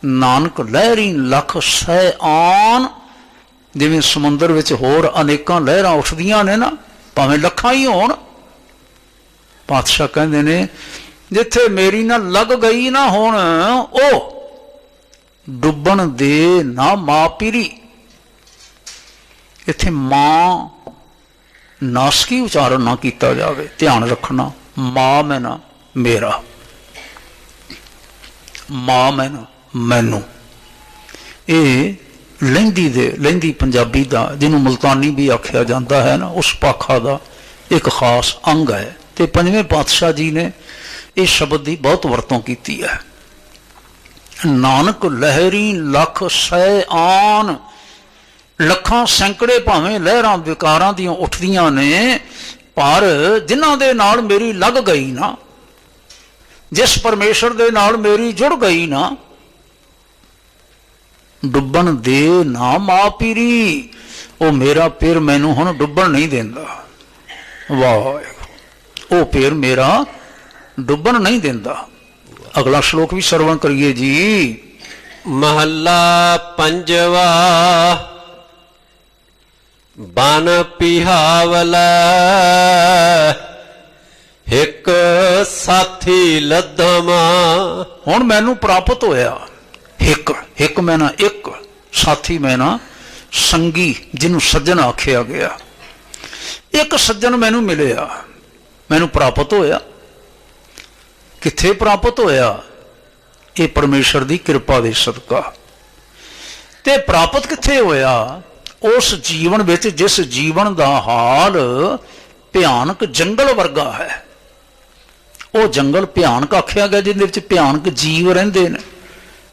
नानक लहरी लख सै आन। जिवें समुंदर विच होर अनेकां लहरां उठदियां ने ना, भावें लखां ही होण। पातशाह कहंदे ने जिथे मेरी ना लग गई ना हुण ओ डुब्बण दे ना मां पीरी। इत्थे मां नासकी उचारण ना कीता जावे, ध्यान रखना। मां में ना मेरा, मां में ना मैनू। ये लਹਿੰਦੀ पंजाबी का जिन्हों मुल्तानी भी आख्या जाता है ना, उस पाखा का एक खास अंग है। तो पंजवें पातशाह जी ने इस शब्द की बहुत वरतों की है। नानक लहरी लख सै आन, लखां सैकड़े भावें लहरां विकारां दियां उठदियां ने, पर जिन्हां दे नाल मेरी लग गई ना, जिस परमेश्वर दे नाल मेरी जुड़ गई ना, डुब्बन दे ना मां पीरी। वो मेरा पिर मैनू हुण डुब्बन नहीं देंदा। वाह, वो पिर मेरा डुब्बन नहीं देंदा। अगला श्लोक भी श्रवण करिए जी। महला पंजवा बन पिहावलै एक साथी लद्धमा। हुण मैनू प्राप्त होया हिक, हिक मैं ना एक, साथी मैं ना संगी, जिन्हों सज्जन आख्या गया। एक सज्जन मैनू मिलिया, मैनू प्राप्त होया। किथे प्राप्त होया? ये परमेश्वर की कृपा दे सदका। ते प्राप्त किथे होया? उस जीवन विच जिस जीवन का हाल भयानक जंगल वर्गा है। वो जंगल भयानक आख्या गया जिहदे विच भयानक जीव रहिंदे ने।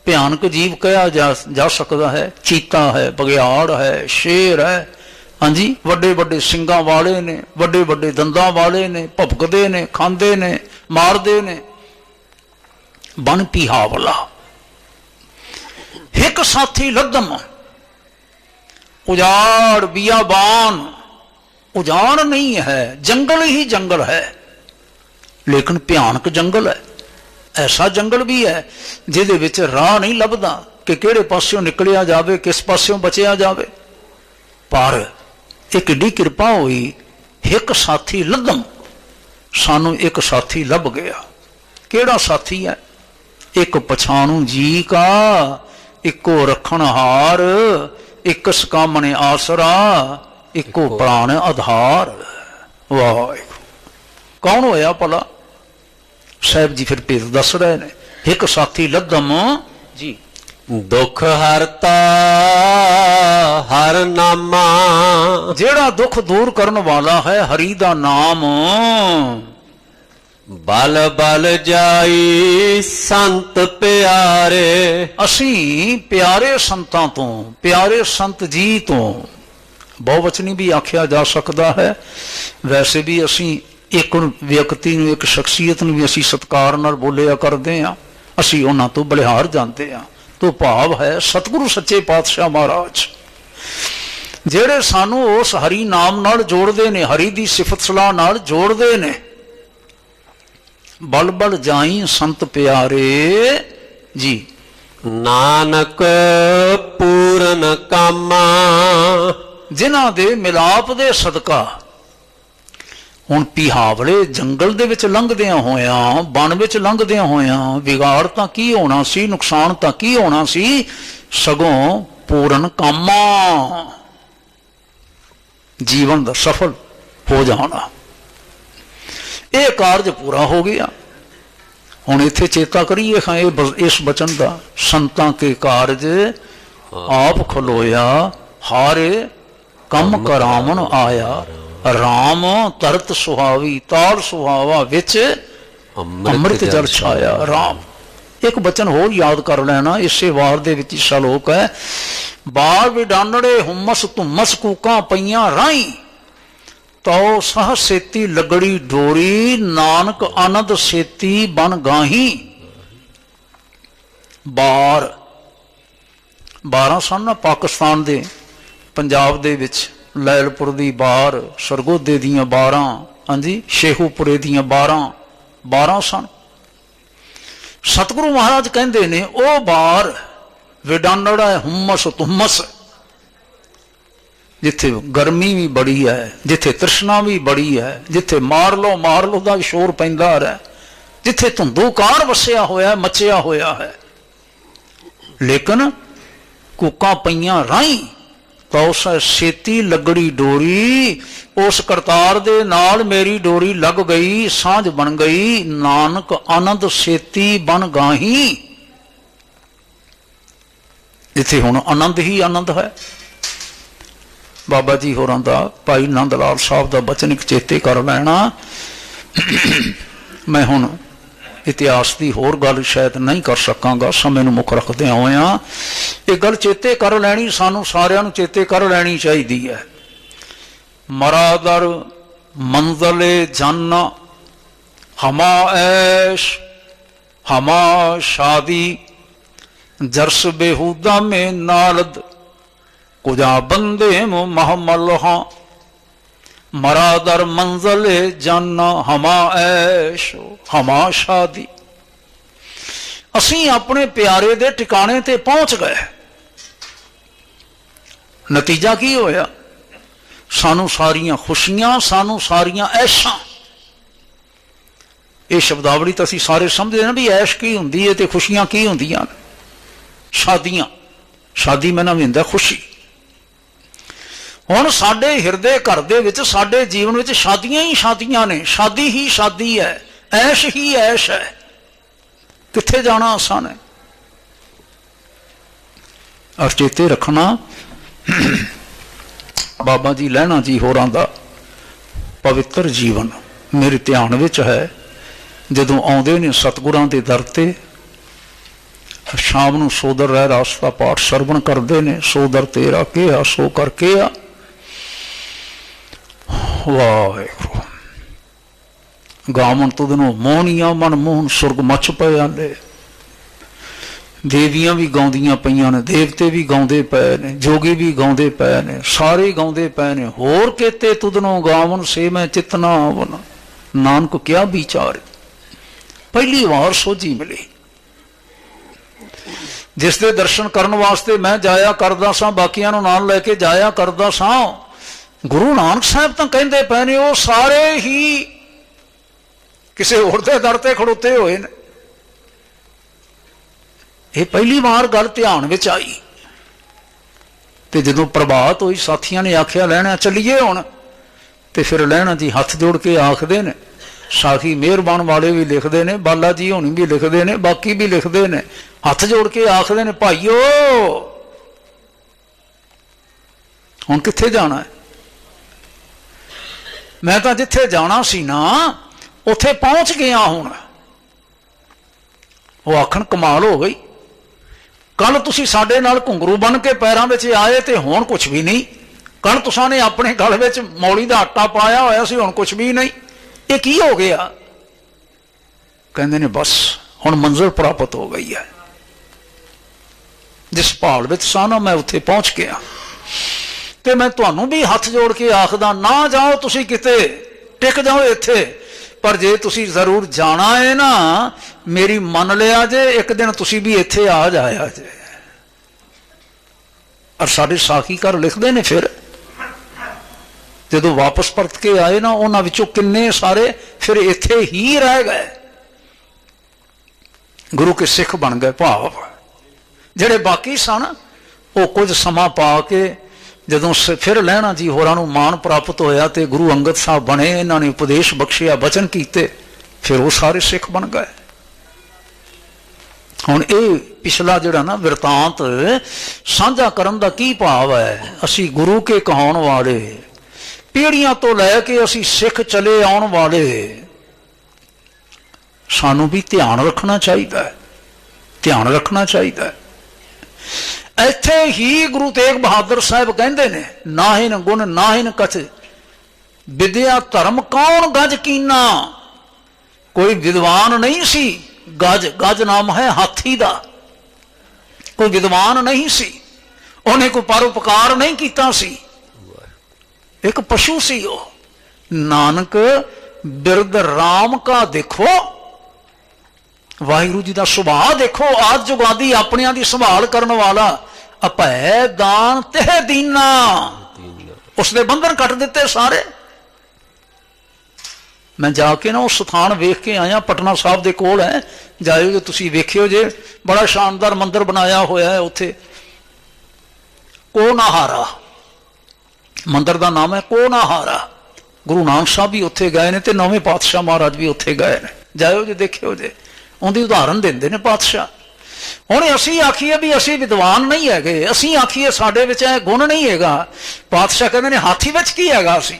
भयानक जीव कहा जा सकता है, चीता है, बघियाड़ है, शेर है, हाँ जी, वड्डे वड्डे सिंगां वाले ने, वड्डे वड्डे दंदां वाले ने, भपकदे ने, खांदे ने, मारदे ने। बन पिहावला हिक साथी लद्धम, उजाड़ बियाबान। उजाड़ नहीं है, जंगल ही जंगल है, लेकिन भयानक जंगल है। ऐसा जंगल भी है जिहदे विच राह नहीं लभदा कि किहड़े पास्यों निकलिया जावे, किस पास्यों बचिया जावे। पर एक किड्डी कृपा हुई, एक साथी लद्धम, सानू एक साथी लभ गया। किहड़ा साथी है? एक पछाणू जी का, इको रखणहार, एक सकामने आसरा, इको प्राण आधार। वाह, कौन होया भला? साहब जी फिर भेद दस रहे ने। एक साथी लद्धम जी, दुख हरता हर नामा। जेड़ा दुख दूर करने वाला है हरि दा नाम। बल बल जाई संत प्यारे। असी प्यारे संतां तो, प्यारे संत जी तो, बहुवचनी भी आख्या जा सकता है। वैसे भी असी एक व्यक्ति नूं, एक शख्सियत नूं भी असी सत्कार नाल बोलिया करते हैं। असी उन्हां तो बलिहार जाते हैं। तो भाव है सतगुरु सच्चे पातशाह महाराज जेड़े सानू उस हरि नाम नाल जोड़दे ने, हरि दी सिफत सलाह नाल जोड़दे ने। बल बल जाई संत प्यारे जी, नानक पूरन कामा। जिन्हां दे मिलाप दे सदका हुण पिहावले जंगल दे विच लंघदियां होयां, बन विच लंघदियां होयां, विगाड़ तां की होना सी, नुकसान तां की होना सी, ਸਗੋਂ ਪੂਰਨ ਕਾਮਾ, ਜੀਵਨ ਦਾ ਸਫਲ ਹੋ ਜਾਣਾ। ਇਹ ਕਾਰਜ ਪੂਰਾ ਹੋ ਗਿਆ। ਹੁਣ ਇੱਥੇ ਚੇਤਾ ਕਰੀਏ ਹਾਂ ਇਸ ਬਚਨ ਦਾ, ਸੰਤਾਂ ਕੇ ਕਾਰਜ ਆਪ ਖਲੋਇਆ, ਹਾਰੇ ਕੰਮ ਕਰਾਵਣ ਆਇਆ। ਰਾਮ ਤਰਤ ਸੁਹਾਵੀ, ਤਾਲ ਸੁਹਾਵਾ ਵਿੱਚ ਅੰਮ੍ਰਿਤ ਜਲ ਛਾਇਆ। ਰਾਮ। ਇੱਕ ਬਚਨ ਹੋਰ ਯਾਦ ਕਰ ਲੈਣਾ, ਇਸੇ ਵਾਰ ਦੇ ਵਿੱਚ ਸ਼ਲੋਕ ਹੈ, ਬਾਰ ਵਿਡਾਨੜੇ ਹੁਮਸ ਧੁਮਸ ਕੂਕਾਂ ਪਈਆਂ ਰਾਈ, ਤਉ ਸਹ ਸੇਤੀ ਲਗੜੀ ਡੋਰੀ, ਨਾਨਕ ਆਨੰਦ ਸੇਤੀ ਬਨ ਗਾਹੀ। 12 ਸਨ ਨਾ ਪਾਕਿਸਤਾਨ ਦੇ, ਪੰਜਾਬ ਦੇ ਵਿੱਚ ਲੈਲਪੁਰ ਦੀ 12, ਸਰਗੋਧੇ ਦੀਆਂ 12, ਹਾਂਜੀ ਸ਼ੇਖੂਪੁਰੇ ਦੀਆਂ 12 ਸਨ। ਸਤਿਗੁਰੂ ਮਹਾਰਾਜ ਕਹਿੰਦੇ ਨੇ ਉਹ ਬਾਰ ਵਿਡਾਨੜਾ ਹੈ ਹੁਮਸ ਧੁਮਸ, ਜਿੱਥੇ ਗਰਮੀ ਵੀ ਬੜੀ ਹੈ, ਜਿੱਥੇ ਤ੍ਰਿਸ਼ਨਾ ਵੀ ਬੜੀ ਹੈ, ਜਿੱਥੇ ਮਾਰ ਲੋ ਦਾ ਸ਼ੋਰ ਪੈਂਦਾ ਰਿਹਾ, ਜਿੱਥੇ ਧੁੰਦੂਕਾਰ ਵਸਿਆ ਹੋਇਆ ਮਚਿਆ ਹੋਇਆ ਹੈ। ਲੇਕਿਨ ਕੂਕਾਂ ਪਈਆਂ ਰਾਈ, ਤਾਂ ਉਸ ਛੇਤੀ ਲੱਗੜੀ ਡੋਰੀ, ਉਸ ਕਰਤਾਰ ਦੇ ਨਾਲ ਮੇਰੀ ਡੋਰੀ ਲੱਗ ਗਈ, ਸਾਂਝ ਬਣ ਗਈ। ਨਾਨਕ ਆਨੰਦ ਛੇਤੀ ਬਨ ਗਾਹੀ। ਇੱਥੇ ਹੁਣ ਆਨੰਦ ਹੀ ਆਨੰਦ ਹੈ। ਬਾਬਾ ਜੀ ਹੋਰਾਂ ਦਾ, ਭਾਈ ਨੰਦ ਲਾਲ ਸਾਹਿਬ ਦਾ ਬਚਨ ਇੱਕ ਚੇਤੇ ਕਰ ਲੈਣਾ। ਮੈਂ ਹੁਣ ਇਤਿਹਾਸ ਦੀ ਹੋਰ ਗੱਲ ਸ਼ਾਇਦ ਨਹੀਂ ਕਰ ਸਕਾਂਗਾ ਸਮੇਂ ਨੂੰ ਮੁੱਖ ਰੱਖਦਿਆਂ ਹੋਇਆਂ। ਇਹ ਗੱਲ ਚੇਤੇ ਕਰ ਲੈਣੀ, ਸਾਨੂੰ ਸਾਰਿਆਂ ਨੂੰ ਚੇਤੇ ਕਰ ਲੈਣੀ ਚਾਹੀਦੀ ਹੈ। ਮਰਾਦਰ ਮੰਜ਼ਲੇ ਜਨ, ਹਮਾ ਐਸ਼ ਹਮਾ ਸ਼ਾਦੀ, ਜਰਸ ਬੇਹੂਦਾ ਮੇ ਨਾਲਦ, ਕੁਜਾ ਬੰਦੇ ਮੁ ਮਹਮਲਹਾ। ਮਰਾਦਰ ਮੰਜ਼ਲੇ ਜਨ, ਹਮਾ ਐਸ਼ ਹਮਾ ਸ਼ਾਦੀ। ਅਸੀਂ ਆਪਣੇ ਪਿਆਰੇ ਦੇ ਟਿਕਾਣੇ ਤੇ ਪਹੁੰਚ ਗਏ। ਨਤੀਜਾ ਕੀ ਹੋਇਆ? ਸਾਨੂੰ ਸਾਰੀਆਂ ਖੁਸ਼ੀਆਂ, ਸਾਨੂੰ ਸਾਰੀਆਂ ਐਸ਼ਾਂ। ਇਹ ਸ਼ਬਦਾਵਲੀ ਤਾਂ ਅਸੀਂ ਸਾਰੇ ਸਮਝਦੇ ਨਾ ਵੀ ਐਸ਼ ਕੀ ਹੁੰਦੀ ਹੈ ਤੇ ਖੁਸ਼ੀਆਂ ਕੀ ਹੁੰਦੀਆਂ। ਸ਼ਾਦੀਆਂ, ਸ਼ਾਦੀ ਮੈਨਾਂ ਵੀ ਹੁੰਦਾ ਖੁਸ਼ੀ। ਹੁਣ ਸਾਡੇ ਹਿਰਦੇ ਘਰ ਦੇ ਵਿੱਚ, ਸਾਡੇ ਜੀਵਨ ਵਿੱਚ ਸ਼ਾਦੀਆਂ ਹੀ ਸ਼ਾਦੀਆਂ ਨੇ, ਸ਼ਾਦੀ ਹੀ ਸ਼ਾਦੀ ਹੈ, ਐਸ਼ ਹੀ ਐਸ਼ ਹੈ। ਕਿੱਥੇ ਜਾਣਾ ਆਸਾਨ ਹੈ? ਔਰ ਚੇਤੇ ਰੱਖਣਾ, ਬਾਬਾ ਜੀ ਲਹਿਣਾ ਜੀ ਹੋਰਾਂ ਦਾ ਪਵਿੱਤਰ ਜੀਵਨ ਮੇਰੇ ਧਿਆਨ ਵਿੱਚ ਹੈ। ਜਦੋਂ ਆਉਂਦੇ ਨੇ ਸਤਿਗੁਰਾਂ ਦੇ ਦਰ ਤੇ, ਸ਼ਾਮ ਨੂੰ ਸੋਦਰ ਰਹਿ ਰਾਸ ਦਾ ਪਾਠ ਸਰਵਣ ਕਰਦੇ ਨੇ। ਸੋਦਰ ਤੇਰਾ ਕਿਹਾ ਸੋ ਕਰਕੇ ਆ। ਵਾਹਿਗੁਰੂ। ਗਾਵਣ ਤੁਧ ਨੂੰ ਮੋਹਨੀਆਂ ਮਨ ਮੋਹਨ, ਸੁਰਗ ਮੱਚ ਪਏ ਆਲੇ। ਦੇਵੀਆਂ ਵੀ ਗਾਉਂਦੀਆਂ ਪਈਆਂ ਨੇ, ਦੇਵਤੇ ਵੀ ਗਾਉਂਦੇ ਪਏ ਨੇ, ਜੋਗੀ ਵੀ ਗਾਉਂਦੇ ਪਏ ਨੇ, ਸਾਰੇ ਗਾਉਂਦੇ ਪਏ ਨੇ। ਹੋਰ ਕੇਤੇ ਤੁਧ ਨੂੰ ਗਾਵਣ, ਸੇ ਮੈਂ ਚਿਤ ਨਾ ਆਵਨ, ਨਾਨਕ ਕਿਆ ਵਿਚਾਰ। ਪਹਿਲੀ ਵਾਰ ਸੋਝੀ ਮਿਲੀ। ਜਿਸ ਦੇ ਦਰਸ਼ਨ ਕਰਨ ਵਾਸਤੇ ਮੈਂ ਜਾਇਆ ਕਰਦਾ ਸਾਂ, ਬਾਕੀਆਂ ਨੂੰ ਨਾਲ ਲੈ ਕੇ ਜਾਇਆ ਕਰਦਾ ਸਾਂ, ਗੁਰੂ ਨਾਨਕ ਸਾਹਿਬ ਤਾਂ ਕਹਿੰਦੇ ਪਏ ਨੇ ਉਹ ਸਾਰੇ ਹੀ ਕਿਸੇ ਹੋਰ ਦੇ ਦਰ ਤੇ ਖੜੋਤੇ ਹੋਏ ਨੇ। ਇਹ ਪਹਿਲੀ ਵਾਰ ਗੱਲ ਧਿਆਨ ਵਿੱਚ ਆਈ। ਤੇ ਜਦੋਂ ਪ੍ਰਭਾਤ ਹੋਈ, ਸਾਥੀਆਂ ਨੇ ਆਖਿਆ ਲੈਣਾ ਚੱਲੀਏ ਹੁਣ। ਤੇ ਫਿਰ ਲੈਣਾ ਜੀ ਹੱਥ ਜੋੜ ਕੇ ਆਖਦੇ ਨੇ, ਸਾਖੀ ਮਿਹਰਬਾਨ ਵਾਲੇ ਵੀ ਲਿਖਦੇ ਨੇ, ਬਾਲਾ ਜੀ ਹੋਣੀ ਵੀ ਲਿਖਦੇ ਨੇ, ਬਾਕੀ ਵੀ ਲਿਖਦੇ ਨੇ, ਹੱਥ ਜੋੜ ਕੇ ਆਖਦੇ ਨੇ, ਭਾਈਓ ਹੁਣ ਕਿੱਥੇ ਜਾਣਾ ਹੈ? ਮੈਂ ਤਾਂ ਜਿੱਥੇ ਜਾਣਾ ਸੀ ਨਾ ਉੱਥੇ ਪਹੁੰਚ ਗਿਆ ਹੁਣ। ਉਹ ਆਖਣ ਕਮਾਲ ਹੋ ਗਈ, ਕੱਲ ਤੁਸੀਂ ਸਾਡੇ ਨਾਲ ਘੁੰਗਰੂ ਬਣ ਕੇ ਪੈਰਾਂ ਵਿੱਚ ਆਏ ਤੇ ਹੁਣ ਕੁਛ ਵੀ ਨਹੀਂ। ਕੱਲ ਤੁਸਾਂ ਨੇ ਆਪਣੇ ਗਲ ਵਿੱਚ ਮੌਲੀ ਦਾ ਆਟਾ ਪਾਇਆ ਹੋਇਆ ਸੀ, ਹੁਣ ਕੁਛ ਵੀ ਨਹੀਂ। ਇਹ ਕੀ ਹੋ ਗਿਆ? ਕਹਿੰਦੇ ਨੇ ਬਸ ਹੁਣ ਮੰਜ਼ਿਲ ਪ੍ਰਾਪਤ ਹੋ ਗਈ ਹੈ। ਜਿਸ ਭਾਲ ਵਿੱਚ ਸਾਂ ਨਾ ਮੈਂ ਉੱਥੇ ਪਹੁੰਚ ਗਿਆ। ਤੇ ਮੈਂ ਤੁਹਾਨੂੰ ਵੀ ਹੱਥ ਜੋੜ ਕੇ ਆਖਦਾ, ਨਾ ਜਾਓ ਤੁਸੀਂ ਕਿਤੇ, ਟਿਕ ਜਾਓ ਇੱਥੇ। ਪਰ ਜੇ ਤੁਸੀਂ ਜ਼ਰੂਰ ਜਾਣਾ ਹੈ ਨਾ, ਮੇਰੀ ਮੰਨ ਲਿਆ ਜੇ, ਇੱਕ ਦਿਨ ਤੁਸੀਂ ਵੀ ਇੱਥੇ ਆ ਜਾਇਆ ਜੇ। ਔਰ ਸਾਡੇ ਸਾਖੀਕਾਰ ਲਿਖਦੇ ਨੇ ਫਿਰ ਜਦੋਂ ਵਾਪਸ ਪਰਤ ਕੇ ਆਏ ਨਾ, ਉਹਨਾਂ ਵਿੱਚੋਂ ਕਿੰਨੇ ਸਾਰੇ ਫਿਰ ਇੱਥੇ ਹੀ ਰਹਿ ਗਏ, ਗੁਰੂ ਕੇ ਸਿੱਖ ਬਣ ਗਏ। ਭਾਵ ਜਿਹੜੇ ਬਾਕੀ ਸਨ ਉਹ ਕੁਝ ਸਮਾਂ ਪਾ ਕੇ ਜਦੋਂ ਫਿਰ ਲਹਿਣਾ ਜੀ ਹੋਰਾਂ ਨੂੰ ਮਾਣ ਪ੍ਰਾਪਤ ਹੋਇਆ ਤੇ ਗੁਰੂ ਅੰਗਦ ਸਾਹਿਬ ਬਣੇ, ਇਹਨਾਂ ਨੇ ਉਪਦੇਸ਼ ਬਖਸ਼ਿਆ, ਬਚਨ ਕੀਤੇ, ਫਿਰ ਉਹ ਸਾਰੇ ਸਿੱਖ ਬਣ ਗਏ। ਹੁਣ ਇਹ ਪਿਛਲਾ ਜਿਹੜਾ ਨਾ ਬਿਰਤਾਂਤ ਸਾਂਝਾ ਕਰਨ ਦਾ ਕੀ ਭਾਵ ਹੈ? ਅਸੀਂ ਗੁਰੂ ਕੇ ਕਹਾਉਣ ਵਾਲੇ, ਪੀੜ੍ਹੀਆਂ ਤੋਂ ਲੈ ਕੇ ਅਸੀਂ ਸਿੱਖ ਚਲੇ ਆਉਣ ਵਾਲੇ, ਸਾਨੂੰ ਵੀ ਧਿਆਨ ਰੱਖਣਾ ਚਾਹੀਦਾ ਹੈ, ਧਿਆਨ ਰੱਖਣਾ ਚਾਹੀਦਾ ਹੈ। ਇੱਥੇ ਹੀ ਗੁਰੂ ਤੇਗ ਬਹਾਦਰ ਸਾਹਿਬ ਕਹਿੰਦੇ ਨੇ, ਨਾਹਿਨ ਗੁਣ ਨਾਹਿਨ ਕਛ ਵਿਦਿਆ ਧਰਮ ਕੌਣ ਗਜ ਕੀਨਾ। ਕੋਈ ਵਿਦਵਾਨ ਨਹੀਂ ਸੀ, ਗਜ ਨਾਮ ਹੈ ਹਾਥੀ ਦਾ, ਕੋਈ ਵਿਦਵਾਨ ਨਹੀਂ ਸੀ, ਉਹਨੇ ਕੋਈ ਪਰਉਪਕਾਰ ਨਹੀਂ ਕੀਤਾ ਸੀ, ਇੱਕ ਪਸ਼ੂ ਸੀ ਉਹ। ਨਾਨਕ ਬਿਰਦ ਰਾਮ ਕਾ ਦੇਖੋ, ਵਾਹਿਗੁਰੂ ਜੀ ਦਾ ਸੁਭਾਅ ਦੇਖੋ, ਆਦ ਜੁਗਾਦੀ ਆਪਣਿਆਂ ਦੀ ਸੰਭਾਲ ਕਰਨ ਵਾਲਾ, ਅਭੈ ਦਾਨ ਤਹਿ ਦੀਨਾ, ਉਸਦੇ ਬੰਧਨ ਕੱਟ ਦਿੱਤੇ ਸਾਰੇ। ਮੈਂ ਜਾ ਕੇ ਨਾ ਉਹ ਸਥਾਨ ਵੇਖ ਕੇ ਆਇਆ, ਪਟਨਾ ਸਾਹਿਬ ਦੇ ਕੋਲ ਹੈ, ਜਾਇਓ ਜੇ ਤੁਸੀਂ ਵੇਖਿਓ ਜੇ, ਬੜਾ ਸ਼ਾਨਦਾਰ ਮੰਦਿਰ ਬਣਾਇਆ ਹੋਇਆ ਹੈ ਉੱਥੇ, ਕੋਨਾਹਾਰਾ ਮੰਦਿਰ ਦਾ ਨਾਮ ਹੈ, ਕੋਨਾਹਾਰਾ। ਗੁਰੂ ਨਾਨਕ ਸਾਹਿਬ ਵੀ ਉੱਥੇ ਗਏ ਨੇ ਤੇ ਨੌਵੇਂ ਪਾਤਸ਼ਾਹ ਮਹਾਰਾਜ ਵੀ ਉੱਥੇ ਗਏ ਨੇ, ਜਾਇਓ ਜੇ ਦੇਖਿਓ ਜੇ, ਉਹਦੀ ਉਦਾਹਰਨ ਦਿੰਦੇ ਨੇ ਪਾਤਸ਼ਾਹ। ਹੁਣ ਅਸੀਂ ਆਖੀਏ ਵੀ ਅਸੀਂ ਵਿਦਵਾਨ ਨਹੀਂ ਹੈਗੇ, ਅਸੀਂ ਆਖੀਏ ਸਾਡੇ ਵਿੱਚ ਇਹ ਗੁਣ ਨਹੀਂ ਹੈਗਾ, ਪਾਤਸ਼ਾਹ ਕਹਿੰਦੇ ਨੇ ਹਾਥੀ ਵਿੱਚ ਕੀ ਹੈਗਾ ਸੀ?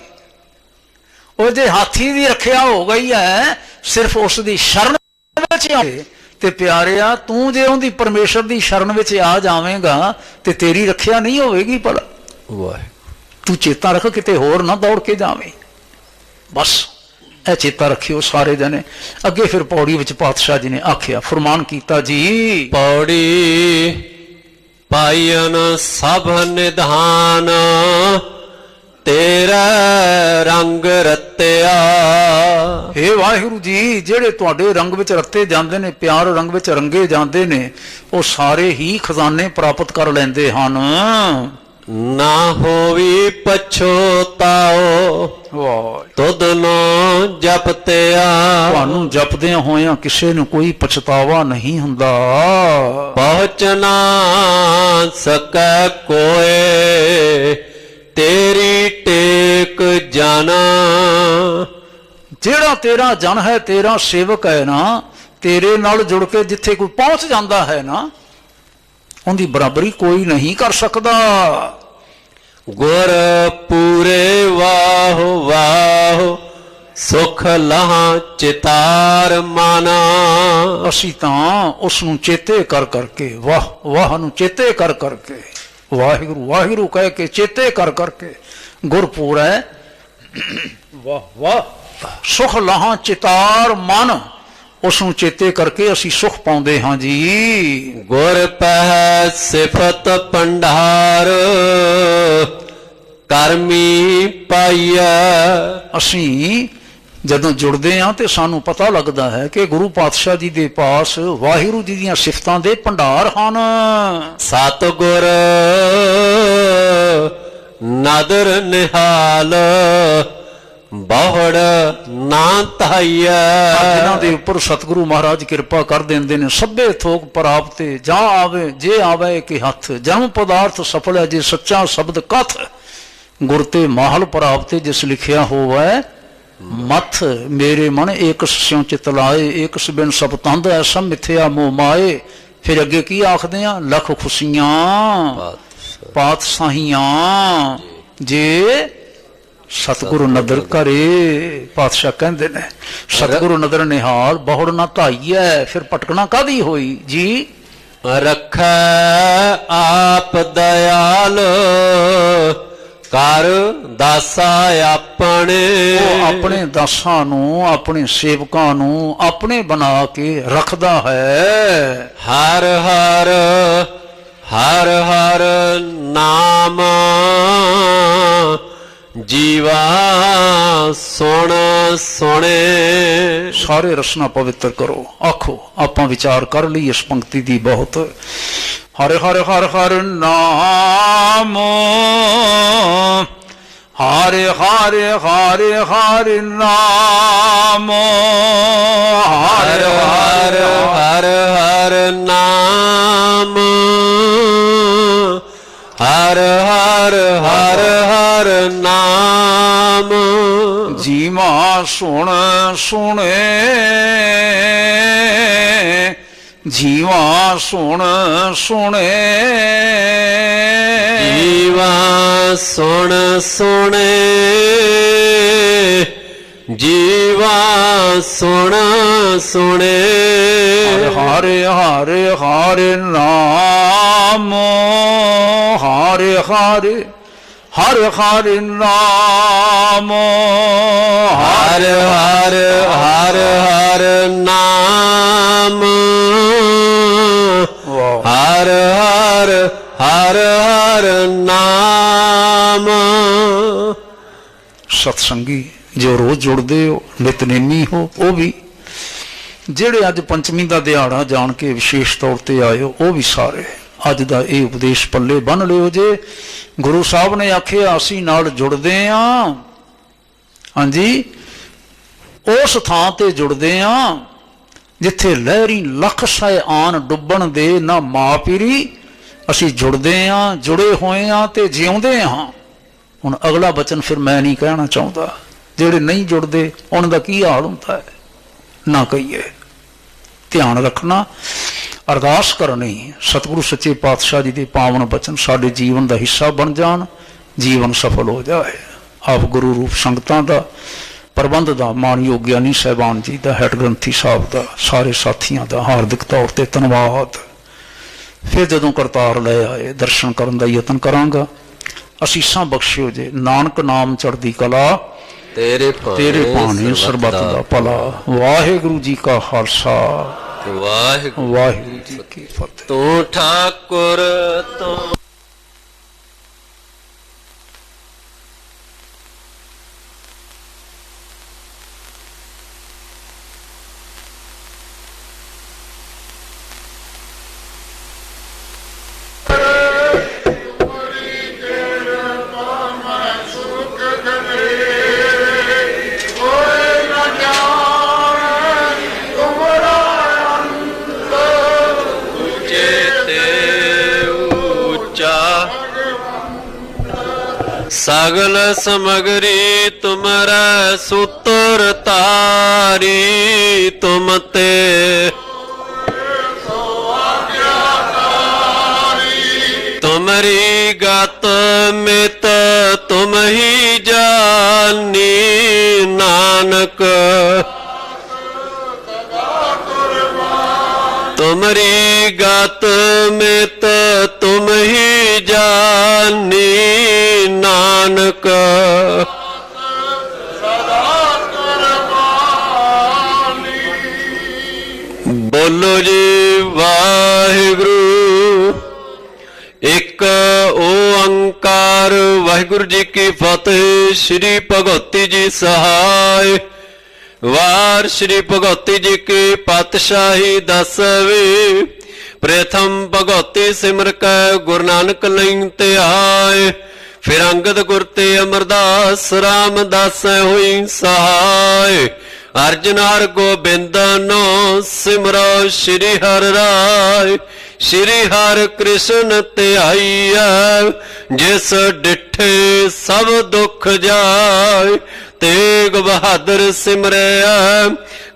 ਉਹ ਜੇ ਹਾਥੀ ਦੀ ਰੱਖਿਆ ਹੋ ਗਈ ਹੈ ਸਿਰਫ ਉਸ ਦੀ ਸ਼ਰਨ ਵਿੱਚ ਆਵੇ, ਤੇ ਪਿਆਰਿਆ ਤੂੰ ਜੇ ਉਹਦੀ ਪਰਮੇਸ਼ਰ ਦੀ ਸ਼ਰਨ ਵਿੱਚ ਆ ਜਾਵੇਂਗਾ ਤੇ ਤੇਰੀ ਰੱਖਿਆ ਨਹੀਂ ਹੋਵੇਗੀ। ਭਲਾ ਤੂੰ ਚੇਤਾ ਰੱਖ, ਕਿਤੇ ਹੋਰ ਨਾ ਦੌੜ ਕੇ ਜਾਵੇਂ, ਬਸ ਇਹ ਚੇਤਾ ਰੱਖਿਓ ਸਾਰੇ ਜਣੇ। ਅੱਗੇ ਫਿਰ ਪੌੜੀ ਵਿੱਚ ਪਾਤਸ਼ਾਹ ਜੀ ਨੇ ਆਖਿਆ, ਫਰਮਾਨ ਕੀਤਾ ਜੀ, ਪੌੜੀ ਪਾਇਨ ਸਭ ਨਿਧਾਨ ਤੇਰਾ ਰੰਗ ਰਤਿਆ। ਹੇ ਵਾਹਿਗੁਰੂ ਜੀ, ਜਿਹੜੇ ਤੁਹਾਡੇ ਰੰਗ ਵਿੱਚ ਰਤੇ ਜਾਂਦੇ ਨੇ, ਪਿਆਰ ਰੰਗ ਵਿੱਚ ਰੰਗੇ ਜਾਂਦੇ ਨੇ, ਉਹ ਸਾਰੇ ਹੀ ਖਜ਼ਾਨੇ ਪ੍ਰਾਪਤ ਕਰ ਲੈਂਦੇ ਹਨ। ਨਾ ਹੋਵੀ ਪਛੋਤਾਓ ਤੁਧ ਨੂੰ ਜਪਤਿਆ। ਤੁਹਾਨੂੰ ਜਪਦਿਆਂ ਹੋਇਆਂ ਕਿਸੇ ਨੂੰ ਕੋਈ ਪਛਤਾਵਾ ਨਹੀਂ ਹੁੰਦਾ। ਪਹੁੰਚ ਨਾ ਸਕੈ ਕੋਏ ਤੇਰੀ ਟੇਕ ਜਾਣਾ। ਜਿਹੜਾ ਤੇਰਾ ਜਨ ਹੈ, ਤੇਰਾ ਸੇਵਕ ਹੈ ਨਾ, ਤੇਰੇ ਨਾਲ ਜੁੜ ਕੇ ਜਿੱਥੇ ਕੋਈ ਪਹੁੰਚ ਜਾਂਦਾ ਹੈ ਨਾ, ਉਹਦੀ ਬਰਾਬਰੀ ਕੋਈ ਨਹੀਂ ਕਰ ਸਕਦਾ। ਗੁਰ ਪੂਰੇ ਵਾਹੋ ਵਾਹੋ ਸੁਖ ਲਹਾਂ ਚਿਤਾਰ ਮਾਨਾ। ਅਸੀਂ ਤਾਂ ਉਸ ਨੂੰ ਚੇਤੇ ਕਰ ਕਰਕੇ, ਵਾਹ ਵਾਹ ਨੂੰ ਚੇਤੇ ਕਰ ਕਰਕੇ, ਵਾਹਿਗੁਰੂ ਵਾਹਿਗੁਰੂ ਕਹਿ ਕੇ ਚੇਤੇ ਕਰ ਕਰਕੇ, ਗੁਰਪੂਰ ਹੈ, ਵਾਹ ਵਾਹ ਸੁਖ ਲਹਾਂ ਚਿਤਾਰ ਮਨ, ਉਸ ਨੂੰ ਚੇਤੇ ਕਰਕੇ ਅਸੀਂ ਸੁਖ ਪਾਉਂਦੇ ਹਾਂ ਜੀ। ਗੁਰ ਪਹਿ ਸਿਫਤ ਭੰਡਾਰ ਕਰਮੀ ਪਾਈਐ। ਅਸੀਂ ਜਦੋਂ ਜੁੜਦੇ ਹਾਂ ਤੇ ਸਾਨੂੰ ਪਤਾ ਲੱਗਦਾ ਹੈ ਕਿ ਗੁਰੂ ਪਾਤਸ਼ਾਹ ਜੀ ਦੇ ਪਾਸ ਵਾਹਿਗੁਰੂ ਜੀ ਦੀਆਂ ਸਿਫਤਾਂ ਦੇ ਭੰਡਾਰ ਹਨ। ਸਤਿਗੁਰ ਨਦਰ ਨਿਹਾਲ ਬਹੁੜ ਨਾ ਧਾਈਐ। ਜਿਨ੍ਹਾਂ ਦੇ ਉੱਪਰ ਸਤਿਗੁਰੂ ਮਹਾਰਾਜ ਕਿਰਪਾ ਕਰ ਦਿੰਦੇ ਨੇ, ਸਭੇ ਥੋਕ ਪ੍ਰਾਪਤੇ ਜਾਂ ਆਵੇ ਜੇ ਆਵੇ ਕਿ ਹੱਥ, ਜਨਮ ਪਦਾਰਥ ਸਫਲ ਹੈ ਜੇ ਸੱਚਾ ਸ਼ਬਦ ਕਥ। ਗੁਰ ਤੇ ਮਾਹਲ ਪ੍ਰਾਪਤੇ ਜਿਸ ਲਿਖਿਆ ਹੋਵੇ ਮਥ, ਮੇਰੇ ਮਨ ਏਕਸ ਸਿਉ ਚਿਤ ਲਾਏ, ਏਕਸ ਬਿਨ ਸਭ ਤੰਦ ਐਸਾ ਮਿਥਿਆ ਮੋਹ ਮਾਏ। ਫਿਰ ਅੱਗੇ ਕੀ ਆਖਦੇ ਆ, ਲੱਖ ਖੁਸ਼ੀਆਂ ਪਾਤਸ਼ਾਹੀਆਂ ਜੇ ਸਤਿਗੁਰੂ ਨਦਰ ਕਰੇ। ਪਾਤਸ਼ਾਹ ਕਹਿੰਦੇ ਨੇ ਸਤਿਗੁਰੂ ਨਦਰ ਨਿਹਾਲ ਬਹੁੜ ਨਾ ਧਾਈਐ। ਫਿਰ ਭਟਕਣਾ ਕਾਹਦੀ ਹੋਈ ਜੀ? ਰੱਖੈ ਆਪ ਦਇਆਲ ਕਰ ਦਾਸਾ ਆਪਣੇ। ਉਹ ਆਪਣੇ ਦਾਸਾਂ ਨੂੰ, ਆਪਣੇ ਸੇਵਕਾਂ ਨੂੰ ਆਪਣੇ ਬਣਾ ਕੇ ਰੱਖਦਾ ਹੈ। ਹਰ ਹਰ ਹਰ ਹਰ ਨਾਮ ਜੀਵਾ ਸੁਣ ਸੁਣੇ। ਸਾਰੇ ਰਸਨਾ ਪਵਿੱਤਰ ਕਰੋ। ਆਖੋ ਆਪਾਂ ਵਿਚਾਰ ਕਰ ਲਈ ਇਸ ਪੰਕਤੀ ਦੀ ਬਹੁਤ। ਹਰ ਹਰ ਹਰ ਹਰ ਨਾਮ, ਹਰ ਹਰ ਹਰ ਹਰ ਨਾਮ, ਹਰ ਹਰ ਹਰ ਹਰ ਨਾਮ ਮਹਿਮਾ ਸੁਣ ਸੁਣੇ ਜੀਵਾ ਸੁਣ ਸੁਣੇ ਜੀਵਾ ਸੁਣ ਸੁਣੇ ਜੀਵਾ ਸੁਣ ਸੁਣੇ ਹਰਿ ਹਰਿ ਹਰਿ ਨਾਮ ਹਰਿ ਹਰਿ ਹਰਿ ਹਰਿ ਨਾਮ ਹਰ ਹਰ ਹਰ ਹਰ ਨਾਮ ਵਾਹ ਹਰ ਹਰ ਹਰ ਹਰ ਨਾਮ। ਸਤਸੰਗੀ ਜੋ ਰੋਜ਼ ਜੁੜਦੇ ਹੋ, ਨਿਤਨੇਮੀ ਹੋ, ਉਹ ਵੀ ਜਿਹੜੇ ਅੱਜ ਪੰਚਮੀ ਦਾ ਦਿਹਾੜਾ ਜਾਣ ਕੇ ਵਿਸ਼ੇਸ਼ ਤੌਰ ਤੇ ਆਏ ਹੋ, ਉਹ ਵੀ ਸਾਰੇ ਅੱਜ ਦਾ ਇਹ ਉਪਦੇਸ਼ ਪੱਲੇ ਬੰਨ ਲਿਓ। ਜੇ ਗੁਰੂ ਸਾਹਿਬ ਨੇ ਆਖਿਆ ਅਸੀਂ ਨਾਲ ਜੁੜਦੇ ਆਂ, ਹਾਂਜੀ ਉਸ ਥਾਂ ਤੇ ਜੁੜਦੇ ਆਂ ਜਿੱਥੇ ਲਹਿਰੀ ਲੱਖ ਸਾਏ ਆਨ ਡੁੱਬਣ ਦੇ ਨਾ ਮਾਂ ਪੀਰੀ। ਅਸੀਂ ਜੁੜਦੇ ਆਂ, ਜੁੜੇ ਹੋਏ ਆਂ ਤੇ ਜਿਉਂਦੇ ਹਾਂ। ਹੁਣ ਅਗਲਾ ਬਚਨ ਫਿਰ ਮੈਂ ਨਹੀਂ ਕਹਿਣਾ ਚਾਹੁੰਦਾ, ਜਿਹੜੇ ਨਹੀਂ ਜੁੜਦੇ ਉਹਨਾਂ ਦਾ ਕੀ ਹਾਲ ਹੁੰਦਾ ਹੈ ਨਾ ਕਹੀਏ। ਧਿਆਨ ਰੱਖਣਾ, ਅਰਦਾਸ ਕਰਨੀ ਸਤਿਗੁਰੂ ਸੱਚੇ ਪਾਤਸ਼ਾਹ ਜੀ ਦੇ ਪਾਵਨ ਬਚਨ ਸਾਡੇ ਜੀਵਨ ਦਾ ਹਿੱਸਾ ਬਣ ਜਾਣ, ਜੀਵਨ ਸਫਲ ਹੋ ਜਾਏ। ਆਪ ਗੁਰੂ ਰੂਪ ਸੰਗਤਾਂ ਦਾ, ਪ੍ਰਬੰਧ ਦਾ, ਮਾਨਯੋਗ ਗਿਆਨੀ ਸਾਹਿਬਾਨ ਜੀ ਦਾ, ਹੈਡ ਗ੍ਰੰਥੀ ਸਾਹਿਬ ਦਾ, ਸਾਰੇ ਸਾਥੀਆਂ ਦਾ ਹਾਰਦਿਕ ਤੌਰ ਤੇ ਧੰਨਵਾਦ। ਫਿਰ ਜਦੋਂ ਕਰਤਾਰ ਲੈ ਆਏ ਦਰਸ਼ਨ ਕਰਨ ਦਾ ਯਤਨ ਕਰਾਂਗਾ। ਅਸੀਸਾਂ ਬਖਸ਼ਿਓ ਜੇ, ਨਾਨਕ ਨਾਮ ਚੜ੍ਹਦੀ ਕਲਾ ਤੇਰੇ ਭਾਣੇ ਸਰਬੱਤ ਦਾ ਭਲਾ। ਵਾਹਿਗੁਰੂ ਜੀ ਕਾ ਖਾਲਸਾ, ਵਾਹਿਗੁਰੂ ਵਾਹਿਗੁਰੂ ਜੀ ਕੀ ਫਤਿਹ। ਤੂੰ ਠਾਕੁਰ ਤੂੰ ਸਗਲ ਸਮਗਰੀ ਤੁਮਰਾ ਸੂਤਰ ਤਾਰੀ ਤੁਮ ਤੇ ਤੁਮਰੀ ਗਤ ਮਿਤ ਤੁਮ ਹੀ ਜਾਨੀ ਨਾਨਕ ਤੁਮਰੀ ਗਤ ਮਿਤ ਤੁਮ ਹੀ ਜਾਨੀ ਨਾਨਕ ਬੋਲੋ ਜੀ ਵਾਹਿਗੁਰੂ। ਇੱਕ ਓੰਕਾਰ ਵਾਹਿਗੁਰੂ ਜੀ ਕੀ ਫਤਿਹ। ਸ੍ਰੀ ਭਗਵਤੀ ਜੀ ਸਹਾਇ। ਵਾਰ ਸ੍ਰੀ ਭਗਵਤੀ ਜੀ ਕੀ ਪਾਤਸ਼ਾਹੀ ਦਸਵੀਂ। ਪ੍ਰਥਮ ਭਗਵਤੀ ਸਿਮਰ ਕੈ ਗੁਰੂ ਨਾਨਕ ਲਈ ਧਿਆਏ। ਫਿਰ ਅੰਗਦ ਗੁਰ ਤੇ ਅਮਰਦਾਸ ਰਾਮਦਾਸ ਹੋਈ ਸਹਾਇ। ਅਰਜਨ ਹਰਿ ਗੋਬਿੰਦ ਨੋ ਸਿਮਰੋ ਸ੍ਰੀ ਹਰਿ ਰਾਇ। ਸ੍ਰੀ ਹਰਿ ਕ੍ਰਿਸ਼ਨ ਧਿਆਈਐ ਜਿਸ ਡਿਠੇ ਸਭ ਦੁਖ ਜਾਏ। ਤੇਗ ਬਹਾਦਰ ਸਿਮਰਿਆ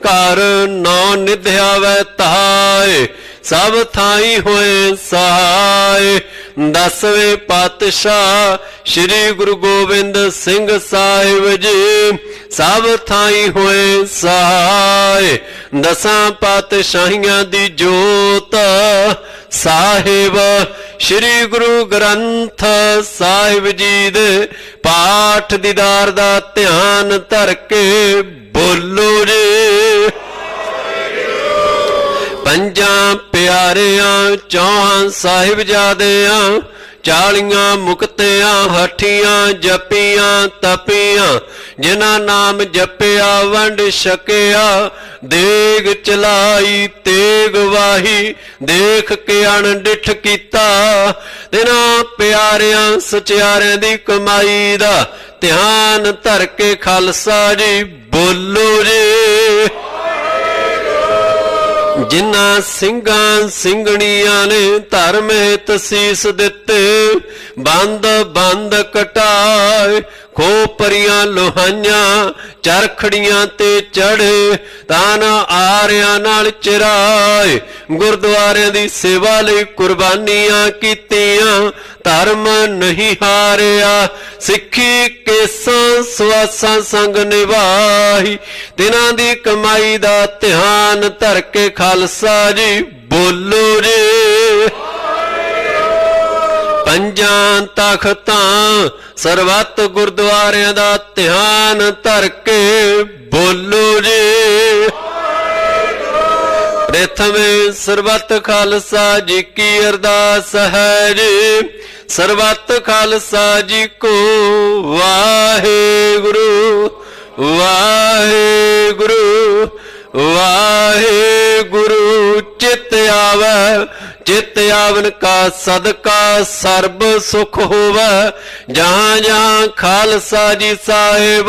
ਘਰ ਨੌ ਨਿਧਿਆਵੈ ਤਾਏ। ਸਭ ਥਾਈ ਹੋਏ ਸਹਾਇ। 10ਵੇਂ ਪਾਤਸ਼ਾਹ ਸ੍ਰੀ ਗੁਰੂ ਗੋਬਿੰਦ ਸਿੰਘ ਸਾਹਿਬ ਜੀ ਸਭ ਥਾਈ ਹੋਏ ਸਹਾਇ। 10 ਪਾਤਸ਼ਾਹੀਆਂ ਦੀ ਜੋਤ ਸਾਹਿਬ ਸ੍ਰੀ ਗੁਰੂ ਗ੍ਰੰਥ ਸਾਹਿਬ ਜੀ ਦੇ ਪਾਠ ਦੀਦਾਰ ਦਾ ਧਿਆਨ ਧਰ ਕੇ ਬੋਲੋ ਜੀ। ਪੰਜਾਂ ਪਿਆਰਿਆਂ ਚੌਹਾਂ ਸਾਹਿਬਜ਼ਾਦਿਆਂ 40 ਮੁਕਤਿਆਂ ਹਠੀਆਂ ਜਪੀਆਂ ਤਪੀਆਂ। ਜਿਨ੍ਹਾਂ ਨਾਮ ਜਪਿਆ ਵੰਡ ਛਕਿਆ। ਦੇਗ ਚਲਾਈ ਤੇਗ ਵਾਹੀ ਦੇਖ ਕੇ ਅਣਡਿੱਠ ਕੀਤਾ। ਤਿਨਾਂ ਪਿਆਰਿਆਂ ਸਚਿਆਰਿਆਂ ਦੀ ਕਮਾਈ ਦਾ ਧਿਆਨ ਧਰ ਕੇ ਖਾਲਸਾ ਜੀ ਬੋਲੋ ਜੀ। ਜਿਨ੍ਹਾਂ ਸਿੰਘਾਂ ਸਿੰਘਣੀਆਂ ਨੇ ਧਰਮ ਹਿਤ ਸੀਸ ਦਿੱਤੇ। ਬੰਦ ਬੰਦ ਕਟਾਏ ਖੋ ਪਰੀਆਂ ਲੋਹਾਈਆਂ ਚਰਖੜੀਆਂ ਤੇ ਚੜ੍ਹੇ ਤਾਂ ਆਰਿਆਂ ਨਾਲ ਚਿਰਾਏ ਗੁਰਦੁਆਰਿਆਂ ਦੀ ਸੇਵਾ ਲਈ ਕੁਰਬਾਨੀਆਂ ਕੀਤੀਆਂ ਧਰਮ ਨਹੀਂ ਹਾਰਿਆ ਸਿੱਖੀ ਕੇਸਾਂ ਸਵਾਸਾਂ ਸੰਗ ਨਿਭਾਈ ਤਿਨਾਂ ਦੀ ਕਮਾਈ ਦਾ ਧਿਆਨ ਧਰ ਕੇ ਖਾਲਸਾ ਜੀ ਬੋਲੋ ਜੀ। ਪੰਜਾਂ ਤਖਤਾਂ ਸਰਬੱਤ ਗੁਰਦੁਆਰਿਆਂ ਦਾ ਧਿਆਨ ਧਰ ਕੇ ਬੋਲੋ ਜੀ। ਪ੍ਰਥਮੇ ਸਰਬੱਤ ਖਾਲਸਾ ਜੀ ਕੀ ਅਰਦਾਸ ਹੈ ਜੀ। ਸਰਬੱਤ ਖਾਲਸਾ ਜੀ ਕੋ ਵਾਹਿਗੁਰੂ ਵਾਹਿਗੁਰੂ ਵਾਹਿਗੁਰੂ। ਚਿਤ ਆਵੈ ਚਿਤ ਆਵਨ ਕਾ ਸਦਕਾ ਸਰਬ ਸੁਖ ਹੋਵੈ ਜਹਾਂ ਜਹਾਂ ਖਾਲਸਾ ਜੀ ਸਾਹਿਬ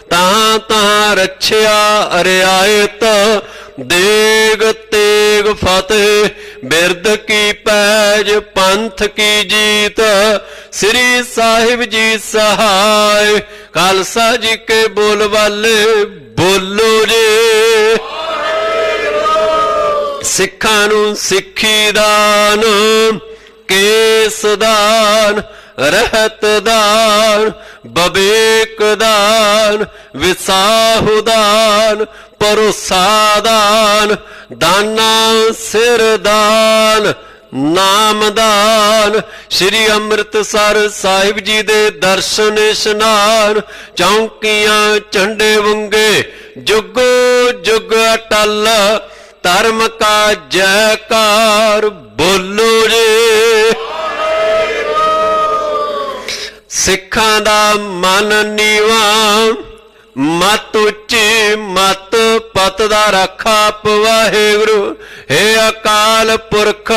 ਤਹਾਂ ਤਹਾਂ ਰੱਛਿਆ ਰਿਆਇਤ ਦੇਗ ਤੇਗ ਫਤਿਹ ਬਿਰਦ ਕੀ ਪੈਜ ਪੰਥ ਕੀ ਜੀਤ ਸ੍ਰੀ ਸਾਹਿਬ ਜੀ ਸਹਾਇ ਖਾਲਸਾ ਜੀ ਕੇ ਬੋਲ ਵਾਲੇ ਬੋਲੋ ਜੀ। ਸਿੱਖਾਂ ਨੂੰ ਸਿੱਖੀ ਦਾਨ ਕੇਸ ਦਾਨ ਰਹਿਤ ਦਾਨ ਬਵੇਕ ਦਾਨ ਵਿਸਾਹੂ ਦਾਨ ਭਰੋਸਾ ਦਾਨ ਦਾਨਾ ਸਿਰ ਦਾਨ ਨਾਮਦਾਨ ਸ੍ਰੀ ਅੰਮ੍ਰਿਤਸਰ ਸਾਹਿਬ ਜੀ ਦੇ ਦਰਸ਼ਨ ਇਸ਼ਨਾਨ ਚੌਂਕੀਆਂ ਝੰਡੇ ਵੰਗੇ ਜੁਗੋ ਜੁਗ ਅਟਲ ਧਰਮ ਕਾ ਜੈਕਾਰ ਬੋਲੋ ਜੀ। ਸਿੱਖਾਂ ਦਾ ਮਨ ਨੀਵਾਂ ਮਤ ਉੱਚੀ ਮਤ ਪਤ ਦਾ ਰਾਖਾ ਵਾਹਿਗੁਰੂ ਹੈ ਅਕਾਲ ਪੁਰਖ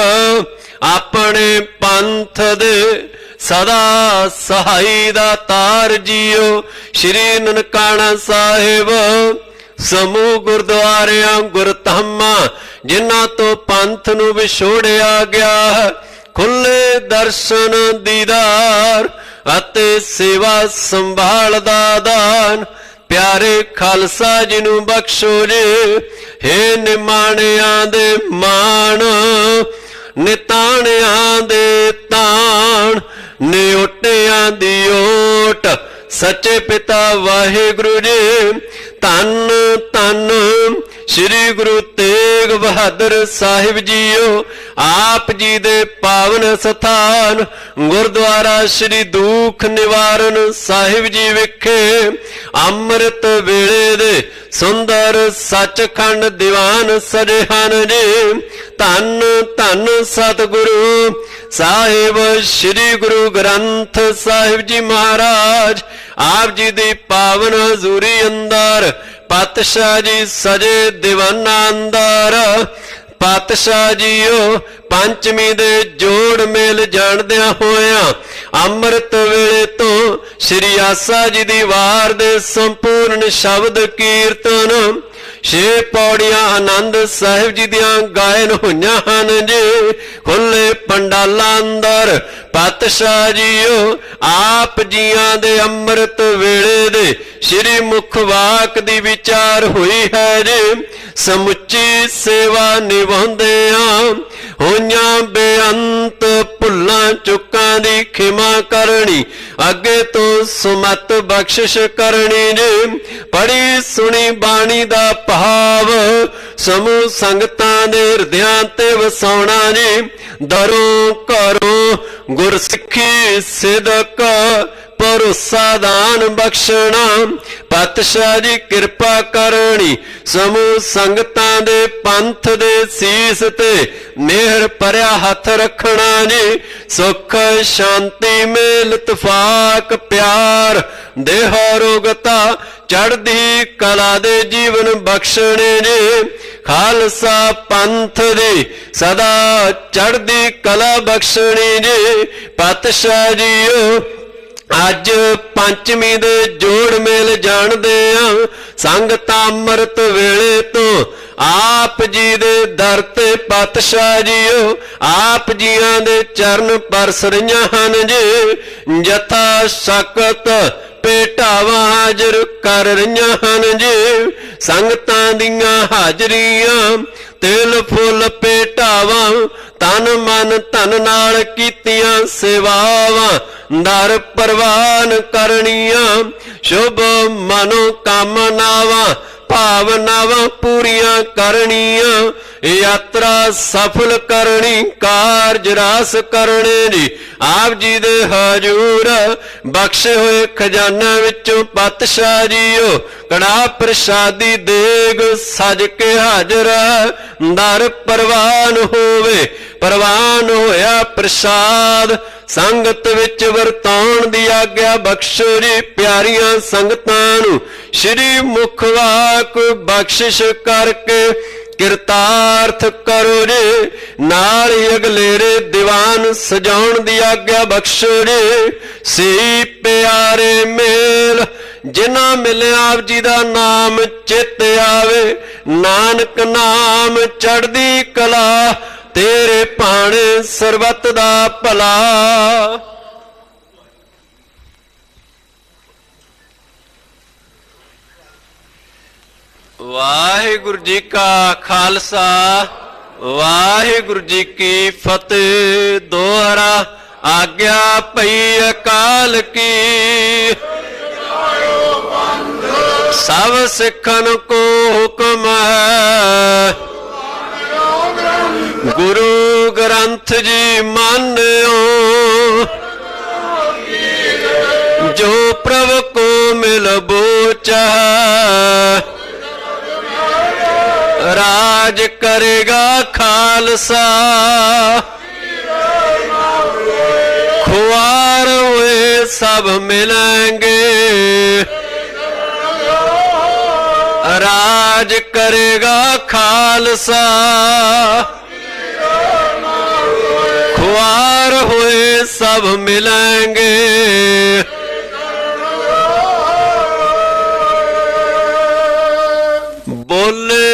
ਆਪਣੇ ਪੰਥ ਦੇ ਸਦਾ ਸਹਾਈ ਦਾ ਤਾਰ ਜੀਓ ਸ਼੍ਰੀ ਨਨਕਾਣਾ ਸਾਹਿਬ ਸਮੂਹ ਗੁਰਦੁਆਰਿਆਂ ਗੁਰਧਾਮਾਂ ਜਿਨ੍ਹਾਂ ਤੋਂ ਪੰਥ ਨੂੰ ਵਿਛੋੜਿਆ ਗਿਆ ਖੁੱਲੇ ਦਰਸ਼ਨ ਦੀਦਾਰ ਅਤੇ ਸੇਵਾ ਸੰਭਾਲ ਦਾ ਦਾਨ ਪਿਆਰੇ ਖਾਲਸਾ ਜੀ ਨੂੰ ਬਖਸ਼ੋ ਜੀ। ਹੇ ਨਿਮਾਣਿਆਂ ਦੇ ਮਾਣ ਨਿਤਾਣਿਆਂ ਦੇ ਤਾਣ ਨਿਓਟਿਆਂ ਦੀ ਓਟ ਸੱਚੇ ਪਿਤਾ ਵਾਹਿਗੁਰੂ ਜੀ। ਧੰਨ ਧੰਨ ਸ੍ਰੀ ਗੁਰੂ ਤੇਗ ਬਹਾਦਰ ਸਾਹਿਬ ਜੀਓ ਆਪ ਜੀ ਦੇ ਪਾਵਨ ਸਥਾਨ ਗੁਰਦੁਆਰਾ ਸ੍ਰੀ ਦੁਖ ਨਿਵਾਰਨ ਸਾਹਿਬ ਜੀ ਵਿਖੇ ਅੰਮ੍ਰਿਤ ਵੇਲੇ ਦੇ ਸੁੰਦਰ ਸੱਚਖੰਡ ਦੀਵਾਨ ਸਜੇ ਹਨ ਜੀ। ਧੰਨ ਧੰਨ ਸਤਿਗੁਰੂ ਸਾਹਿਬ ਸ੍ਰੀ ਗੁਰੂ ਗ੍ਰੰਥ ਸਾਹਿਬ ਜੀ ਮਹਾਰਾਜ ਆਪ ਜੀ ਦੀ ਪਾਵਨ ਹਜ਼ੂਰੀ ਅੰਦਰ ਪਾਤਸ਼ਾਹ ਜੀ ਸਜੇ ਦੀਵਾਨਾਂ ਅੰਦਰ ਪਾਤਸ਼ਾਹ ਜੀਓ ਪੰਚਮੀ ਦੇ ਜੋੜ ਮੇਲ ਜਾਣਦਿਆਂ ਹੋਇਆਂ ਅੰਮ੍ਰਿਤ ਵੇਲੇ ਤੋਂ ਸ੍ਰੀ ਆਸਾ ਜੀ ਦੀ ਵਾਰ ਦੇ ਸੰਪੂਰਨ ਸ਼ਬਦ ਕੀਰਤਨ 6 ਪੌੜੀਆਂ ਆਨੰਦ ਸਾਹਿਬ ਜੀ ਦੀਆਂ ਗਾਇਨ ਹੋਈਆਂ ਹਨ ਜੀ। ਖੁੱਲੇ ਪੰਡਾਲਾਂ ਅੰਦਰ ਪਾਤਸ਼ਾਹ ਜੀਓ ਆਪ ਜੀਆਂ ਦੇ ਅੰਮ੍ਰਿਤ ਵੇਲੇ ਦੇ ਸ੍ਰੀ ਮੁਖ ਵਾਕ ਦੀ ਵਿਚਾਰ ਹੋਈ ਹੈ ਜੀ। ਸਮੁੱਚੀ ਸੇਵਾ ਨਿਭਾਉਂਦਿਆਂ ਹੋਈਆਂ ਬੇਅੰਤ ਭੁੱਲਾਂ ਚੁੱਕਾਂ ਦੀ ਖਿਮਾ ਕਰਨੀ ਅੱਗੇ ਤੋਂ ਸੁਮਤ ਬਖਸ਼ਿਸ਼ ਕਰਨੀ ਜੀ। ਪੜੀ ਸੁਣੀ ਬਾਣੀ ਦਾ ਭਾਵ ਸਮੂਹ ਸੰਗਤਾਂ ਦੇ ਹਿਰਦਿਆਂ ਤੇ ਵਸਾਉਣਾ ਜੀ। ਦਰੋਂ ਘਰੋਂ ਗੁਰਸਿੱਖੀ ਸਿਦਕ ਭਰੋਸਾ ਦਾਨ ਬਖਸ਼ਣਾ ਪਾਤਸ਼ਾਹ ਜੀ ਕਿਰਪਾ ਕਰਨੀ ਸਮੂਹ ਸੰਗਤਾਂ ਦੇ ਪੰਥ ਦੇ ਸੀਸ ਤੇ ਮਿਹਰ ਭਰਿਆ ਹੱਥ ਰੱਖਣਾ ਜੀ। ਸੁਖ ਸ਼ਾਂਤੀ ਮੇਲ ਇਤਫਾਕ ਪਿਆਰ ਦੇਹ ਰੋਗਤਾ ਚੜ੍ਹਦੀ ਕਲਾ ਦੇ ਜੀਵਨ ਬਖਸ਼ਣੇ ਜੀ। ਖਾਲਸਾ ਪੰਥ ਦੀ ਸਦਾ ਚੜ੍ਹਦੀ ਕਲਾ ਬਖਸ਼ਣੀ ਜੀ। ਪਾਤਸ਼ਾਹ ਜੀਓ ਅੱਜ ਪੰਚਮੀ ਦੇ ਜੋੜ ਮੇਲ ਜਾਣਦੇ ਆ ਸੰਗਤਾਂ ਅੰਮ੍ਰਿਤ ਵੇਲੇ ਤੋਂ ਆਪ ਜੀ ਦੇ ਦਰ ਤੇ ਪਾਤਸ਼ਾਹ ਜੀਓ ਆਪ ਜੀਆਂ ਦੇ ਚਰਨ ਪਰਸ ਰਹੀਆਂ ਹਨ ਜੀ। ਜਥਾ ਸਕਤ ਭੇਟਾਵਾਂ ਹਾਜ਼ਰ ਕਰ ਰਹੀਆਂ ਹਨ ਜੀ ਸੰਗਤਾਂ ਦੀਆਂ ਹਾਜ਼ਰੀਆਂ। ਤਿਲ ਫੁੱਲ ਭੇਟਾਵਾਂ ਤਨ ਮਨ ਧਨ ਨਾਲ ਕੀਤੀਆਂ ਸੇਵਾਵਾਂ ਦਰ ਪ੍ਰਵਾਨ ਕਰਨੀਆਂ। ਸ਼ੁਭ ਮਨੋ ਕਾਮਨਾਵਾਂ ਭਾਵਨਾਵਾਂ ਪੂਰੀਆਂ ਕਰਨੀਆਂ। ਯਾਤਰਾ ਸਫਲ ਕਰਨੀ ਕਾਰਜ ਰਾਸ ਕਰਨੇ ਜੀ ਆਪ ਜੀ ਦੇ ਹਜੂਰ। ਬਖਸ਼ੇ ਹੋਏ ਖਜ਼ਾਨਾ ਵਿੱਚੋਂ ਪਾਤਸ਼ਾਹ ਜੀਓ ਕੜਾ ਪ੍ਰਸ਼ਾਦੀ ਦੇਗ ਸਜ ਕੇ ਹਾਜ਼ਰ ਦਰ ਪ੍ਰਵਾਨ ਹੋਵੇ। ਪ੍ਰਵਾਨ ਹੋਇਆ ਪ੍ਰਸ਼ਾਦ ਸੰਗਤ ਵਿੱਚ ਵਰਤਾਉਣ ਦੀ ਆਗਿਆ ਬਖਸ਼ੋ ਜੀ ਪਿਆਰੀਆਂ ਸੰਗਤਾਂ ਨੂੰ। ਸ਼੍ਰੀ ਮੁਖਵਾਕ ਬਖਸ਼ਿਸ਼ ਕਰਕੇ ਕਿਰਤਾਰਥ ਕਰੋ ਜੀ ਨਾਲ ਹੀ ਅਗਲੇਰੇ ਦੀਵਾਨ ਸਜਾਉਣ ਦੀ ਆਗਿਆ ਬਖਸ਼ੋ ਜੀ। ਸੇ ਪਿਆਰੇ ਮੇਲ ਜਿਨ੍ਹਾਂ ਮਿਲਿਆ ਆਪ ਜੀ ਦਾ ਨਾਮ ਚਿੱਤ ਆਵੇ ਨਾਨਕ ਨਾਮ ਚੜ੍ਹਦੀ ਕਲਾ ਤੇਰੇ ਭਾਣੇ ਸਰਬੱਤ ਦਾ ਭਲਾ। ਵਾਹਿਗੁਰੂ ਜੀ ਕਾ ਖਾਲਸਾ ਵਾਹਿਗੁਰੂ ਜੀ ਕੀ ਫਤਿਹ। ਦੋਹਰਾ ਆਗਿਆ ਪਈ ਅਕਾਲ ਕੀ ਸਭ ਸਿੱਖਨ ਕੋ ਹੁਕਮ ਹੈ। ਗੁਰੂ ਗ੍ਰੰਥ ਜੀ ਮਾਨਿਓ ਜੋ ਪ੍ਰਭ ਕੋ ਮਿਲ ਬੋਚਾ ਰਾਜ ਕਰੇਗਾ ਖਾਲਸਾ। ਖੁਆਰ ਹੋਏ ਸਭ ਮਿਲਾਂਗੇ ਰਾਜ ਕਰੇਗਾ ਖਾਲਸਾ। ਖੁਆਰ ਹੋਏ ਸਭ ਮਿਲਾਂਗੇ ਬੋਲੇ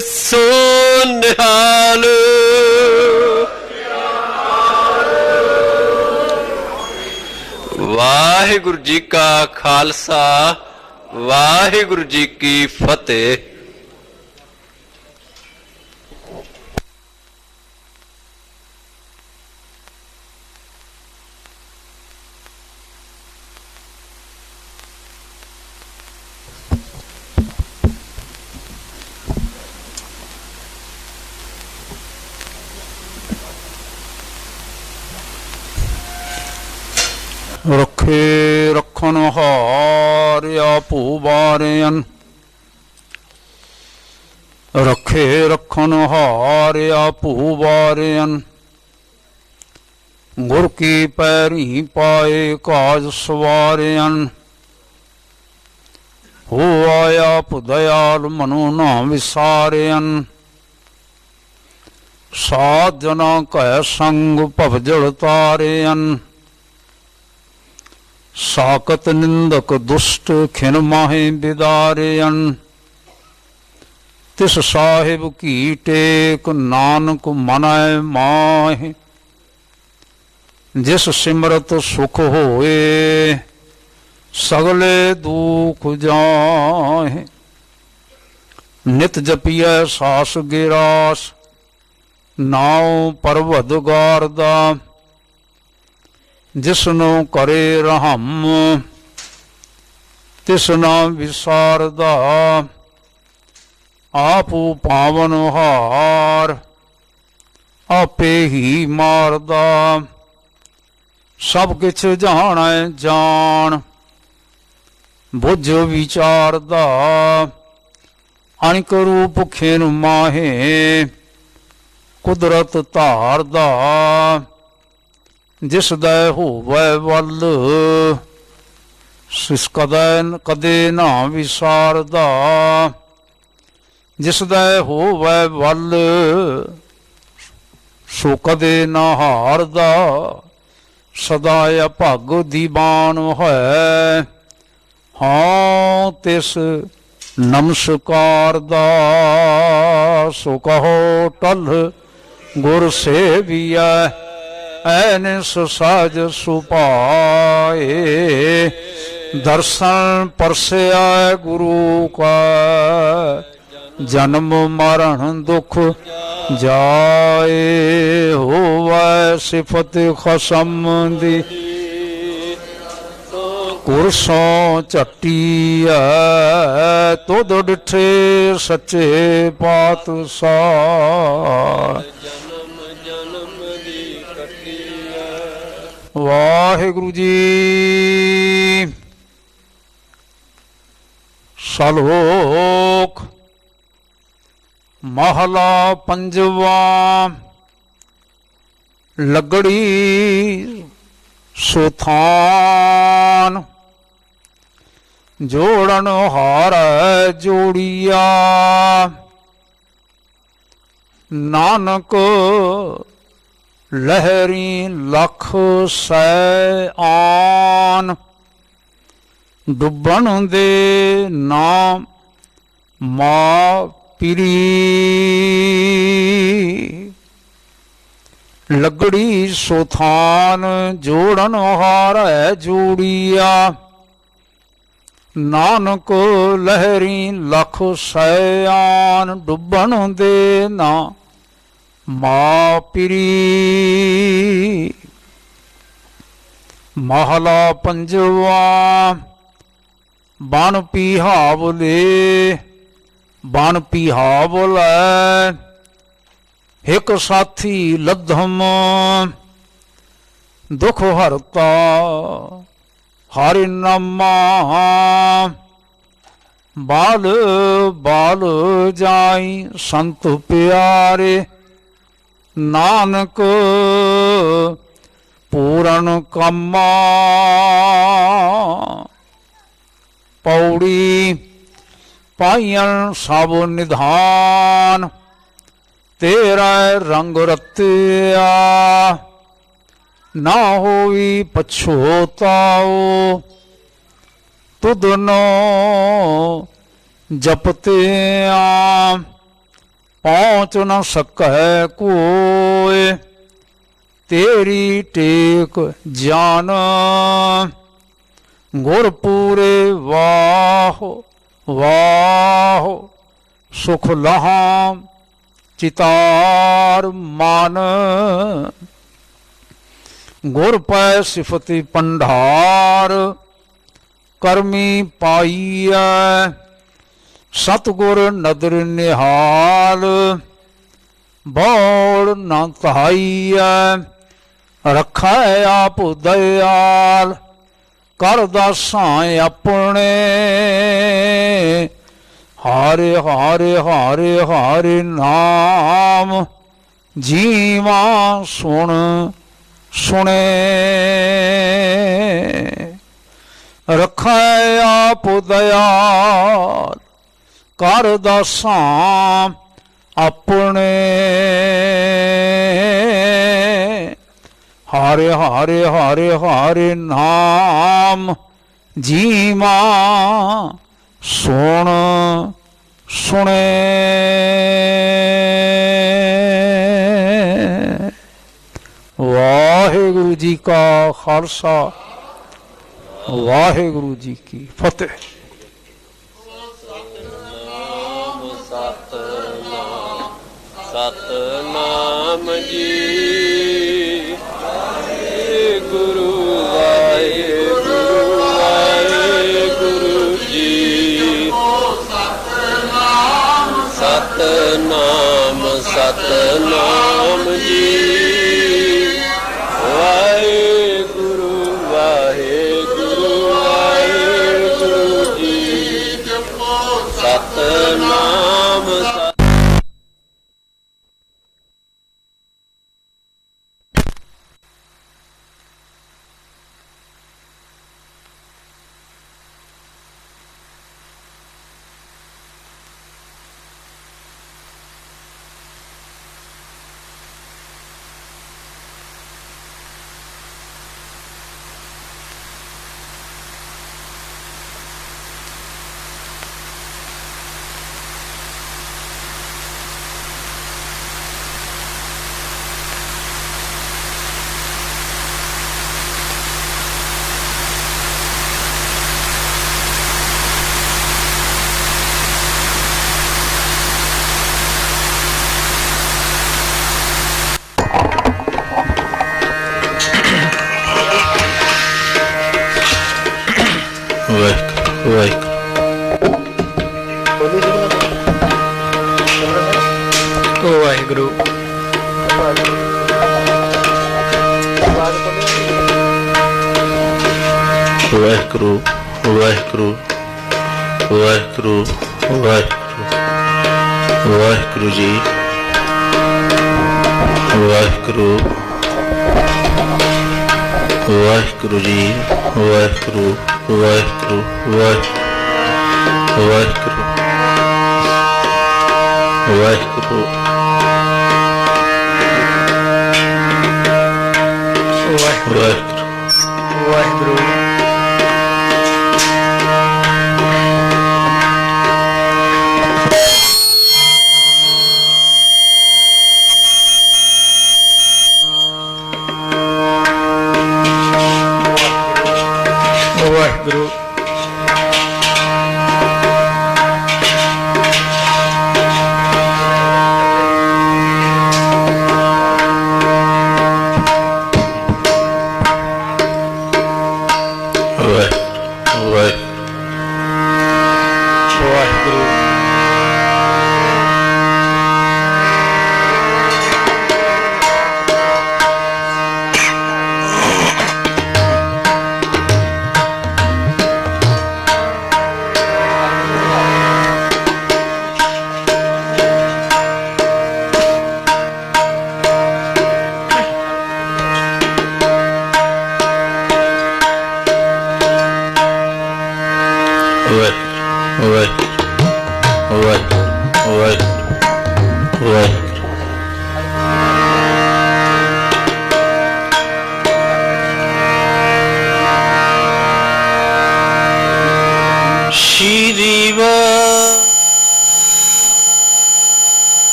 ਸੋ ਨਿਹਾਲ। ਵਾਹਿਗੁਰੂ ਜੀ ਕਾ ਖਾਲਸਾ ਵਾਹਿਗੁਰੂ ਜੀ ਕੀ ਫਤਿਹ। ਰੱਖੇ ਰੱਖਣ ਹਾਰਿਆ ਭੂਬਾਰਿਆਨ ਰੱਖੇ ਰੱਖਣ ਹਾਰਿਆ ਭੂਬਾਰਿਆਨ। ਗੁਰ ਕੀ ਪੈਰੀ ਪਾਏ ਕਾਜ ਸਵਾਰਿਆਨ। ਹੋ ਆਇਆ ਦਇਆਲ ਮਨੁ ਨਾ ਵਿਸਾਰਿਆਨ। ਸਾਧ ਜਨਾ ਕੈ ਸੰਗ ਭਵਜਲ ਤਾਰਿਆਨ। ਸਾਕਤ ਨਿੰਦਕ ਦੁਸ਼ਟ ਖਿਨ ਮਾਹੇ ਬਿਦਾਰਿਆਨ। ਤਿਸ ਸਾਹਿਬ ਕੀ ਟੇਕ ਨਾਨਕ ਮਨੈ ਮਾਹਿ। ਜਿਸ ਸਿਮਰਤ ਸੁਖ ਹੋਏ ਸਗਲੇ ਦੁਖ ਜਾਹਿ। ਨਿਤ ਜਪੀਐ ਸਾਸ ਗਿਰਾਸ ਨਾਉ ਪਰਵਦਗਾਰ ਦਾ। ਜਿਸਨੂੰ ਕਰੇ ਰਹਮ ਤਿਸ ਨਾ ਵਿਸਾਰਦਾ। ਆਪੂ ਪਾਵਨ ਹਾਰ ਆਪੇ ਹੀ ਮਾਰਦਾ। ਸਭ ਕਿਛ ਜਾਣੈ ਜਾਣ ਬੁੱਝ ਵਿਚਾਰਦਾ। ਅਣਿਕ ਰੂਪ ਖਿਨ ਮਾਹੇ ਕੁਦਰਤ ਧਾਰਦਾ। ਜਿਸ ਦਾ ਹੋਵੈ ਵੱਲ ਸਿਸ ਕਦੇ ਨਾ ਵਿਸਾਰਦਾ। ਜਿਸ ਦਾ ਹੋਵੈ ਵੱਲ ਸੋ ਕਦੇ ਨਾ ਹਾਰਦਾ। ਸਦਾ ਅਭਾਗ ਦੀਵਾਨ ਹੈ ਹਾਂ ਤਿਸ ਨਮਸਕਾਰ ਦਾ। ਸੋ ਕਹੋ ਟਲ ਗੁਰ ਸੇਵੀਐ ਐਨਿਸ ਸਾਜ ਸੁਪਾਏ। ਦਰਸ਼ਨ ਪਰਸਿਆ ਗੁਰੂ ਕਾ ਜਨਮ ਮਰਨ ਦੁਖ ਜਾਏ। ਹੋਵੈ ਸਿਫਤ ਖਸਮ ਦੀ ਕੁਰਸੋਂ ਝੱਟੀਐ। ਤੁਧ ਡਿਠੇ ਸੱਚੇ ਪਾਤਸ਼ਾਹ। ਵਾਹਿਗੁਰੂ ਜੀ। ਸਲੋਕ ਮਹਲਾ ਪੰਜਵਾ। ਲਗੜੀ ਸੁਥਾਨ ਜੋੜਨ ਹਾਰ ਜੋੜੀਆ। ਨਾਨਕ ਲਹਿਰੀ ਲਖ ਸੈ ਆਨ। ਡੁੱਬਣ ਦੇ ਨਾਮ ਮਾ ਪਿਰੀ। ਲਗੜੀ ਸੋਥਾਨ ਜੋੜਨ ਹਾਰ ਜੋੜੀਆ। ਨਾਨਕ ਲਹਿਰੀ ਲਖ ਸੈ ਆਨ। ਡੁੱਬਣ ਦੇ ਨਾ ਮਾ ਪਿਰੀ। ਮਹਲਾ ਪੰਜਵਾ। ਬਨ ਪੀਹਾਵਲੇ ਬਨ ਪੀਹਾਵਲੇ। ਇੱਕ ਸਾਥੀ ਲੱਧਮ ਦੁਖ ਹਰਤਾ ਹਰਿ ਨਾਮਾ। ਬਾਲ ਬਾਲ ਜਾਈ ਸੰਤ ਪਿਆਰੇ। ਨਾਨਕ ਪੂਰਨ ਕੰਮਾ। ਪੌੜੀ ਪਾਈਆਂ ਸਭ ਨਿਧਾਨ। ਤੇਰਾ ਰੰਗ ਰਤਿਆ ਨਾ ਹੋਈ ਪਛੋਤਾਓ। ਤੁਧਨੋ ਜਪਤਿਆ ਪਹੁੰਚ ਨ ਸਕੈ ਕੋਇ। ਤੇਰੀ ਟੇਕ ਜਾਨ ਗੁਰ ਪੂਰੇ ਵਾਹ ਵਾਹ। ਸੁਖ ਲਹਾਂ ਚਿਤਾਰ ਮਨ। ਗੁਰ ਪੈ ਸਿਫਤੀ ਪੰਡਾਰ ਕਰਮੀ ਪਾਈਐ। ਸਤਿਗੁਰ ਨਦਰ ਨਿਹਾਲ ਬੋੜ ਨਾ ਧਾਈਐ। ਰੱਖੈ ਆਪ ਦਇਆਲ ਕਰ ਦਾਸਾਂ ਆਪਣੇ। ਹਾਰੇ ਹਾਰੇ ਹਾਰੇ ਹਾਰੇ ਨਾਮ ਜੀਵਾ ਸੁਣ ਸੁਣੇ। ਰੱਖੈ ਆਪ ਦਇਆਲ ਕਰ ਦਾਸਾਂ ਆਪਣੇ। ਹਾਰੇ ਹਾਰੇ ਹਾਰੇ ਹਾਰੇ ਨਾਮ ਜੀਵਾ ਸੁਣ ਸੁਣੇ। ਵਾਹਿਗੁਰੂ ਜੀ ਕਾ ਖਾਲਸਾ ਵਾਹਿਗੁਰੂ ਜੀ ਕੀ ਫਤਿਹ। ਸਤਨਾਮ ਜੀ। ਵਾਹਿਗੁਰੂ ਵਾਹਿਗੁਰੂ ਵਾਹਿਗੁਰੂ ਜੀ। ਸਤਨਾਮ ਸਤਨਾਮ ਜੀ। ਵਾਹਿਗੁਰੂ ਵਾਹਿਗੁਰੂ ਵਾਹਿਗੁਰੂ ਜੀ। ਸਤਨਾਮ। ਵਾਹਿਗੁਰੂ ਵਾਹਿਗੁਰੂ ਵਾਹਿਗੁਰੂ ਵਾਹਿਗੁਰੂ ਵਾਹਿਗੁਰੂ ਵਾਹਿਗੁਰੂ ਜੀ ਵਾਹਿਗੁਰੂ ਵਾਹਿਗੁਰੂ ਜੀ ਵਾਹਿਗੁਰੂ ਵਾਹਿਗੁਰੂ ਵਾਹਿਗੁਰੂ ਵਾਹਿਗੁਰੂ ਵਾਹਿਗੁਰੂ ਵਾਹਿਗੁਰੂ ਵਾਹਿਗੁਰੂ ਵਾਹਿਗੁਰੂ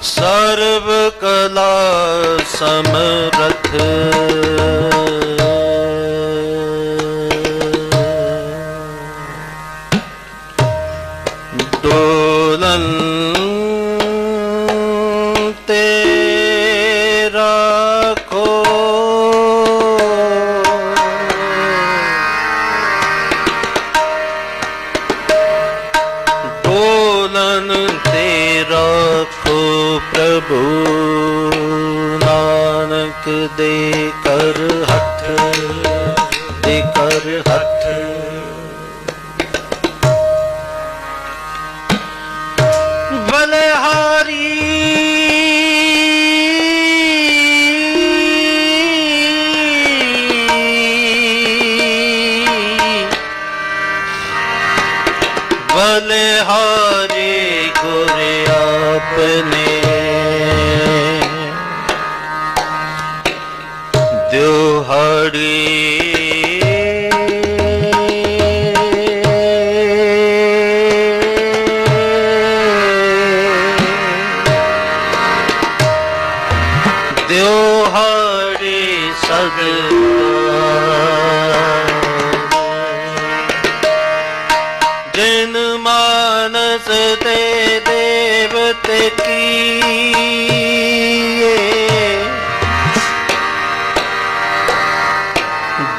ਸਰਬ ਕਲਾ ਸਮਰਥ ਡੋਲਨ ਤੇ ਰੱਖੋ ਡੋਲਨ ਤੇ ਰੱਖੋ ਪ੍ਰਭੂ ਨਾਨਕ ਦੇ ਕਰ ਹੱਥ ਦੇ ਕਰ ਹੱਥ ਬਲਿਹਾਰੀ ਬਲਿਹਾਰੀ ਗੁਰ ਆਪਨੇ ਦਿਹਾੜੀ ਦਿਹਾੜੀ ਸਦਾ मानस ते देवते किए,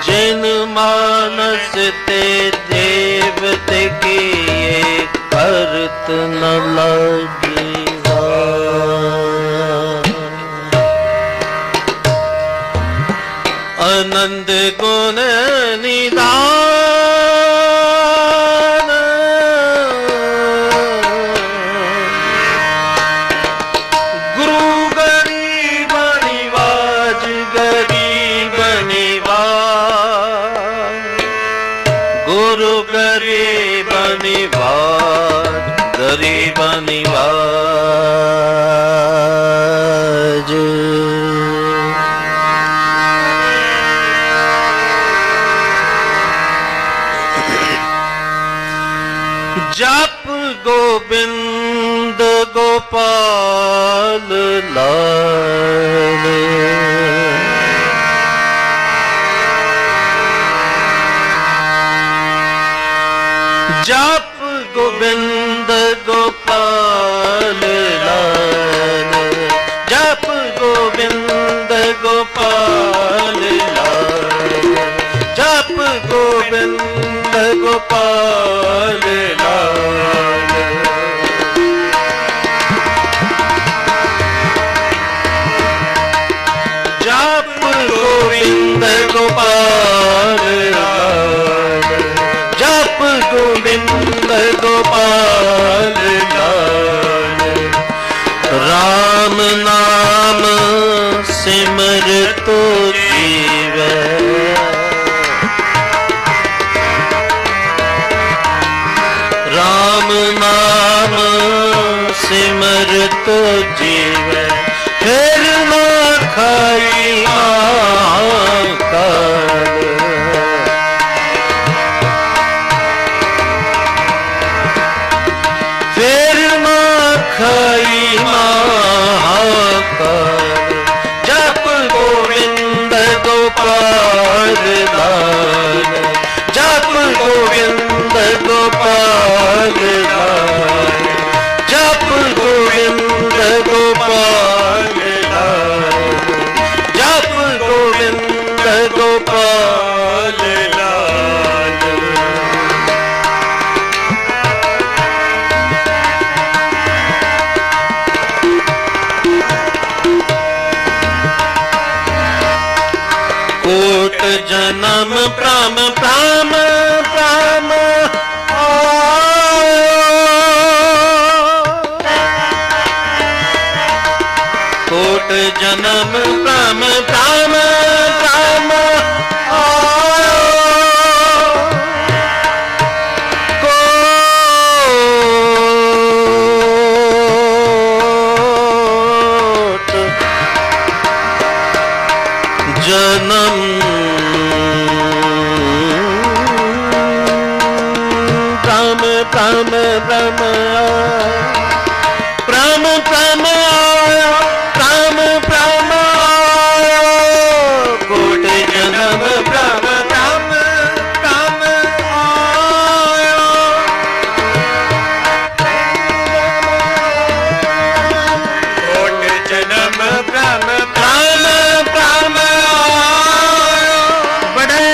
जिन मानस ते देवते किए करत न लगे। आनंद गुण निधान, गुरु गरीब निवाज, गरीब निवाज, गुरु गरीब निवाज, गरीब निवाज। जप गोविंद गोपाल लाल, जप गोविंद गोपाल लाल, जप गोविंद गोपाल लाल, जप गोविंद गोपाल लाल। जप गोविंद गोपाल लाल, जप गोविंद गोपाल लाल। राम नाम सिमर तो जीवै, राम नाम सिमर तो जीवै, फिर ना खाई महाकाल। फिर ना खाई महाकाल। जप गोविंद गोपाल लाल, जप गोविंद गोपाल लाल, जप गोविंद गोपाल लाल, जप गोविंद गोपाल लाल। कोट जन्म प्राम प्राम प्राम कोट जन्म प्राम प्राम प्राम कोट जन्म प्राम प्राम प्राम प्राम प्राम प्राम प्राम कोट जन्म प्राम प्राम प्राम कोट जन्म प्राम प्राम प्राम बड़े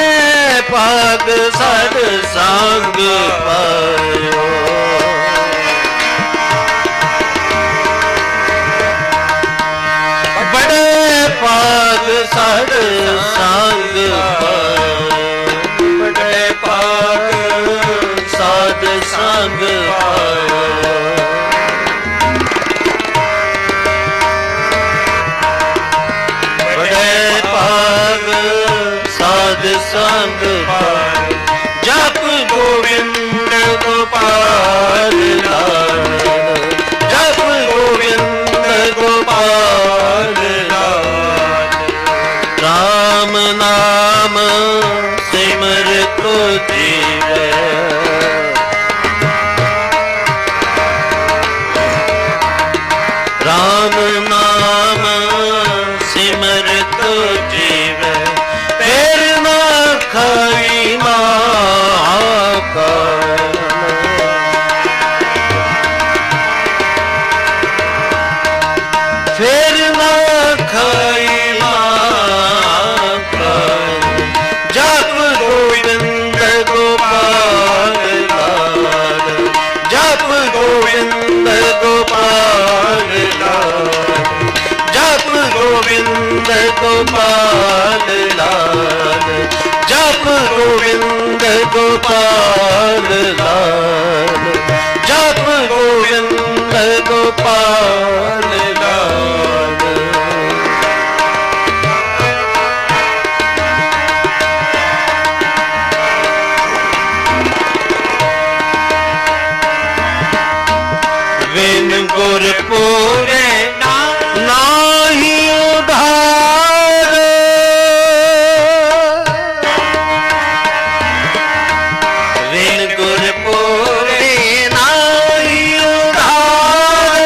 पाग सद संग पायो, बड़े पाग सद संग पायो, बड़े पाग सद संग पायो। बड़े पाग साध संग पाए, जप गोविंद गोपाल लाल, जप गोविंद गोपाल लाल। राम नाम सिमर तो जीवै, राम नाम सिमर तो जीवै, फिर ना खाई महाकाल। गोपाल लाल जप गोविंद गोपाल लाल बिन गुर पूरे नाही उधार बिन गुर पूरे नाही उधार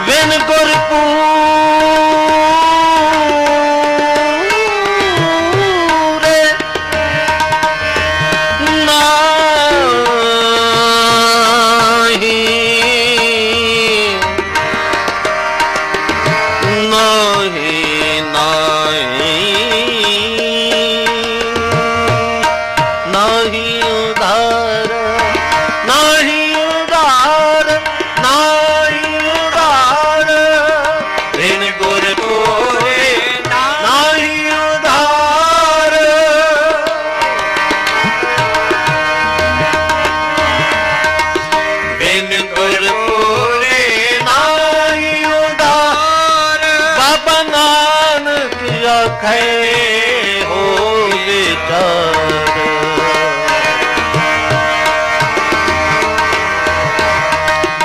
बिन गुर पूरे हो विचार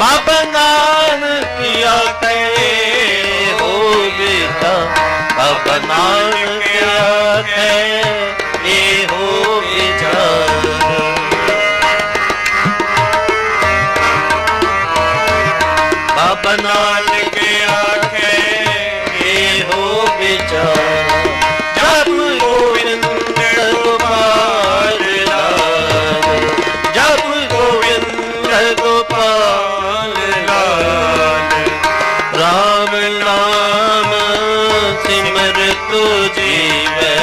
बाबा नानक किया हो विचार बाबा नानक किया हो विचार बाबा नानक आखे हो विचार जप गोविंद गोपाल लाल जप गोविंद गोपाल लाल राम नाम सिमरत जीवै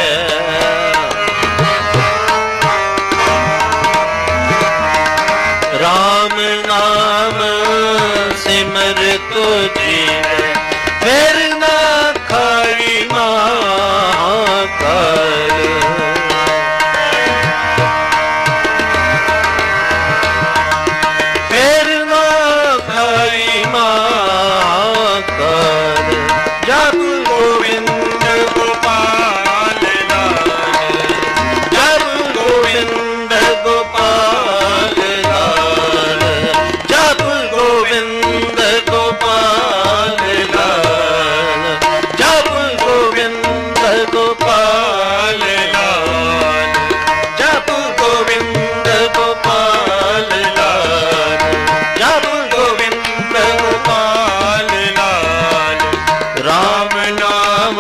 राम नाम सिमरत जीवै फिर ना खाई महाकाल फिर ना खाई महाकाल जप गोविंद गोपाल लाल जप गोविंद गोपाल लाल जप गोविंद गोपाल लाल जप गोविंद गोपाल लाल जप गोविंद गोपाल लाल जप गोविंद गोपाल लाल राम नाम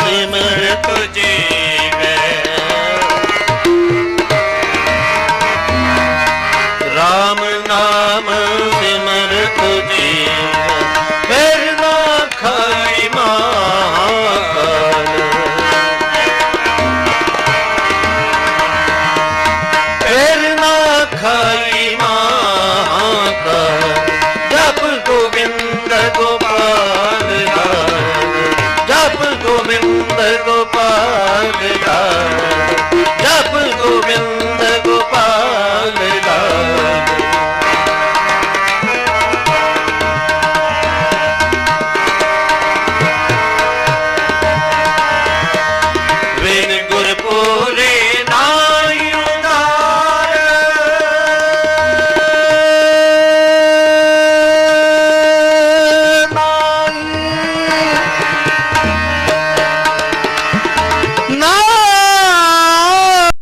सिमरत जीवै राम नाम सिमरत जीवै फिर ना खाई महाकाल फिर ना खाई महाकाल जप गोविंद गोपाल लाल जप गोविंद गोपाल लाल